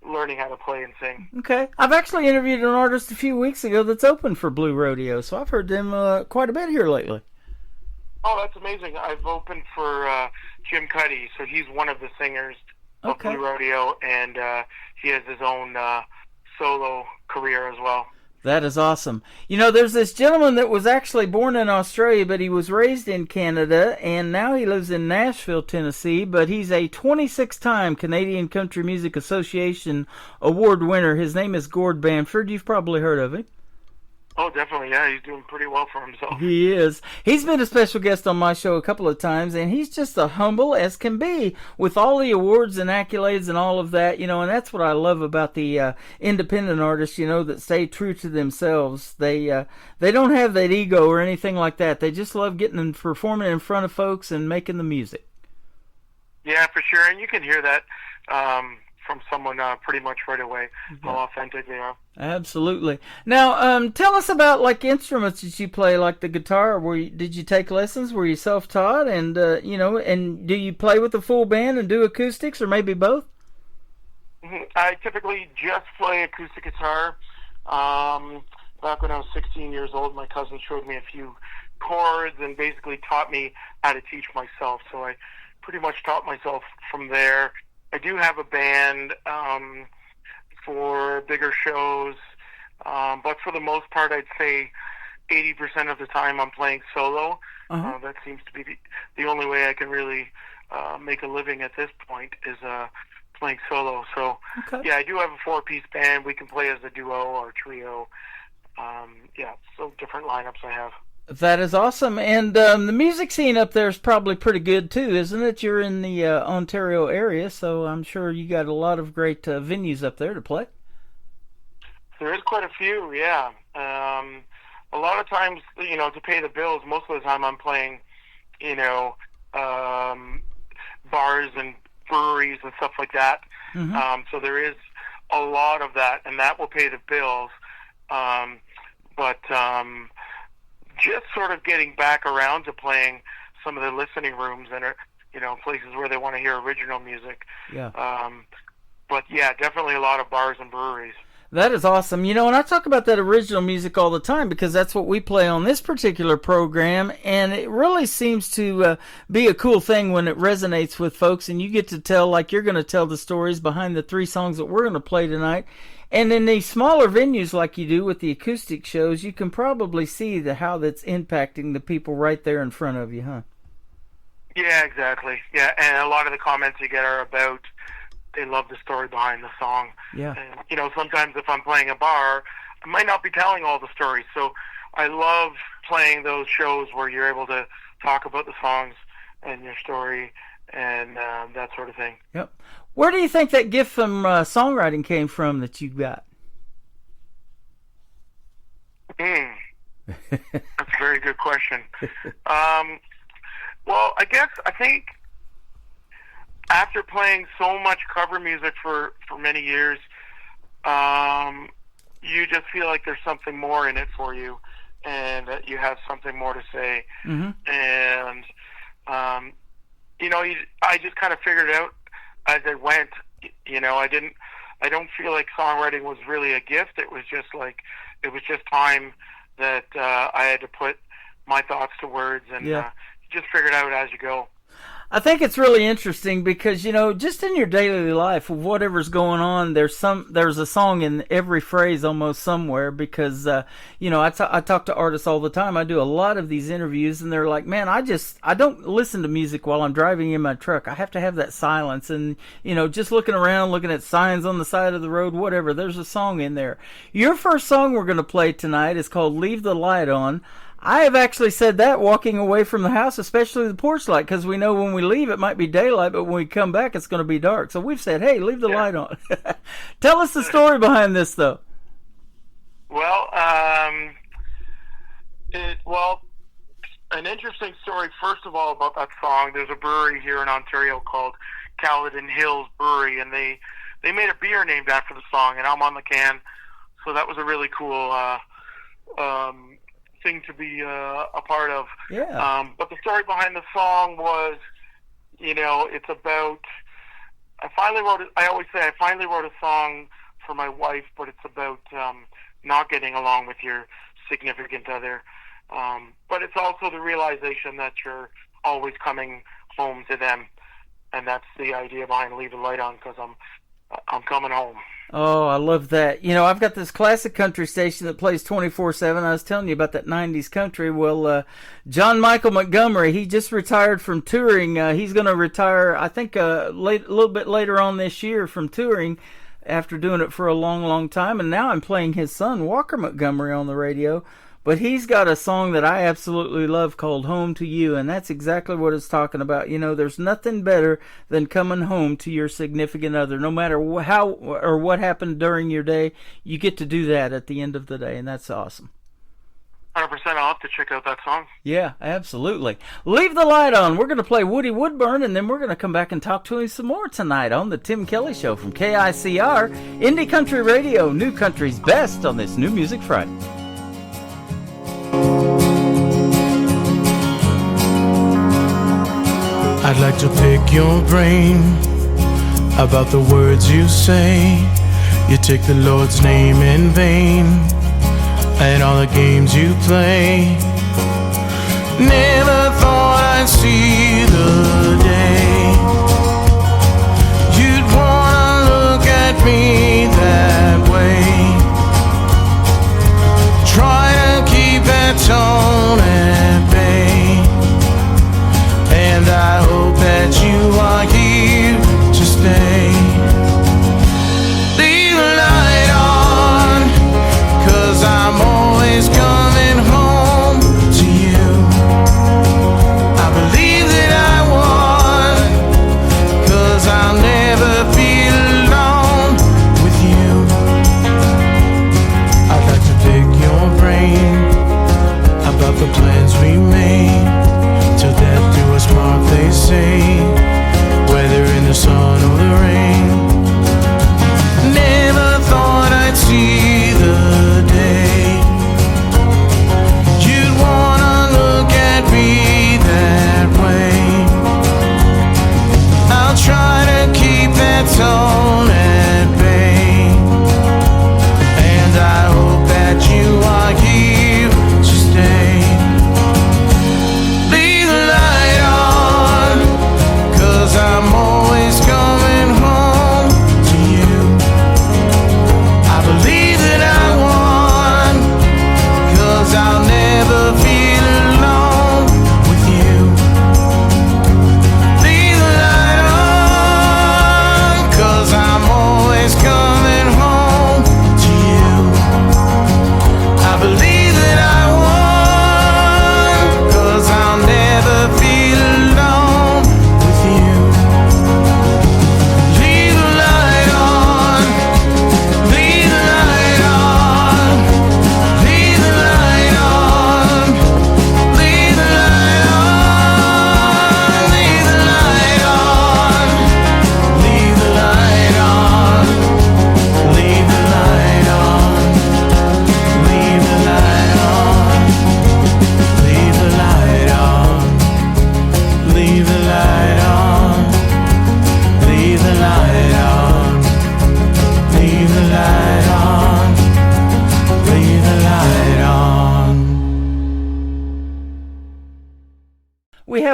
learning how to play and sing. Okay. I've actually interviewed an artist a few weeks ago that's open for Blue Rodeo, so I've heard them quite a bit here lately. Oh, that's amazing. I've opened for Jim Cuddy, so he's one of the singers of Blue Rodeo, and he has his own solo career as well. That is awesome. There's this gentleman that was actually born in Australia, but he was raised in Canada, and now he lives in Nashville, Tennessee, but he's a 26-time Canadian Country Music Association award winner. His name is Gord Bamford. You've probably heard of him. Oh, definitely, yeah. He's doing pretty well for himself. He is. He's been a special guest on my show a couple of times, and he's just as humble as can be with all the awards and accolades and all of that, and that's what I love about the independent artists, that stay true to themselves. They don't have that ego or anything like that. They just love getting and performing in front of folks and making the music. Yeah, for sure, and you can hear that from someone pretty much right away, how authentic they are. Absolutely. Now, tell us about instruments that you play, like the guitar. Did you take lessons? Were you self-taught? And and do you play with a full band and do acoustics, or maybe both? I typically just play acoustic guitar. Back when I was 16 years old, my cousin showed me a few chords and basically taught me how to teach myself. So I pretty much taught myself from there. I do have a band for bigger shows, but for the most part, I'd say 80% of the time I'm playing solo. That seems to be the only way I can really make a living at this point is playing solo. So, yeah, I do have a 4-piece band. We can play as a duo or a trio. So different lineups I have. That is awesome. And the music scene up there is probably pretty good too, isn't it? You're in the Ontario area, so I'm sure you got a lot of great venues up there to play. There is quite a few, yeah. A lot of times, you know, to pay the bills, most of the time I'm playing, you know, bars and breweries and stuff like that. Mm-hmm. So there is a lot of that, and that will pay the bills. But just sort of getting back around to playing some of the listening rooms and, you know, places where they want to hear original music. Yeah. But yeah, definitely a lot of bars and breweries. That is awesome. You know, and I talk about that original music all the time because that's what we play on this particular program, and it really seems to be a cool thing when it resonates with folks, and you get to tell, like you're going to tell the stories behind the 3 songs that we're going to play tonight. And in these smaller venues like you do with the acoustic shows, you can probably see how that's impacting the people right there in front of you, huh? Yeah, exactly. Yeah, and a lot of the comments you get are about they love the story behind the song. Yeah. And, you know, sometimes if I'm playing a bar, I might not be telling all the stories. So I love playing those shows where you're able to talk about the songs and your story and that sort of thing. Yep. Where do you think that gift from songwriting came from that you got? That's a very good question. Well, I think after playing so much cover music for many years, you just feel like there's something more in it for you, and that you have something more to say. Mm-hmm. And you know, I just kind of figured it out as I went. You know, I don't feel like songwriting was really a gift. It was just time that I had to put my thoughts to words, and just figure it out as you go. I think it's really interesting because, you know, just in your daily life, whatever's going on, there's a song in every phrase almost somewhere because, you know, I talk to artists all the time. I do a lot of these interviews and they're like, man, I don't listen to music while I'm driving in my truck. I have to have that silence and, you know, just looking around, looking at signs on the side of the road, whatever, there's a song in there. Your first song we're going to play tonight is called Leave the Light On. I have actually said that walking away from the house, especially the porch light, because we know when we leave it might be daylight, but when we come back it's going to be dark. So we've said, hey, leave the light on. Tell us the story behind this, though. Well, an interesting story, first of all, about that song. There's a brewery here in Ontario called Caledon Hills Brewery, and they made a beer named after the song, and I'm on the can, so that was a really cool thing to be a part of. Yeah. But the story behind the song was, you know, it's about, I always say I finally wrote a song for my wife, but it's about not getting along with your significant other. But it's also the realization that you're always coming home to them, and that's the idea behind Leave the Light On, because I'm coming home. Oh, I love that. You know, I've got this classic country station that plays 24/7. I was telling you about that 90s country. Well, John Michael Montgomery, he just retired from touring. He's going to retire, I think, a little bit later on this year from touring after doing it for a long, long time. And now I'm playing his son, Walker Montgomery, on the radio. But he's got a song that I absolutely love called Home to You, and that's exactly what it's talking about. You know, there's nothing better than coming home to your significant other. No matter how or what happened during your day, you get to do that at the end of the day, and that's awesome. 100%. I'll have to check out that song. Yeah, absolutely. Leave the Light On. We're going to play Woody Woodburn, and then we're going to come back and talk to him some more tonight on the Tim Kelly Show from KICR, Indie Country Radio, New Country's Best on this New Music Friday. I'd like to pick your brain about the words you say. You take the Lord's name in vain and all the games you play. Never thought I'd see the day you'd wanna look at me that way. Try to keep that tone at bay, and I hope that you are here to stay. Leave the light on, 'cause I'm always coming home to you.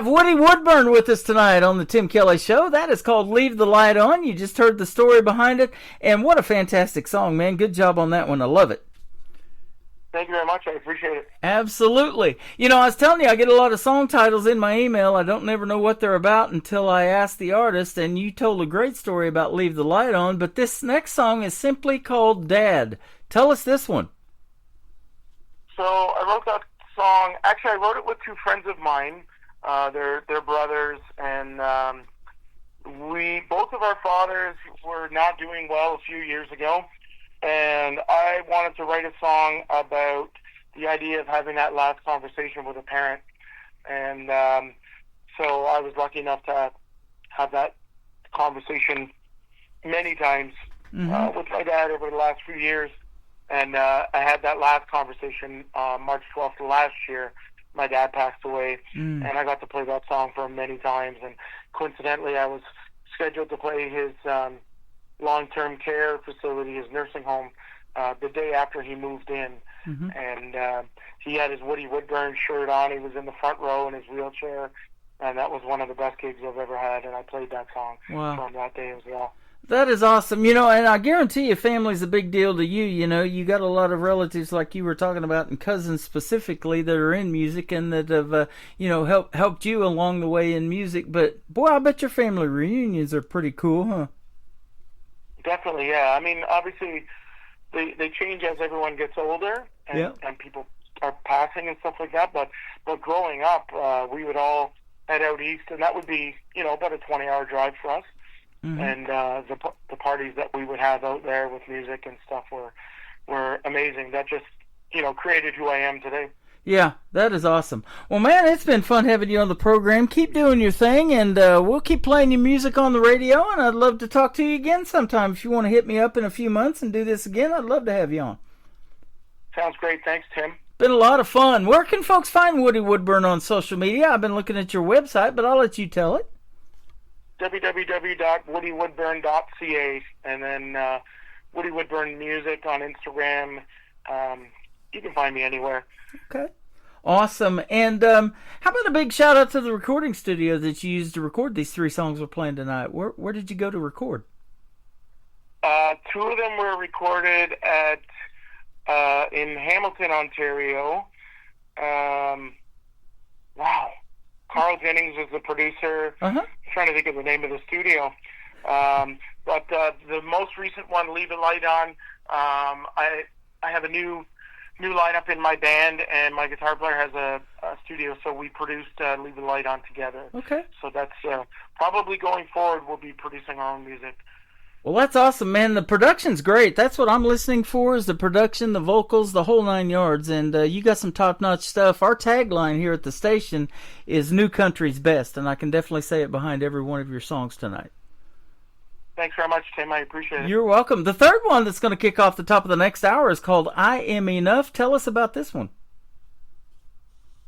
have Woody Woodburn with us tonight on the Tim Kelly Show. That is called Leave the Light On. You just heard the story behind it, and what a fantastic song, man. Good job on that one. I love it. Thank you very much. I appreciate it. Absolutely. You know, I was telling you, I get a lot of song titles in my email. I don't never know what they're about until I ask the artist, and you told a great story about Leave the Light On, but this next song is simply called Dad. Tell us this one. So I wrote that song. Actually, I wrote it with two friends of mine. They're brothers, and both of our fathers were not doing well a few years ago. And I wanted to write a song about the idea of having that last conversation with a parent. And so I was lucky enough to have that conversation many times with my dad over the last few years. And I had that last conversation March 12th of last year. My dad passed away, and I got to play that song for him many times. And coincidentally, I was scheduled to play his long-term care facility, his nursing home, the day after he moved in. And he had his Woody Woodburn shirt on. He was in the front row in his wheelchair, and that was one of the best gigs I've ever had, and I played that song from that day as well. That is awesome. You know, and I guarantee you family's a big deal to you. You know, you got a lot of relatives like you were talking about, and cousins specifically, that are in music and that have, helped you along the way in music. But, boy, I bet your family reunions are pretty cool, huh? Definitely, yeah. I mean, obviously, they change as everyone gets older, and people are passing and stuff like that. But growing up, we would all head out east, and that would be, about a 20-hour drive for us. And the parties that we would have out there with music and stuff were amazing. That just, created who I am today. Yeah, that is awesome. Well, man, it's been fun having you on the program. Keep doing your thing, and we'll keep playing your music on the radio, and I'd love to talk to you again sometime. If you want to hit me up in a few months and do this again, I'd love to have you on. Sounds great. Thanks, Tim. Been a lot of fun. Where can folks find Woody Woodburn on social media? I've been looking at your website, but I'll let you tell it. www.woodywoodburn.ca, and then Woody Woodburn Music on Instagram. You can find me anywhere. Okay. Awesome. And how about a big shout out to the recording studio that you used to record these three songs we're playing tonight? Where did you go to record? Two of them were recorded at in Hamilton, Ontario. Wow. Carl Jennings was the producer. I'm trying to think of the name of the studio. But the most recent one, Leave the Light On, I have a new lineup in my band, and my guitar player has a studio, so we produced Leave the Light On together. Okay. So that's probably going forward, we'll be producing our own music. Well, that's awesome, man. The production's great. That's what I'm listening for, is the production, the vocals, the whole 9 yards. And you got some top-notch stuff. Our tagline here at the station is New Country's Best, and I can definitely say it behind every one of your songs tonight. Thanks very much, Tim. I appreciate it. You're welcome. The third one that's going to kick off the top of the next hour is called I Am Enough. Tell us about this one.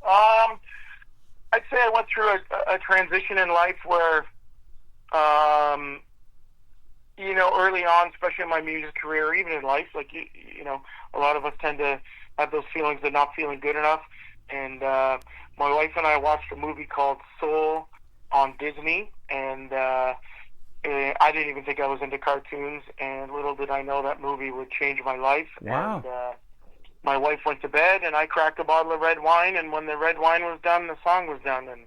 I'd say I went through a transition in life where, early on, especially in my music career, even in life, like, a lot of us tend to have those feelings of not feeling good enough. And my wife and I watched a movie called Soul on Disney, and I didn't even think I was into cartoons, and little did I know that movie would change my life. Wow. And my wife went to bed, and I cracked a bottle of red wine, and when the red wine was done, the song was done. And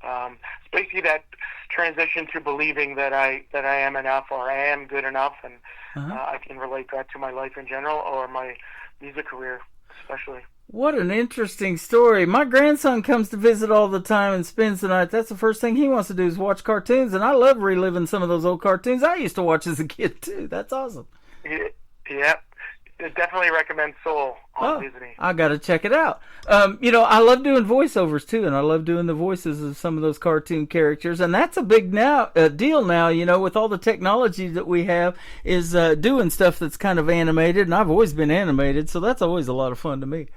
it's basically that transition to believing that I am enough, or I am good enough, and I can relate that to my life in general, or my music career especially. What an interesting story. My grandson comes to visit all the time and spends the night. That's the first thing he wants to do is watch cartoons, and I love reliving some of those old cartoons I used to watch as a kid, too. That's awesome. Yeah. I definitely recommend Soul on Disney. I got to check it out. I love doing voiceovers, too, and I love doing the voices of some of those cartoon characters, and that's a big deal now, with all the technology that we have, is doing stuff that's kind of animated, and I've always been animated, so that's always a lot of fun to me.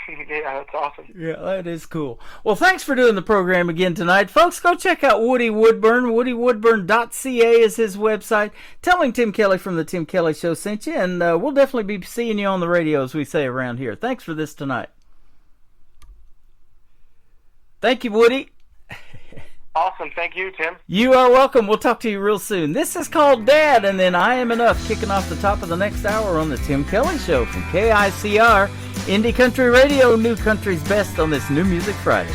Yeah, that's awesome. Yeah, that is cool. Well, thanks for doing the program again tonight. Folks, go check out Woody Woodburn. WoodyWoodburn.ca is his website. Telling Tim Kelly from the Tim Kelly Show sent you, and we'll definitely be seeing you on the radio, as we say around here. Thanks for this tonight. Thank you, Woody. Awesome. Thank you, Tim. You are welcome. We'll talk to you real soon. This is called Dad, and then I Am Enough, kicking off the top of the next hour on the Tim Kelly Show from KICR, Indie Country Radio, New Country's Best on this New Music Friday.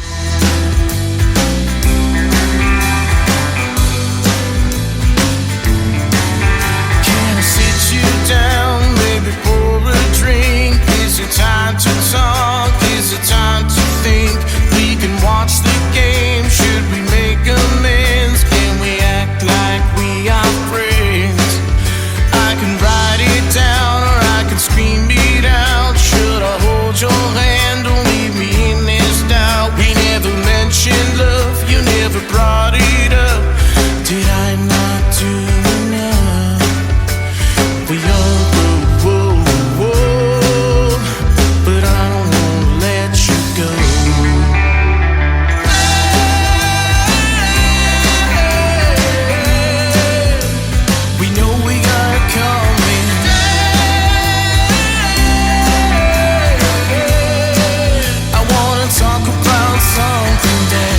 Can I sit you down, maybe pour a drink? Is it time to talk? Is it time to think? We can watch the game. Should we make amends? Can we act like we are friends? I can write it down or I can scream it out. Should I hold your hand? Don't leave me in this doubt. We never mentioned love. You never brought it up. Did I not do enough? We all go, but I don't wanna let you go. We know we got it coming. I wanna talk about something dead.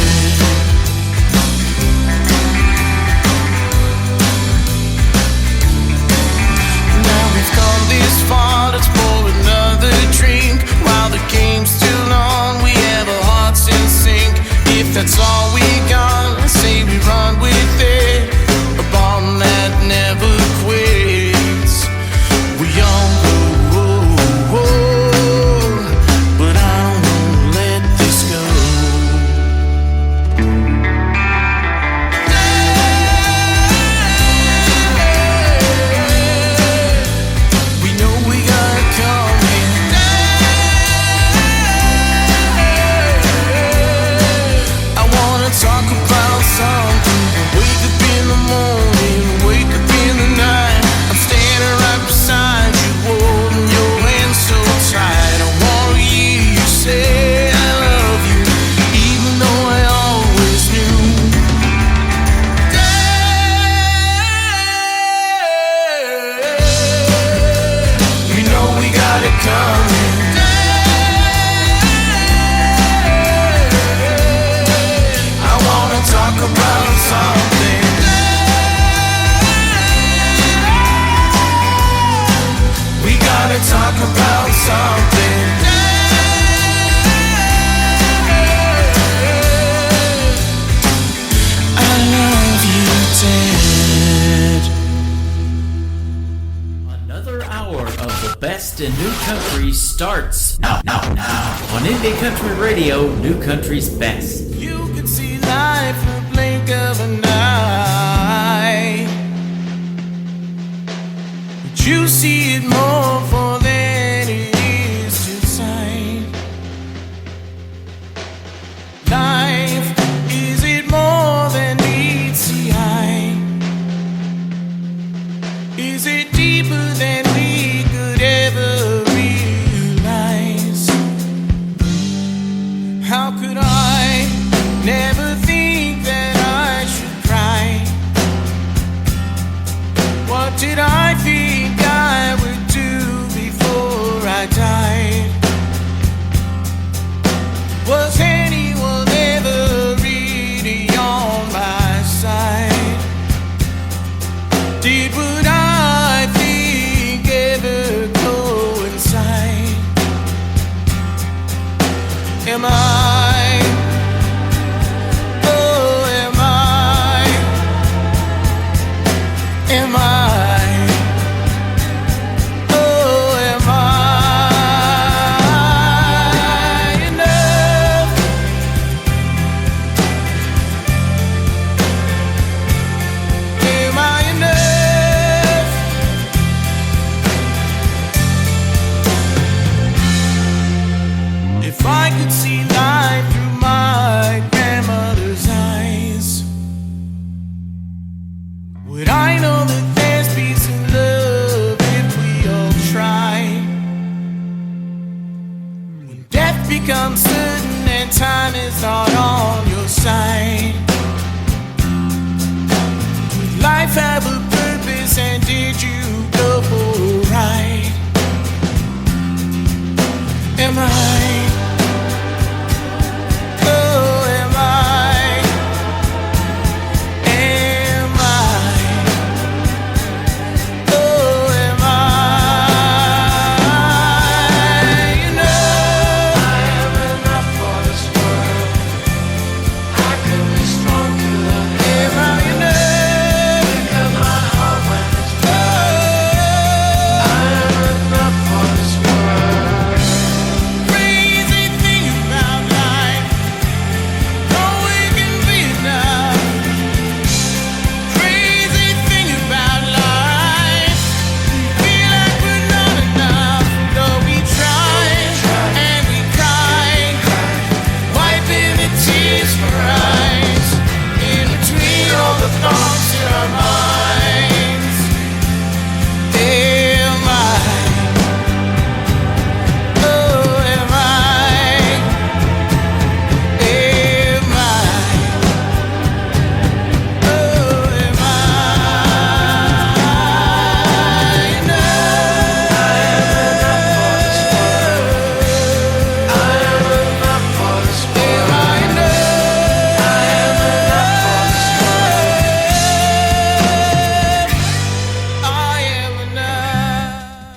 Now we've come this far, let's pour another drink. While the game's still on, we have our hearts in sync. If that's all we got, let's say we run with it. A bond that never quits. We all go, but I don't wanna let this go. We know we got it coming. I wanna talk about something. Wake up in the morning, wake up in the night. I'm standing right beside you, holding your hand so tight. I wanna hear you say I love you, even though I always knew. We know we got it coming. I wanna talk about something. We gotta talk about something. I love you, Dad. Another hour of the best in new country starts now on Indie Country Radio, New Country's Best. You could see life in a blink of an eye. But you see it more for than it is to sight. Life, is it more than meets the eye? Is it deeper than we could ever realize? How could I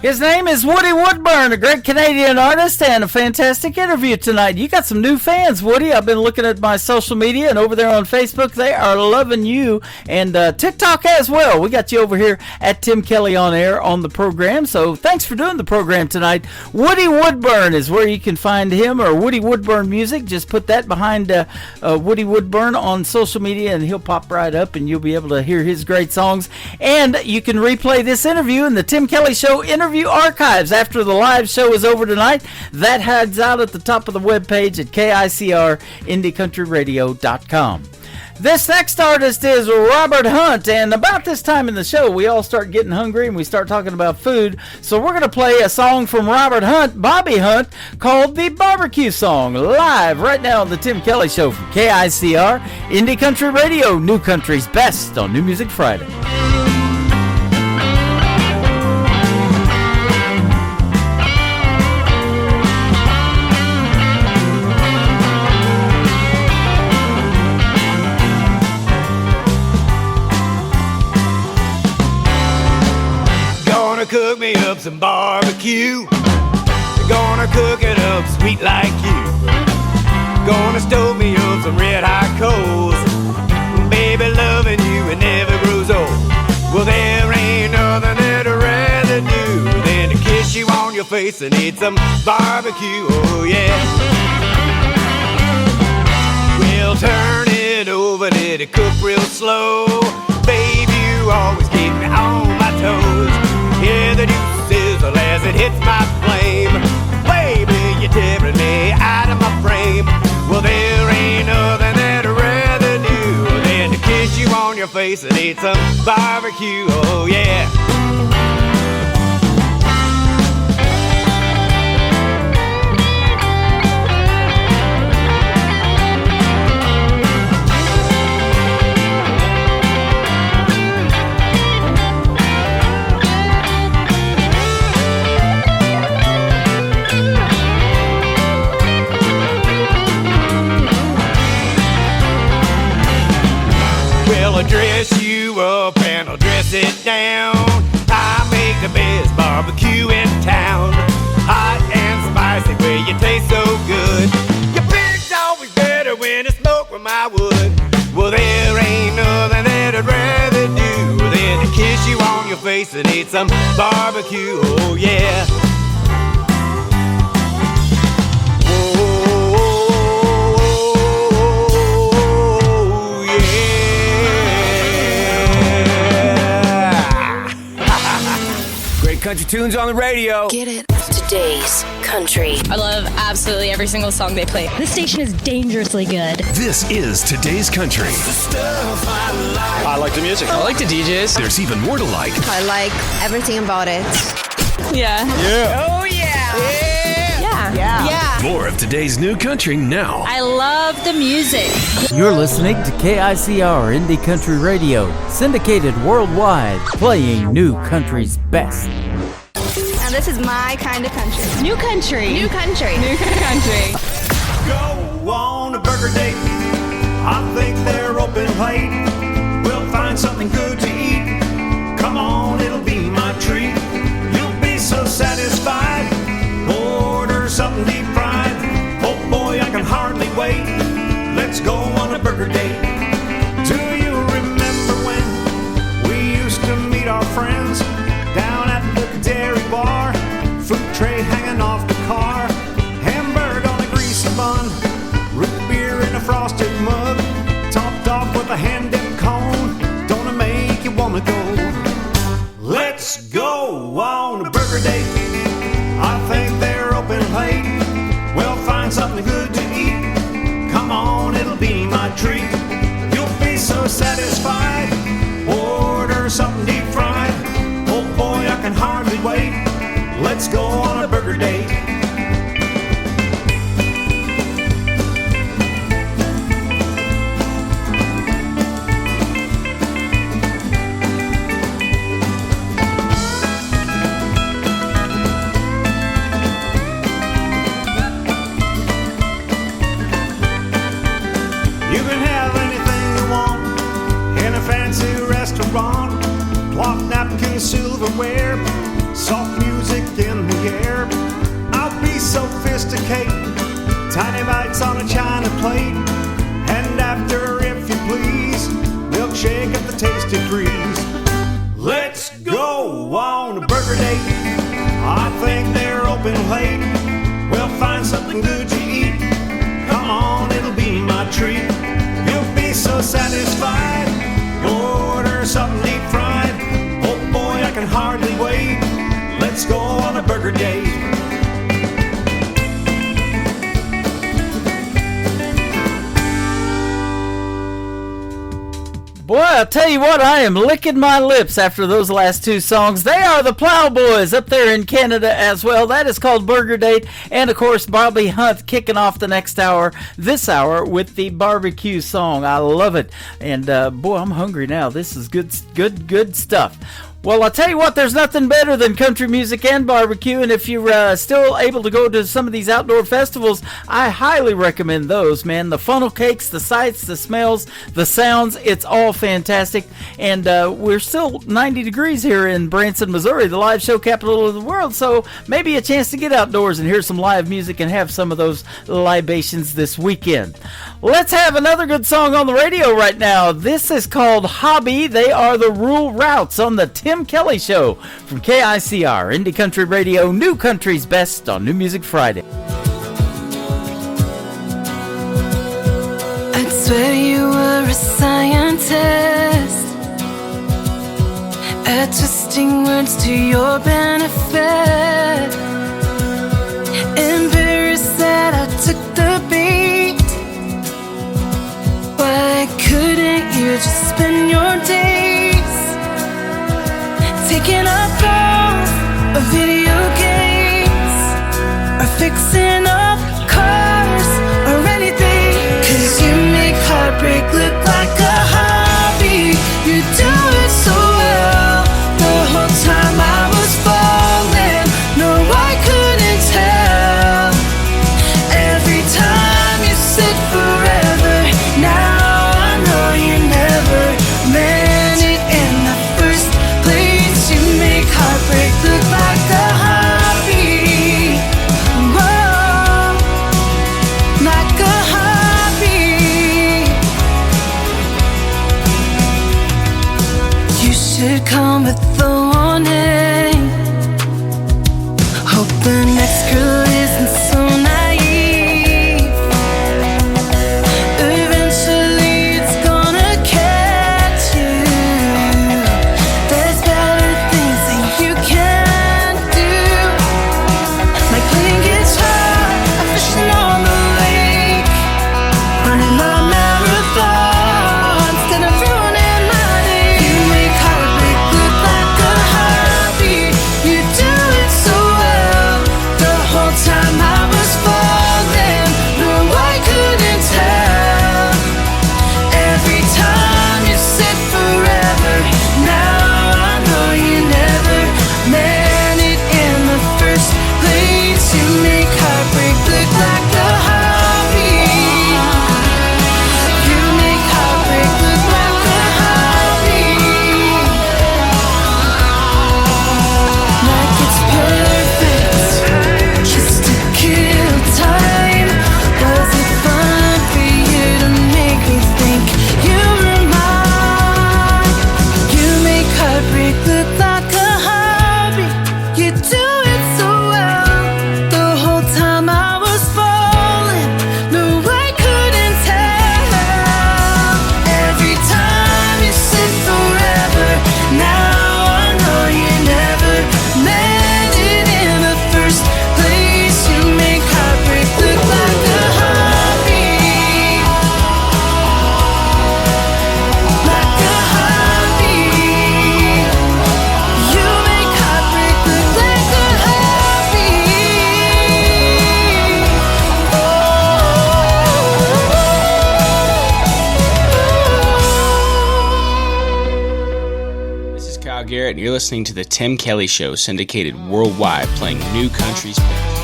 His name is Woody Woodburn, a great Canadian artist, and a fantastic interview tonight. You got some new fans, Woody. I've been looking at my social media, and over there on Facebook, they are loving you, and TikTok as well. We got you over here at Tim Kelly On Air on the program, so thanks for doing the program tonight. Woody Woodburn is where you can find him, or Woody Woodburn Music. Just put that behind Woody Woodburn on social media, and he'll pop right up, and you'll be able to hear his great songs. And you can replay this interview in the Tim Kelly Show interview archives after the live show is over tonight. That hides out at the top of the webpage at KICRIndieCountryRadio.com. This next artist is Robert Hunt, and about this time in the show, we all start getting hungry and we start talking about food. So we're going to play a song from Robert Hunt, Bobby Hunt, called the Barbecue Song, live right now on the Tim Kelly Show from KICR, Indie Country Radio, New Country's Best on New Music Friday. Cook me up some barbecue. Gonna cook it up sweet like you. Gonna stove me up some red hot coals. Baby, loving you, it never grows old. Well, there ain't nothing that I'd rather do than to kiss you on your face and eat some barbecue. Oh yeah. We'll turn it over, let it cook real slow. Baby, you always keep me on my toes. Yeah, the juice sizzle as it hits my flame. Baby, you're tearing me out of my frame. Well, there ain't nothing that I'd rather do than to kiss you on your face and eat some barbecue. Oh, yeah. I'll dress you up and I'll dress it down. I make the best barbecue in town. Hot and spicy where you taste so good. Your pig's always better when it's smoked with my wood. Well, there ain't nothing that I'd rather do than to kiss you on your face and eat some barbecue. Oh yeah. Country tunes on the radio. Get it. Today's country. I love absolutely every single song they play. This station is dangerously good. This is Today's Country. I like the music. I like the DJs. There's even more to like. I like everything about it. Yeah. Yeah. Oh, yeah. Yeah. Yeah. Yeah. More of today's new country now. I love the music. You're listening to KICR Indie Country Radio, syndicated worldwide, playing New Country's best. Now this is my kind of country. New country. New country. New country. Go on a burger date. I think they're open late. We'll find something good to eat. Come on, it'll be my treat. You'll be so satisfied. Order something deep fried. Oh boy, I can hardly wait. Let's go on a burger date. Do you remember when we used to meet our friends down at the dairy bar? Food tray hanging off the car, hamburger on a greasy bun, root beer in a frosted mug, topped off with a hand-dipped cone. Don't it make you wanna go? Let's go on a burger date. I think they're open late. We'll find something good to eat. Come on, it'll be my treat. You'll be so satisfied. Order something deep fried. Oh boy, I can hardly wait. Let's go on a burger date. You can have anything you want in a fancy restaurant. Cloth napkins, silverware, soft music in the air. I'll be sophisticated, tiny bites on a china plate. And after, if you please, milkshake at the Tasty Freeze. Let's go on a burger date. I think they're open late. We'll find something good to eat. Come on, it'll be my treat. You'll be so satisfied. Order something deep fried. Oh boy, I can hardly wait. Let's go on a burger date. Boy, I'll tell you what, I am licking my lips after those last two songs. They are the Plowboys up there in Canada as well. That is called Burger Date. And, of course, Bobby Hunt kicking off the next hour, this hour, with the barbecue song. I love it. And, boy, I'm hungry now. This is good stuff. Well, I'll tell you what, there's nothing better than country music and barbecue, and if you're still able to go to some of these outdoor festivals, I highly recommend those, man. The funnel cakes, the sights, the smells, the sounds, it's all fantastic, and we're still 90 degrees here in Branson, Missouri, the live show capital of the world, so maybe a chance to get outdoors and hear some live music and have some of those libations this weekend. Let's have another good song on the radio right now. This is called Hobby. They are the Rural Routes on the Tim Kelly Show from KICR, Indie Country Radio, New Country's Best on New Music Friday. I'd swear you were a scientist at twisting words to your benefit. Embarrassed that I took the bait. Why couldn't you just spend your days taking up phones or video games or fixing up cars or anything? 'Cause you make heartbreak look like a hobby. You do it so well. The whole time I was falling, no, I couldn't tell. Every time you said forever, now I know you never meant it in the first place. You make heartbreak look like a hobby. Whoa, like a hobby. You should come with the warning. Hope the next girl isn't so naive. Eventually it's gonna catch you. There's better things that you can do, like playing guitar or fishing on the lake, running a marathon instead of ruining my day. You make heartbreak look like a hobby. You do it so well. The whole time I was falling, no, I couldn't tell. Every time you said forever, now I know you never meant it in the first place. You make heartbreak look like a hobby. You make heartbreak look like a hobby. Like it's perfect, just to kill time. Was it fun for you to make me think you were mine? You make heartbreak look like a hobby. You do it so well. The whole time I was falling, no, I couldn't tell. Every time you said forever, now I know you never meant it in the first place. You make heartbreak look like a hobby. Like a hobby. You make heartbreak look like a hobby. This is Kyle Garrett, and you're listening to The Tim Kelly Show, syndicated worldwide, playing New Country's Best.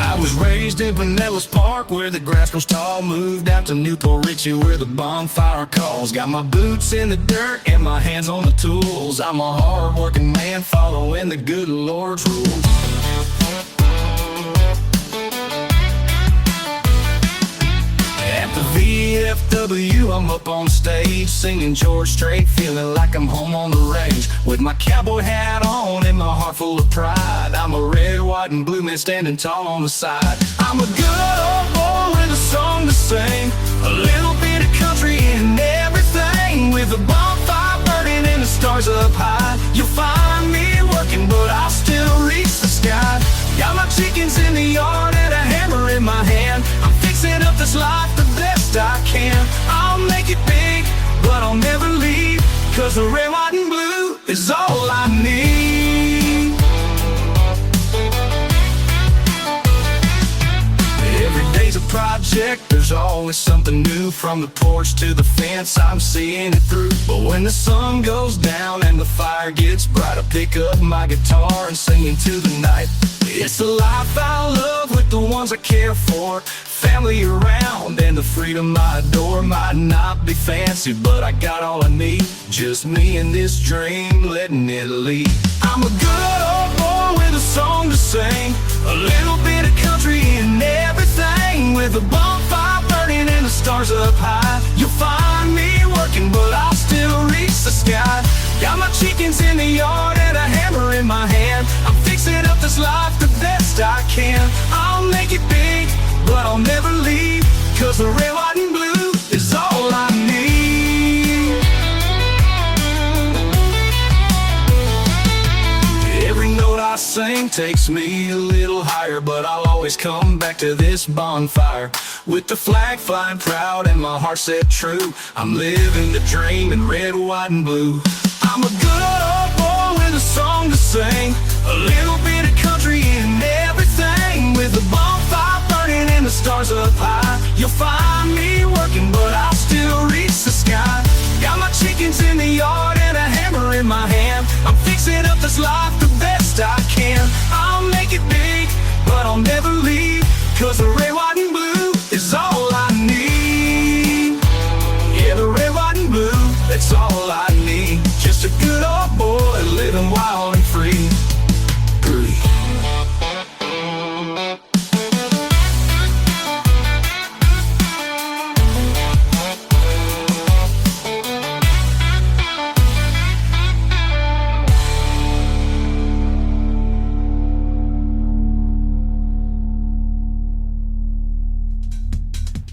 I I was raised in Pinellas Park, where the grass grows tall. Moved out to Newport Richie, where the bonfire calls. Got my boots in the dirt and my hands on the tools. I'm a hard-working man, following the good Lord's rules. At the VFW, I'm up on stage, singing George Strait, feeling like I'm home on the range. With my cowboy hat on and my heart full of pride, I'm a red, white, and blue man standing tall on the side. I'm a good old boy with a song to sing, a little bit of country in everything. With a bonfire burning and the stars up high, you'll find me working, but I'll still reach the sky. Got my chickens in the yard and a hammer in my hand. I'm fixing up this life the best I can. I'll make it big, but I'll never leave, 'cause the red, white, and blue is all I need. Every day's a project, there's always something new. From the porch to the fence, I'm seeing it through. But when the sun goes down and the fire gets bright, I pick up my guitar and sing into the night. It's the life I love with the ones I care for, family around and the freedom I adore. Might not be fancy, but I got all I need, just me and this dream, letting it lead. I'm a good old boy with a song to sing, a little bit of country in everything. With a bonfire burning and the stars up high, you'll find me working, but I'll still reach the sky. Got my chickens in the yard and a hammer in my hand. I'm fixing up this life the best I can. I'll make it big, but I'll never leave, 'cause the red, white, and blue is all I need. Every note I sing takes me a little higher, but I'll always come back to this bonfire. With the flag flying proud and my heart set true, I'm living the dream in red, white, and blue. I'm a good old boy with a song to sing, a little bit of country in everything. With a bonfire burning and the stars up high, you'll find me working, but I'll still reach the sky. Got my chickens in the yard and a hammer in my hand. I'm fixing up this life the best I can. I'll make it big, but I'll never leave, 'cause the red, white, and blue is all I need. Yeah, the red, white, and blue, that's all I need. Just a good old boy living wild and free.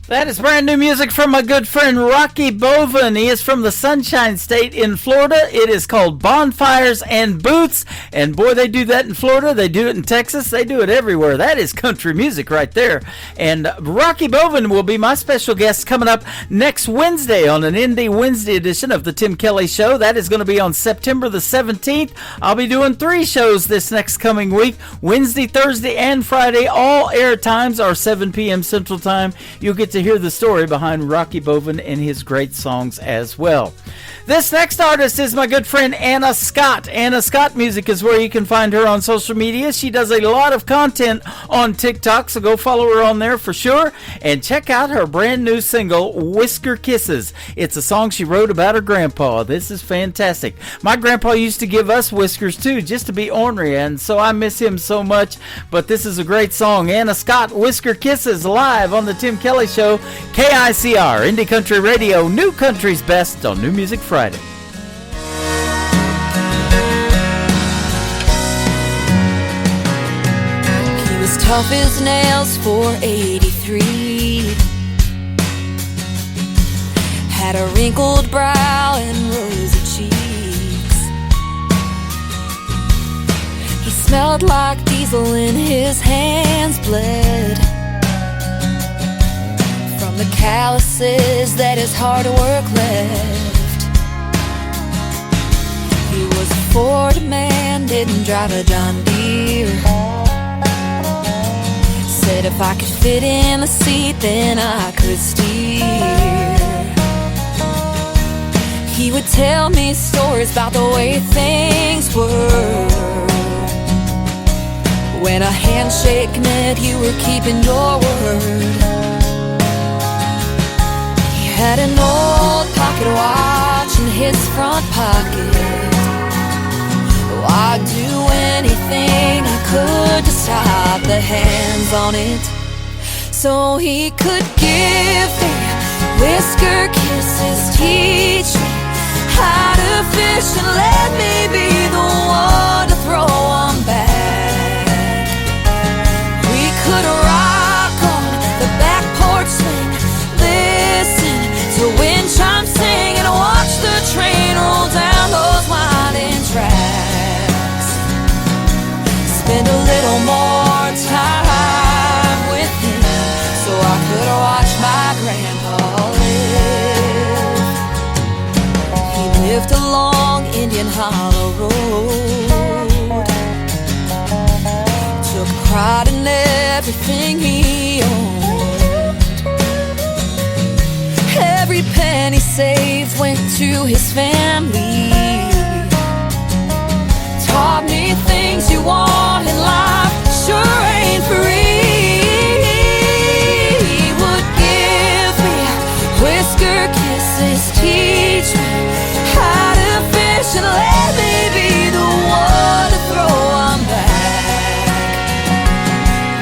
That is brand new music from my good friend Rocky Boven. He is from the Sunshine State in Florida. It is called Bonfires and Boots. And boy, they do that in Florida. They do it in Texas. They do it everywhere. That is country music right there. And Rocky Boven will be my special guest coming up next Wednesday on an Indie Wednesday edition of the Tim Kelly Show. That is going to be on September the 17th. I'll be doing 3 shows this next coming week, Wednesday, Thursday, and Friday. All air times are 7 p.m. Central Time. You'll get to hear the story behind Rocky Boven and his great songs as well. This next artist is my good friend Anna Scott. Anna Scott Music is where you can find her on social media. She does a lot of content on TikTok, so go follow her on there for sure. And check out her brand new single, Whisker Kisses. It's a song she wrote about her grandpa. This is fantastic. My grandpa used to give us whiskers too, just to be ornery, and so I miss him so much. But this is a great song. Anna Scott, Whisker Kisses, live on the Tim Kelly Show, KICR, Indie Country Radio, New Country's Best on New Music Friday. He was tough as nails for 83. Had a wrinkled brow and rosy cheeks. He smelled like diesel and his hands bled from the calluses that his hard work left. He was a Ford man, didn't drive a John Deere. Said if I could fit in the seat, then I could steer. He would tell me stories about the way things were When a handshake meant you were keeping your word. He had an old pocket watch in his front pocket. Oh, I'd do anything I could to stop the hands on it, so he could give me whisker kisses, teach me how to fish, and let me be the one to throw them back. We could rock on the back porch swing, listen to wind chimes sing, and watch the train roll down those winding tracks. Spend a little more time with him, so I could watch my grandpa live. He lived along Indian Hollow Road, took pride in everything he owned. Every penny saved went to his family. Taught me things you want in life sure ain't free. He would give me whisker kisses, teach me how to fish, and let me be the one to throw them back.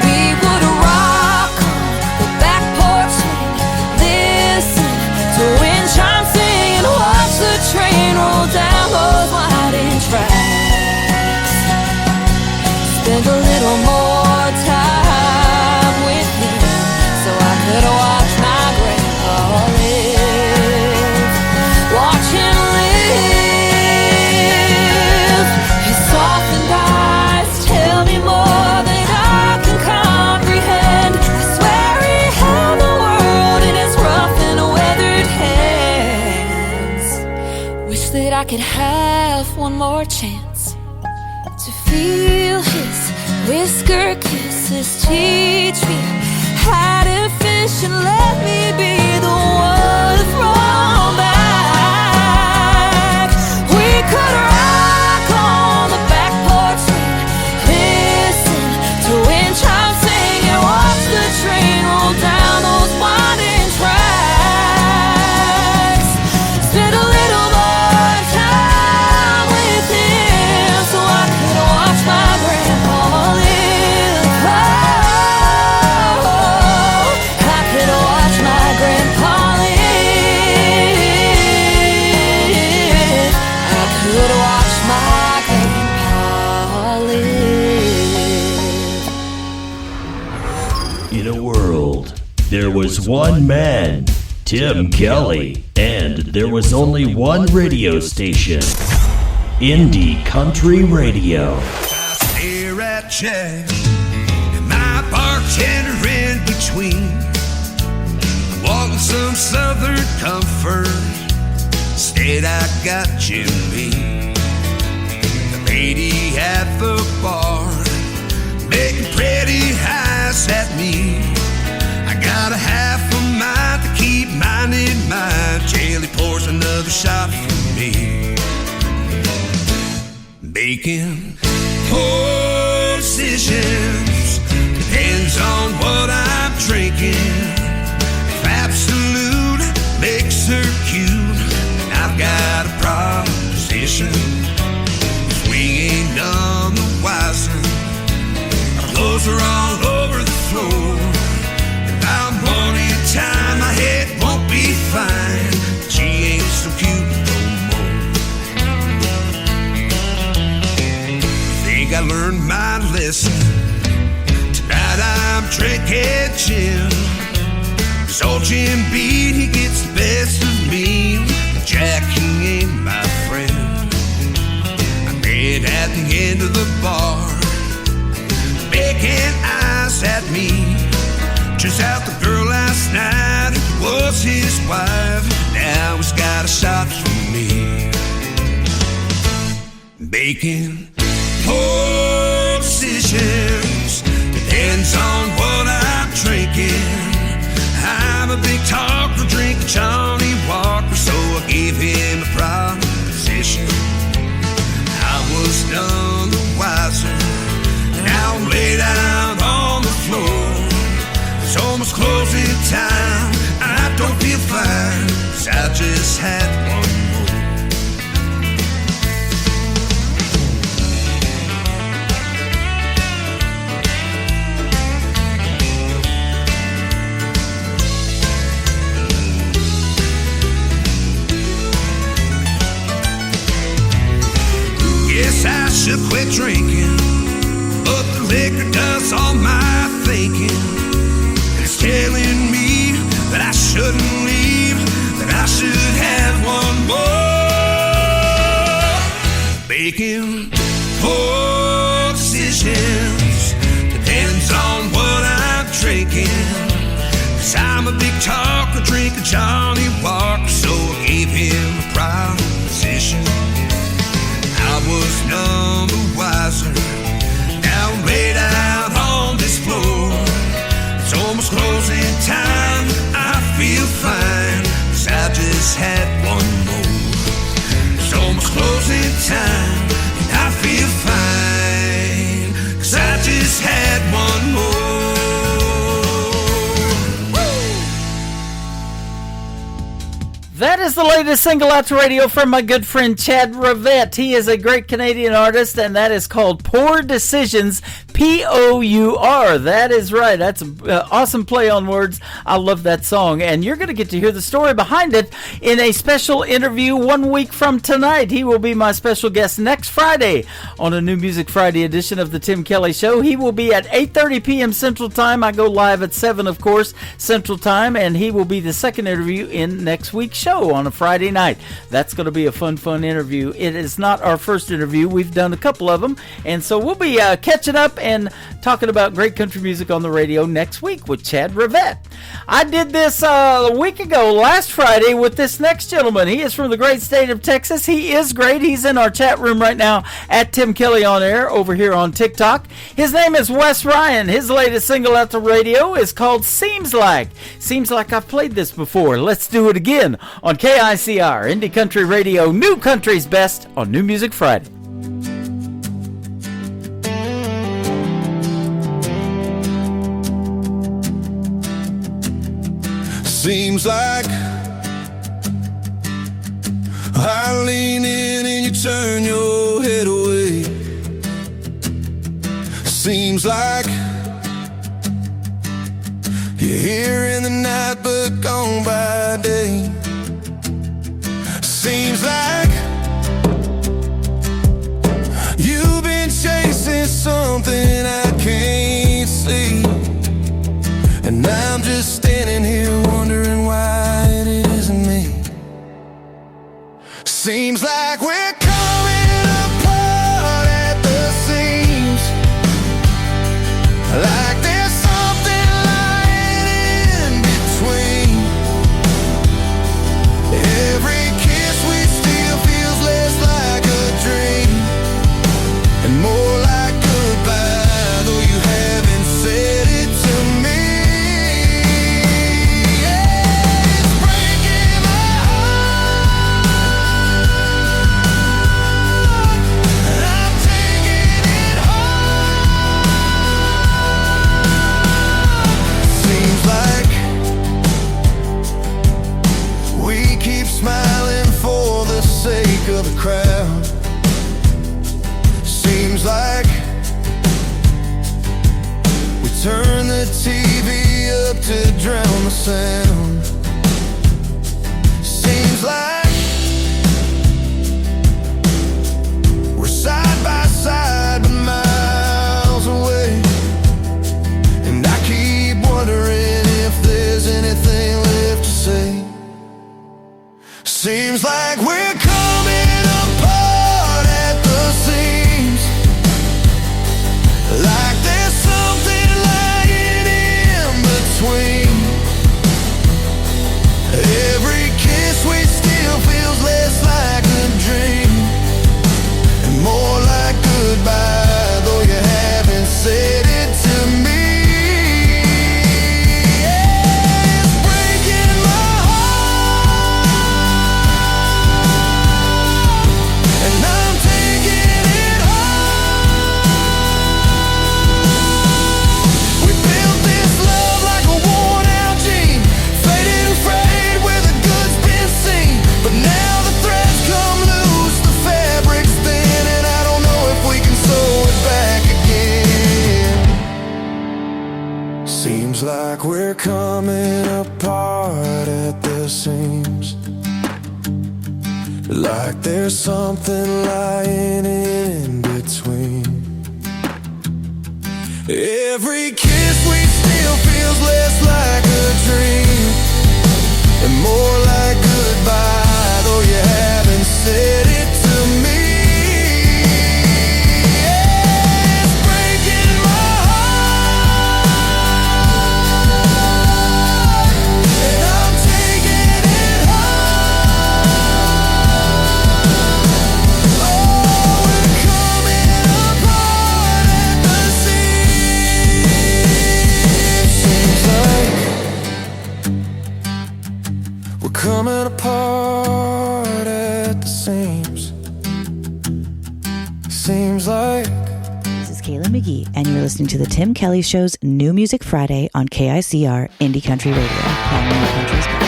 We would rock on the back porch swing, listen to wind chimes sing, and watch the train roll down those winding tracks. Spend a little more time with him, so I could watch my grandpa live. Watch him live. His softened eyes tell me more than I can comprehend. I swear he held the world in his rough and weathered hands. Wish that I could have one more chance to feel his whisker kisses, teach me how to fish, and let me be the one to throw 'em back. We could rock on the back porch swing, listen to wind chimes sing, and watch the train roll down those winding tracks. Spend a little more time with him, so I could watch my grandpa live. Oh, I could watch my grandpa live. I could watch my grandpa live. In a world, there was one man, Tim Kelly, and there was only one radio station, Indie Country Radio. Stare at Jack and my bartender in between, wanting some southern comfort. Instead, I got Jimmy, the lady at the bar, making pretty eyes at me. I got a half a mind to keep mine in mind till he pours another shot for me. Making poor decisions depends on what I'm drinking. If Absolute makes her cute, then I've got a proposition. If we ain't none the wiser, our clothes are all over the floor. And about morning time, my head won't be fine. She ain't so cute no more. Think I learned my lesson. Tonight I'm drinking gin. 'Cause old Jim Beat, he gets the best of me. Jack, he ain't my friend. I met at the end of the bar, making eyes at me. Turns out the girl last night was his wife. Now he's got a shot for me. Making poor decisions depends on what I'm drinking. I'm a big talker, drink Johnny Walker, so I gave him a proposition. I was none the wiser. Now I'm laid just had one more. Guess I should quit drinking, but the liquor does all my thinking. It's telling me that I shouldn't leave, that I should have one more. Making poor decisions depends on what I'm drinking. 'Cause I'm a big talker, drink a Johnny Walker, so I gave him a proposition. I was none the wiser. Now I'm laid out on this floor. It's almost closing time. I feel fine, 'cause I just had one more. It's almost closing time. And I feel fine, 'cause I just had one more. That is the latest single out to radio from my good friend Chad Rivette. He is a great Canadian artist, and that is called Poor Decisions, P-O-U-R. That is right. That's an awesome play on words. I love that song, and you're going to get to hear the story behind it in a special interview 1 week from tonight. He will be my special guest next Friday on a New Music Friday edition of the Tim Kelly Show. He will be at 8:30 p.m. Central Time. I go live at 7, of course, Central Time, and he will be the second interview in next week's show on a Friday night. That's going to be a fun interview. It is not our first interview. We've done a couple of them, and so we'll be catching up and talking about great country music on the radio next week with Chad Rivette. I did this a week ago, last Friday, with this next gentleman. He is from the great state of Texas. He is great. He's in our chat room right now at Tim Kelly on Air over here on TikTok. His name is Wes Ryan. His latest single out the radio is called Seems Like. Seems like I've played this before. Let's do it again on KICR, Indie Country Radio, New Country's Best on New Music Friday. Seems like I lean in and you turn your head away. Seems like you're here in the night but gone by day. Seems like you've been chasing something I can't see, and I'm just standing here wondering why it isn't me. Seems like we're coming apart at the seams, like there's something lying in between. Every kiss we steal feels less like a dream and more like goodbye, though you haven't said it to me. Smiling for the sake of the crowd. Seems like we turn the TV up to drown the sound. Seems like we're side by side but miles away, and I keep wondering if there's anything left to say. Seems like we're coming apart at the seams, like there's something lying in between. Every kiss we steal feels less like a dream and more like goodbye, though you haven't said it to me. Yeah, it's breaking my heart. the seams. Like there's something lying in between. Every kiss we steal feels less like a dream and more like goodbye, though you haven't said it to me. It's breaking my heart, and I'm taking it hard. Oh, we're coming apart at the seams. Seems like we're coming apart at the seams. Seems like. This is Kayla McGee, and you're listening to the Tim Kelly Show's New Music Friday on KICR Indie Country Radio. Playing new country's best.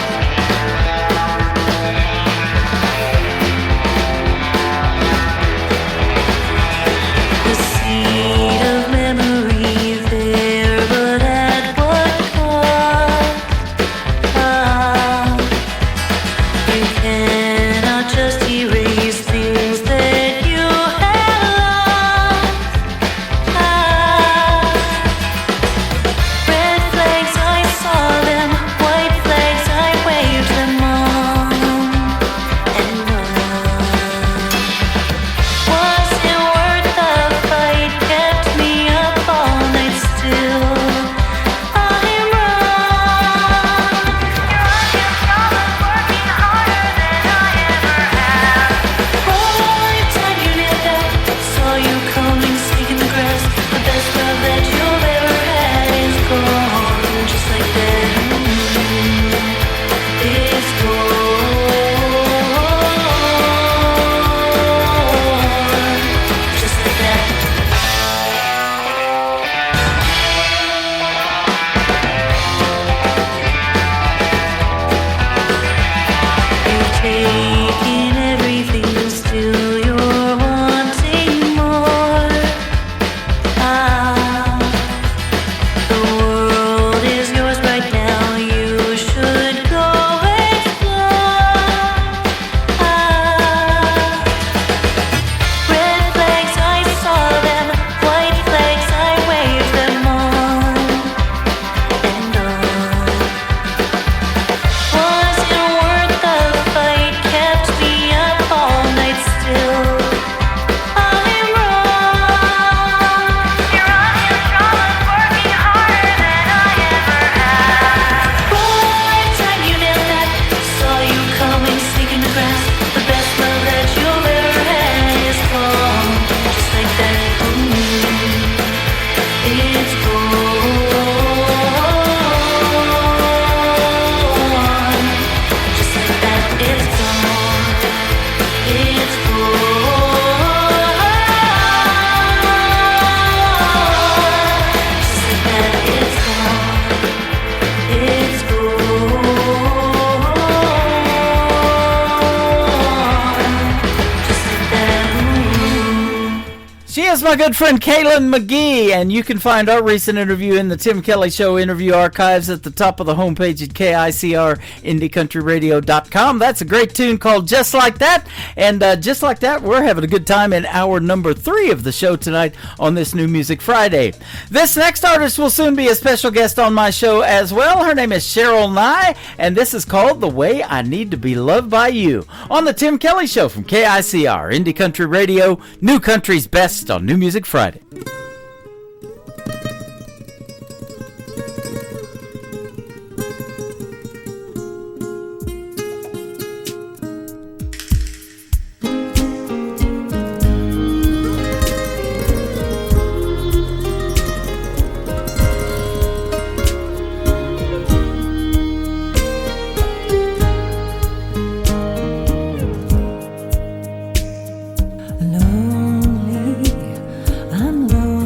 The seed of memory there, but at what cost? You cannot just erase things that you have lost. Red flags, I saw them. White flags, I waved them on. And was it worth the fight? Kept me up all night still. I'm wrong. Your onion working harder than I ever have. All the time you did that, saw you coming, sneaking the grass. The best love that you've ever had is gone, just like that. It's gone, just like that. You've taken everything, still you're wanting more. The world is yours right now. You should go explore. Red flags, I saw them. White flags, I waved them on and on. Was it worth the fight? Kept me up all night still. I'm wrong. Your onion trauma's working harder than I ever have. Right time you nailed that, saw you coming, sneaking the grass. The best love that you've ever had is gone, just like that. It's gone, just like that. It's gone. It's She is my good friend Kaylin McGee, and you can find our recent interview in the Tim Kelly Show interview archives at the top of the homepage at KICRIndieCountryRadio.com. That's a great tune called Just Like That, and just like that, we're having a good time in hour number 3 of the show tonight on this New Music Friday. This next artist will soon be a special guest on my show as well. Her name is Cheryl Nye, and this is called The Way I Need to Be Loved by You on the Tim Kelly Show from KICR Indie Country Radio, New Country's Best on New Music Friday. lonely. I'm lonely.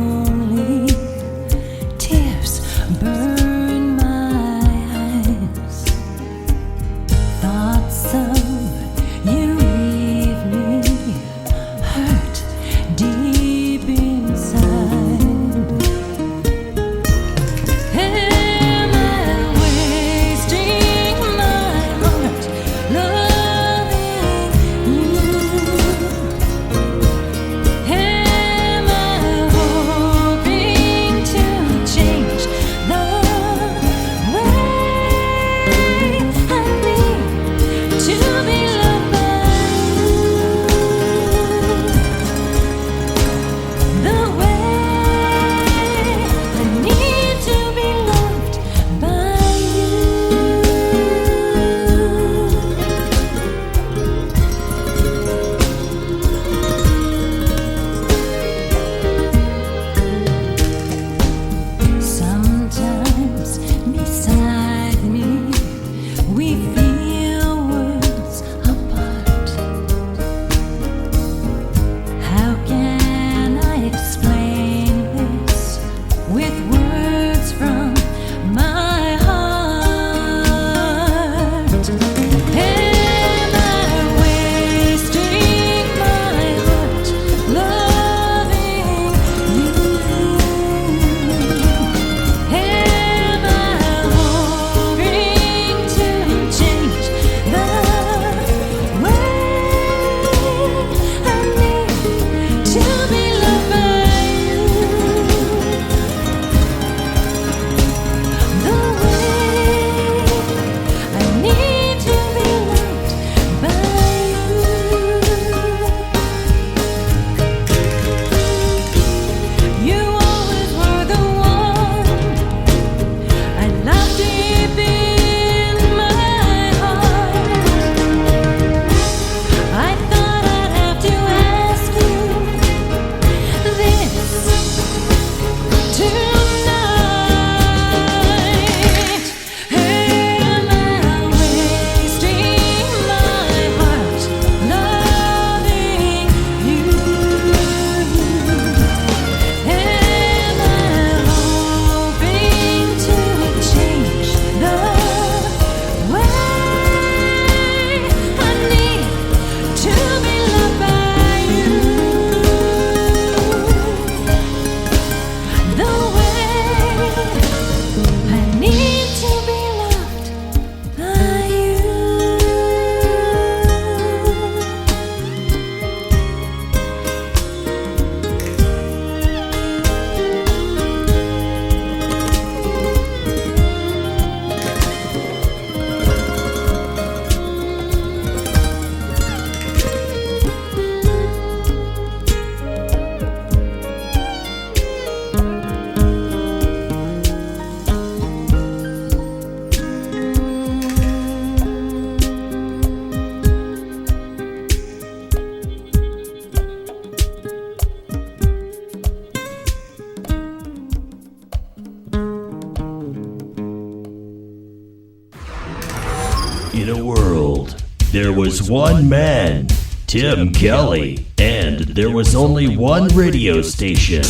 the world. There was one man, Tim Kelly, and there was only one radio station,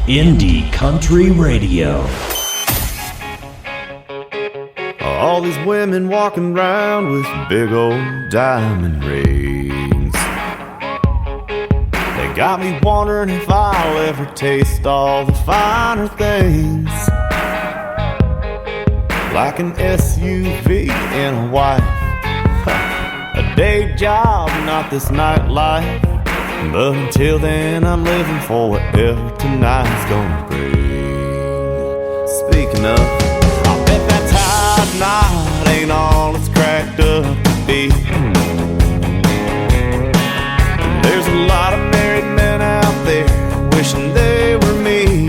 Indie Country Radio. All these women walking around with big old diamond rings. They got me wondering if I'll ever taste all the finer things. Like an SUV and a wife, a day job, not this nightlife. But until then, I'm living for whatever tonight's gonna bring. Speaking of, I bet that night ain't all it's cracked up to be. There's a lot of married men out there wishing they were me.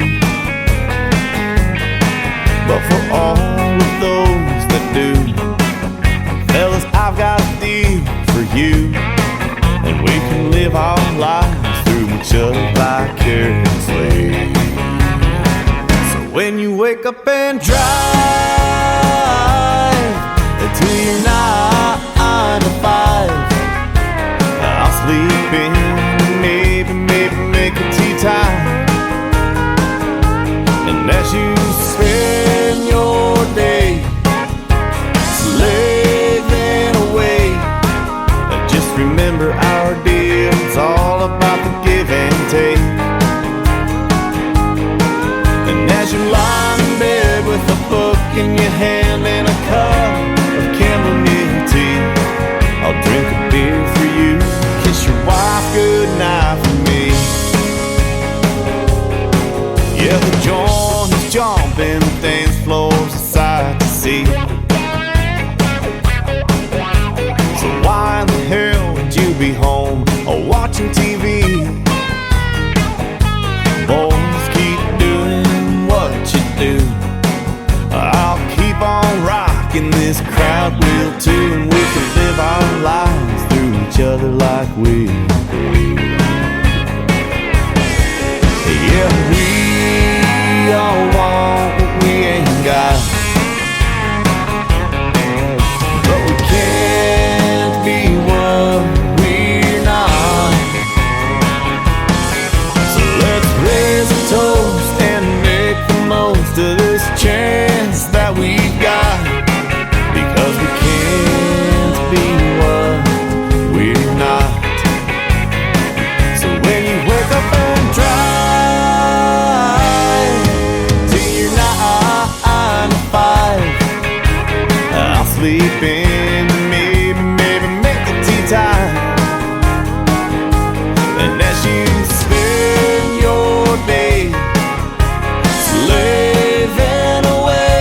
But for all of those that do, fellas, I've got a deal for you. And we can live our lives through each other vicariously. So when you wake up and drive to your 9 to 5, I'll sleep in, maybe make a tea time. And as you spend your day slaving away, just remember our deal, it's all about the give and take. And as you lie in bed with a book in your hand and a cup of chamomile tea, I'll drink a beer for you, kiss your wife goodnight for me. Yeah, the joint is jumping, the dance floor's a sight to see. So why in the hell would you be home or watching TV? Boys, keep doing what you do. I'll keep on rocking, this crowd will too. And we can live our lives through each other like we do. Yeah, we all want what we ain't got, but we can't be what we're not. So let's raise a toast and make the most of this chance that we've got, because we can't be what we're not. So when you wake up and drive to your 9 to 5, I'll sleep in, maybe make the tea time. And as you spend your day slaving away,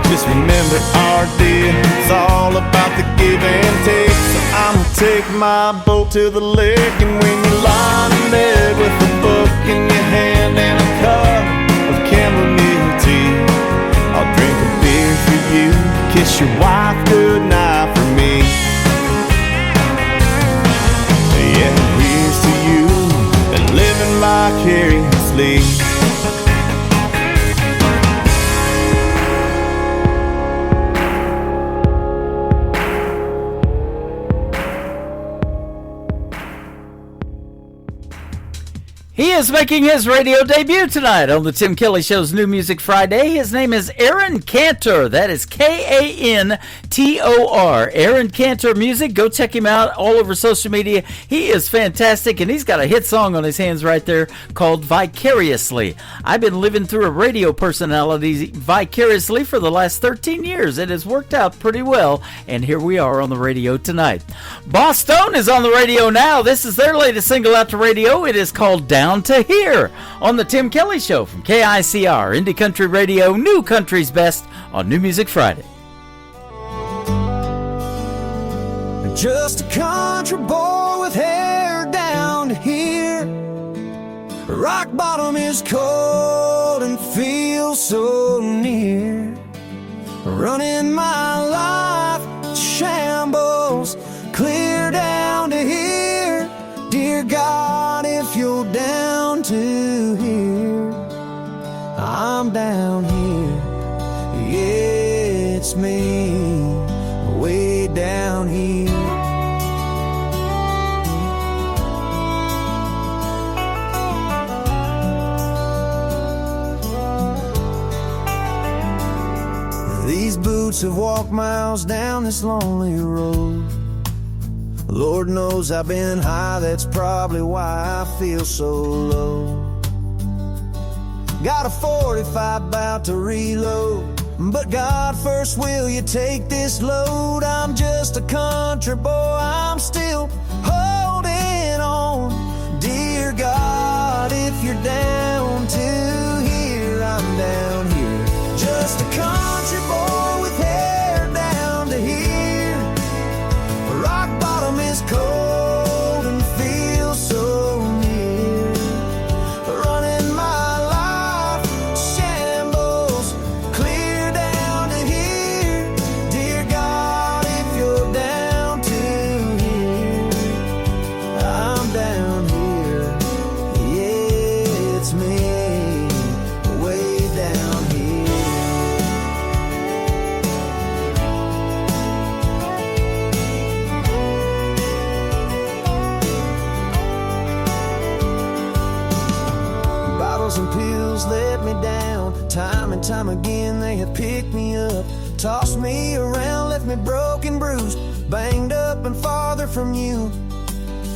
just remember our deal, it's all about the give and take. So I'ma take my boat to the lake, and when you lie in bed with a book in your hand and a cup of chamomile tea, I'll drink a beer for you, kiss your wife goodnight for me. Yeah, here's to you and living vicariously. He is making his radio debut tonight on the Tim Kelly Show's New Music Friday. His name is Aaron Cantor. That is Kantor. Aaron Cantor Music. Go check him out all over social media. He is fantastic, and he's got a hit song on his hands right there called Vicariously. I've been living through a radio personality vicariously for the last 13 years. It has worked out pretty well, and here we are on the radio tonight. Boss Stone is on the radio now. This is their latest single out to radio. It is called Down to Here on the Tim Kelly Show from KICR, Indie Country Radio, New Country's Best on New Music Friday. Just a country boy with hair down to here. Rock bottom is cold and feels so near. Running my life shambles clear down to here. Dear God, if you're down to here, I'm down here. Yeah, it's me. Way once have walked miles down this lonely road. Lord knows I've been high, that's probably why I feel so low. Got a 45 about to reload, but God first, will you take this load? I'm just a country boy, I'm still holding on. Dear God, if you're down to here, I'm down here. Just a country boy with hair down to here. Rock bottom is cold and feels so near. Running my life shambles clear down to here. Dear God, if you're down to here, I'm down here. Yeah, it's me, way down here. Bottles and pills let me down. Time and time again they have picked me up, tossed me around, left me broken, bruised, banged up and farther from you.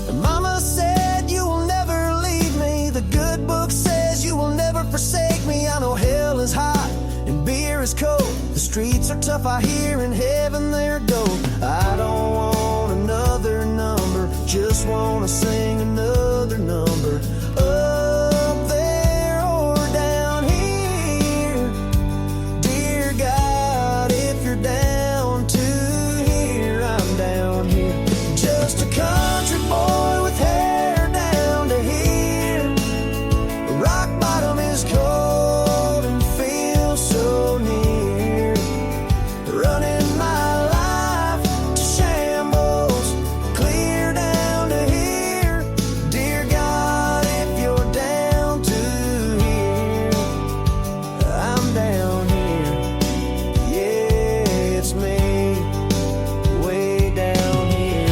And Mama said you will never leave me. The good book says you will never forsake me. I know hell is hot and beer is cold. The streets are tough, I hear, in heaven they're gold. I don't want another number, just wanna sing another number. Up there or down here. Dear God, if you're down to here, I'm down here. Just a country boy with hair down to here. Rock bottom is cold and feels so near. Running my life to shambles clear down to here. Dear God, if you're down to here, I'm down here. Yeah, it's me, way down here.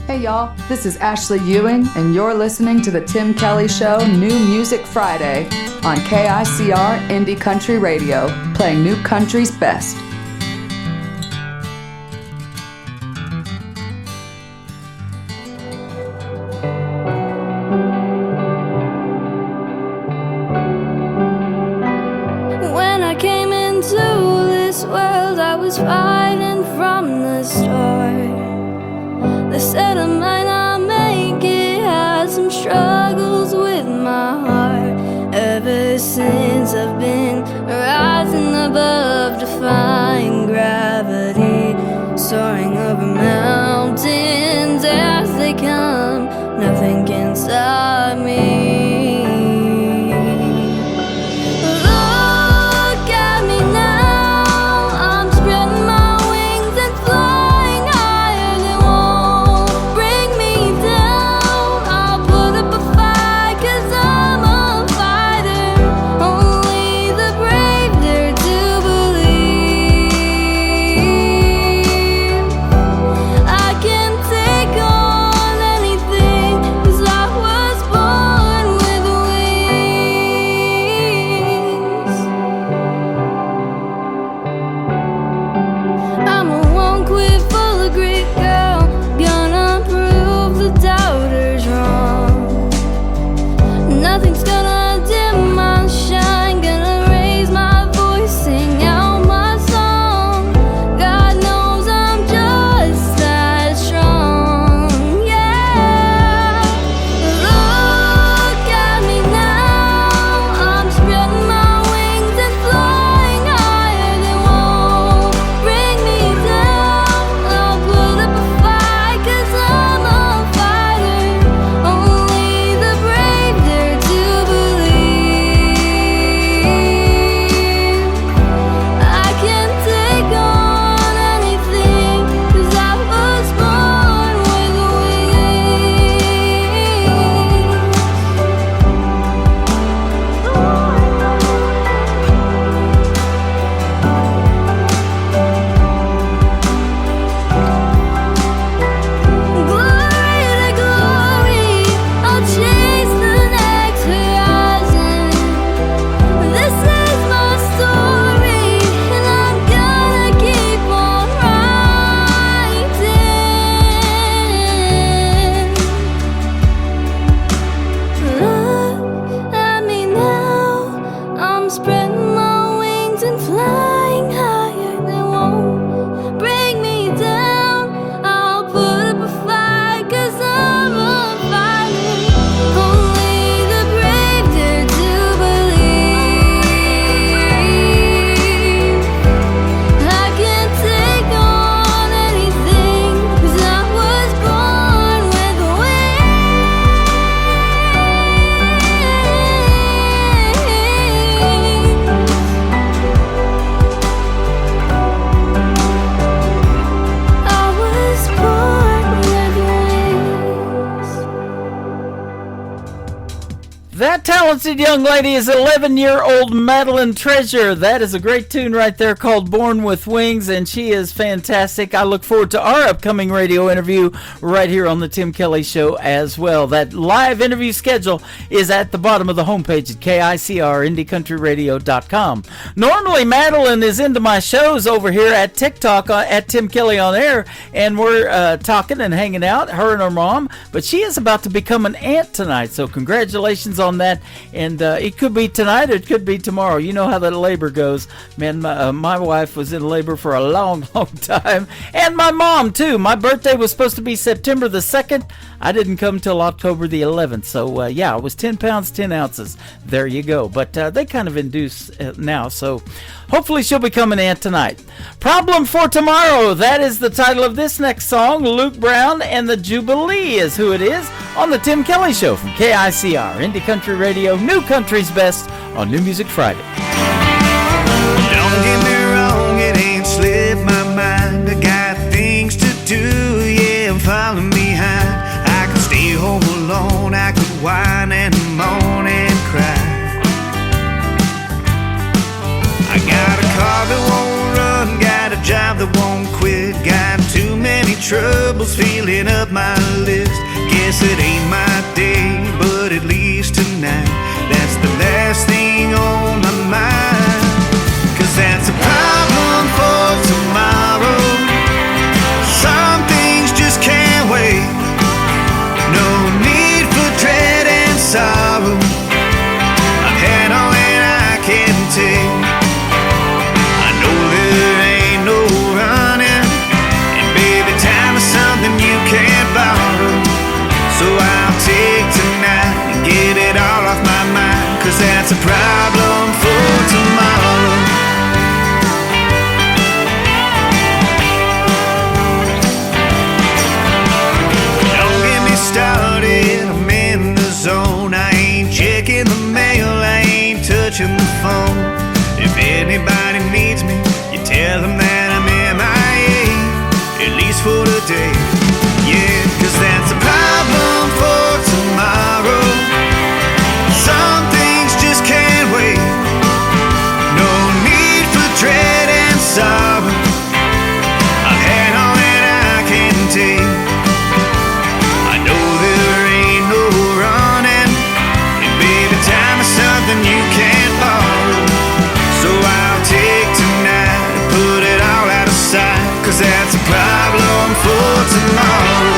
Hey y'all, this is Ashley Ewing, and you're listening to The Tim Kelly Show New Music Friday on KICR Indie Country Radio, playing new country's best. When I came into this world, I was fighting from the start. They said I might not make it, had some struggles with my heart. Ever since I've been rising above the fire. That talented young lady is 11-year-old Madeline Treasure. That is a great tune right there called Born with Wings, and she is fantastic. I look forward to our upcoming radio interview right here on the Tim Kelly Show as well. That live interview schedule is at the bottom of the homepage at KICR-IndieCountryRadio.com. Normally, Madeline is into my shows over here at TikTok at Tim Kelly on Air, and we're talking and hanging out, her and her mom, but she is about to become an aunt tonight, so congratulations on that, and it could be tonight or it could be tomorrow. You know how that labor goes. Man, my wife was in labor for a long time, and my mom too. My birthday was supposed to be September the 2nd. I didn't come till October the 11th, so yeah, I was 10 pounds 10 ounces. There you go. But they kind of induce now, so hopefully she'll become an aunt tonight. Problem for Tomorrow, that is the title of this next song. Luke Brown and the Jubilee is who it is on the Tim Kelly Show from KICR, Indie Country Radio, New Country's Best on New Music Friday. Don't get me wrong, it ain't slipped my mind. I got things to do, yeah, I'm falling behind. I could stay home alone, I could whine and moan and cry. I got a car that won't run, got a job that won't quit, got too many troubles filling up my list. Guess it ain't my day, but at least tonight, that's the last thing on my mind. 'Cause that's a problem for tomorrow. Some things just can't wait. No need for dread and sorrow. I've had all that I can take. I know there ain't no running, and baby, time is something you can't borrow. So I'll take tonight and get it all off my mind, 'cause that's a problem for tomorrow. Don't get me started, I'm in the zone. I ain't checking the mail, I ain't touching the phone. If anybody needs me, you tell them that I'm MIA, at least for today. Yeah, 'cause that's a problem for tomorrow. Some things just can't wait. No need for dread and sorrow. I've had all that I can take. I know there ain't no running, and baby, time is something you can't borrow. So I'll take tonight and put it all out of sight, 'cause that's a problem for tomorrow.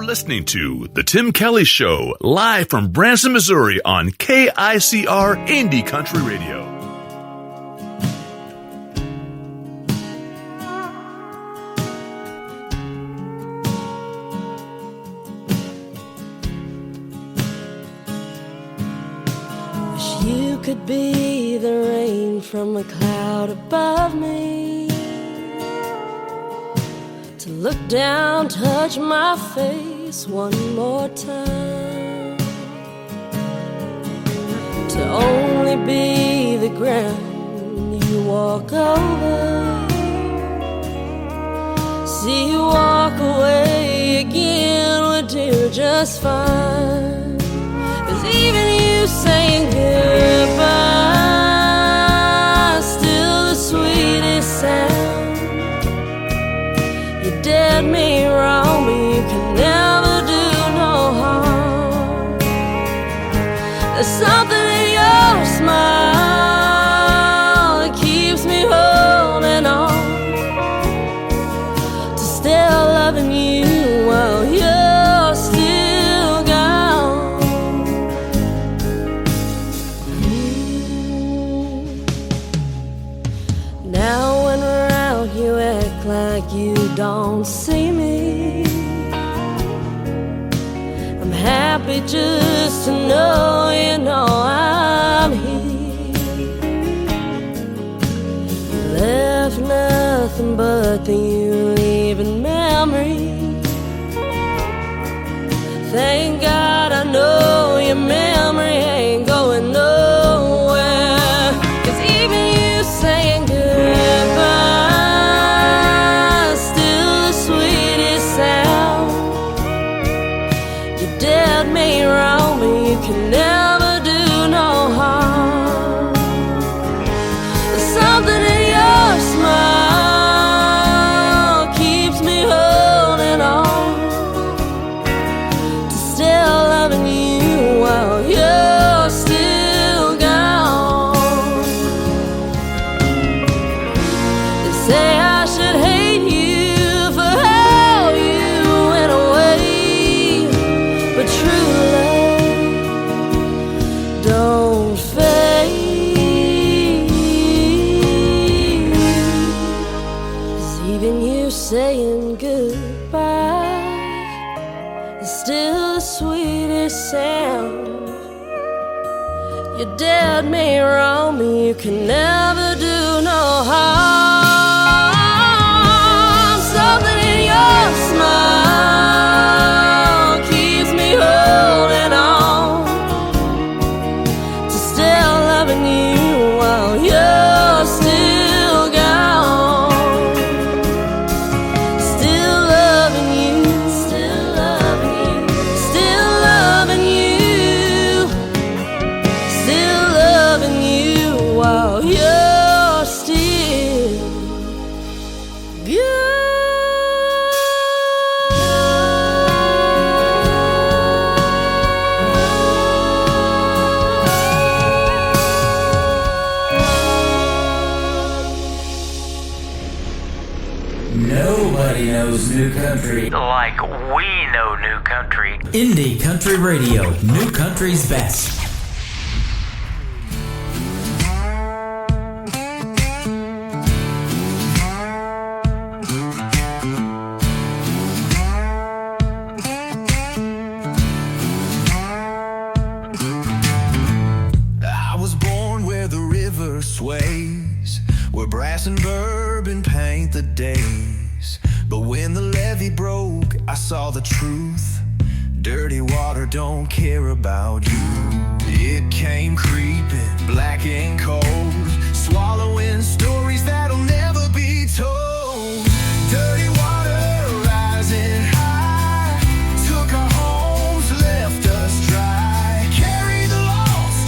Listening to The Tim Kelly Show, live from Branson, Missouri on KICR Indie Country Radio. Wish you could be the rain from a cloud above me, to look down, touch my face one more time, to only be the ground you walk over, see you walk away again with do just fine. 'Cause even you saying goodbye is still the sweetest sound. You did me wrong, but you can never do no harm. There's something in your smile that keeps me holding on to still loving you while you're still gone. Now when we're out, you act like you don't see me. I'm happy just to know you know I'm here. You left nothing but the you leaving memory. Thank God I know your memory ain't going nowhere. 'Cause even you saying goodbye is still the sweetest sound. You did me wrong, but you can never do no harm. There's something in your smile keeps me holding on to still loving you while you're still gone. They say I should hate you for how you went away, but true love don't fade. 'Cause even you saying goodbye is still the sweetest sound. You did me wrong, but you can never do no harm. Something in your smile keeps me holding on to still loving you while you're still gone. Still loving you, still loving you, still loving you, still loving you while you're still gone. Nobody knows new country like we know new country. Indie Country Radio, new country's best. I was born where the river sways, where brass and bourbon paint the days. But when the levee broke, I saw the truth. Dirty water don't care about you. It came creeping, black and cold, swallowing stories that'll never be told. Dirty water rising high, took our homes, left us dry. Carry the lost,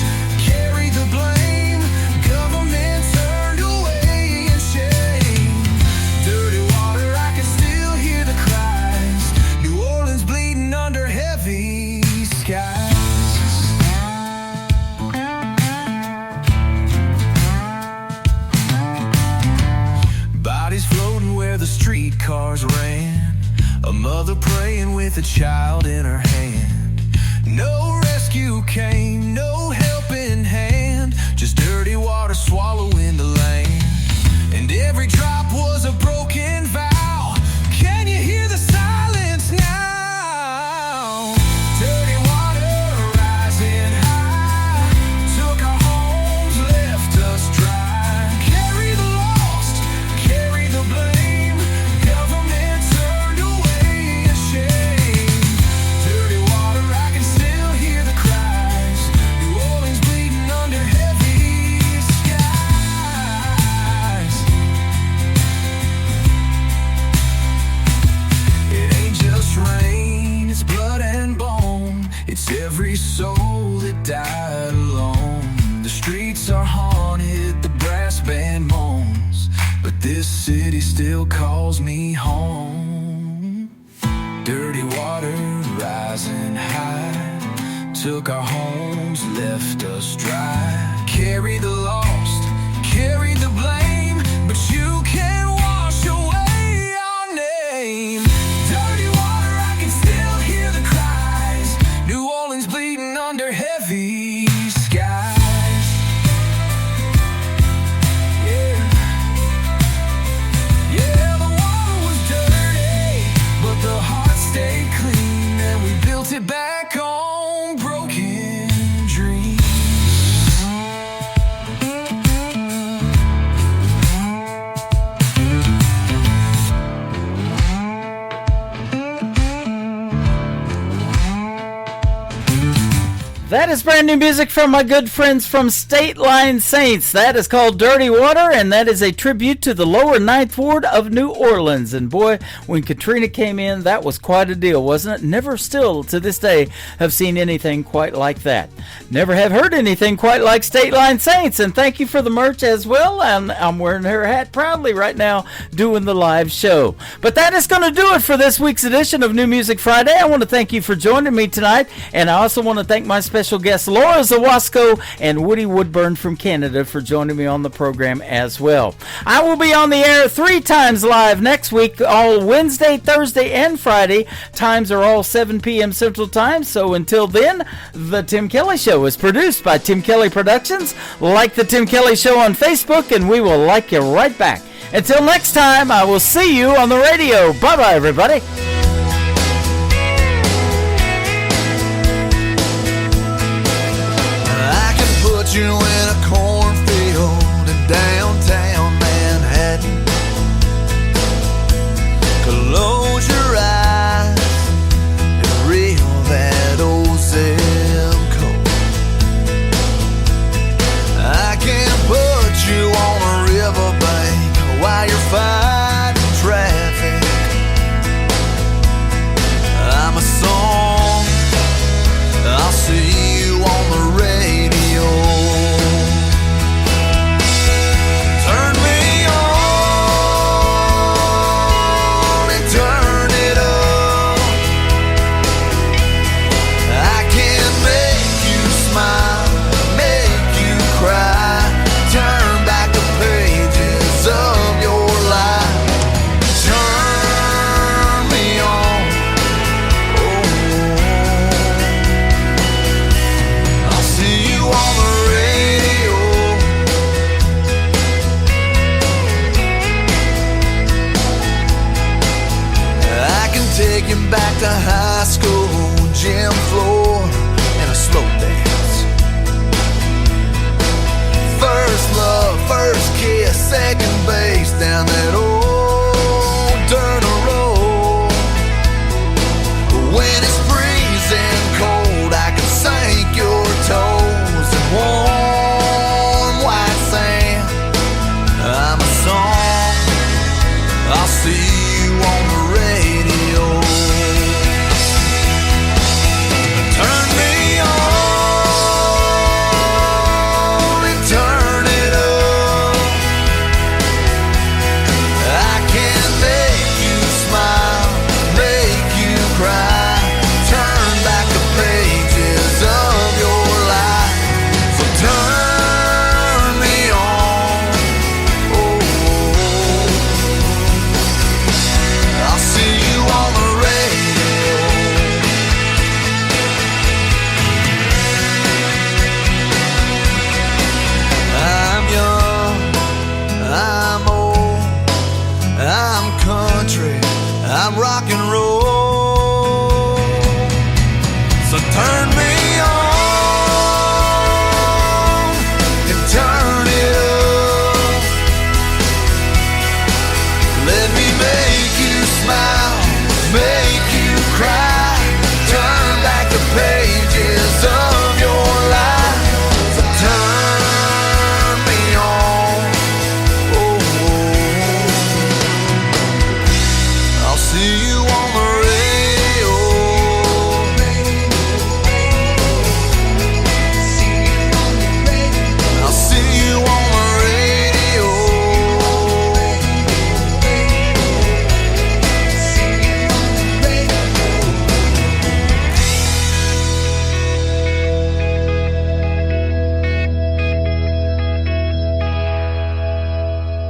carry the blame, government turned away in shame. Dirty water, I can still hear the cries, New Orleans bleeding under heavy skies. Bodies floating where the streetcars ran, a mother praying with a child in her hand. No rescue came, no helping hand, just dirty water swallowing the land. And every drop was a broken vow. Can you hear the silence now? Dirty water rising high, took our homes, left us dry. Carry the lost, carry the blame, government turned away in shame. Dirty water, I can still hear the cries, New Orleans bleeding under heavy skies. still calls me home. Dirty water rising high, took our homes, left us dry. Carry the lost, carry the blame, but you can't wash away our name. Dirty water, I can still hear the cries. New Orleans bleeding under heavy skies. Stay clean, and we built it back on broken dreams. That is brand new music from my good friends from State Line Saints. That is called Dirty Water, and that is a tribute to the lower Ninth Ward of New Orleans. And boy, when Katrina came in, that was quite a deal, wasn't it? Never still, to this day, have seen anything quite like that. Never have heard anything quite like State Line Saints. And thank you for the merch as well. And I'm wearing her hat proudly right now, doing the live show. But that is going to do it for this week's edition of New Music Friday. I want to thank you for joining me tonight, and I also want to thank my special guests Laura Zawasco and Woody Woodburn from Canada for joining me on the program as well. I will be on the air 3 times live next week, all Wednesday, Thursday, and Friday. Times are all 7 p.m. Central Time, so until then, The Tim Kelly Show is produced by Tim Kelly Productions. Like The Tim Kelly Show on Facebook, and we will like you right back. Until next time, I will see you on the radio. Bye-bye, everybody. Put you in a cornfield in downtown Manhattan. Close your eyes and reel that old zip code. I can put you on a riverbank while you're fighting traffic. I'm a song, I'll see you on the radio. Back to high school, gym floor, and a slow dance. First love, first kiss, second base down that old